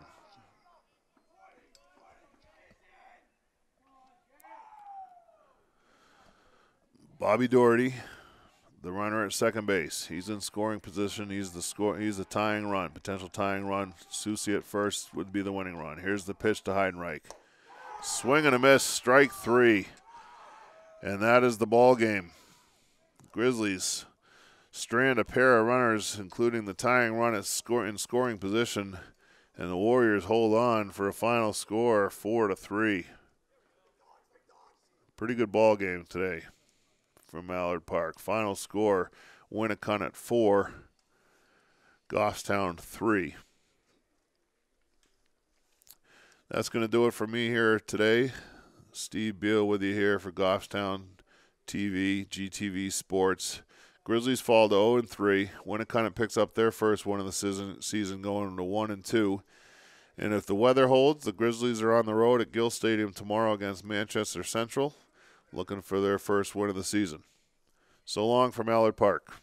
Bobby Doherty, the runner at second base. He's in scoring position. He's the tying run, potential tying run. Susie at first would be the winning run. Here's the pitch to Heidenreich. Swing and a miss, strike 3. And that is the ball game. Grizzlies strand a pair of runners, including the tying run in scoring position, And the Warriors hold on for a final score, 4-3. Pretty good ball game today from Mallard Park. Final score, Winnacunnet 4, Goffstown 3. That's going to do it for me here today. Steve Beal with you here for Goffstown TV, GTV Sports. Grizzlies fall to 0-3. Winnacunnet picks up their first win of the season going to 1-2. And if the weather holds, the Grizzlies are on the road at Gill Stadium tomorrow against Manchester Central, looking for their first win of the season. So long from Mallard Park.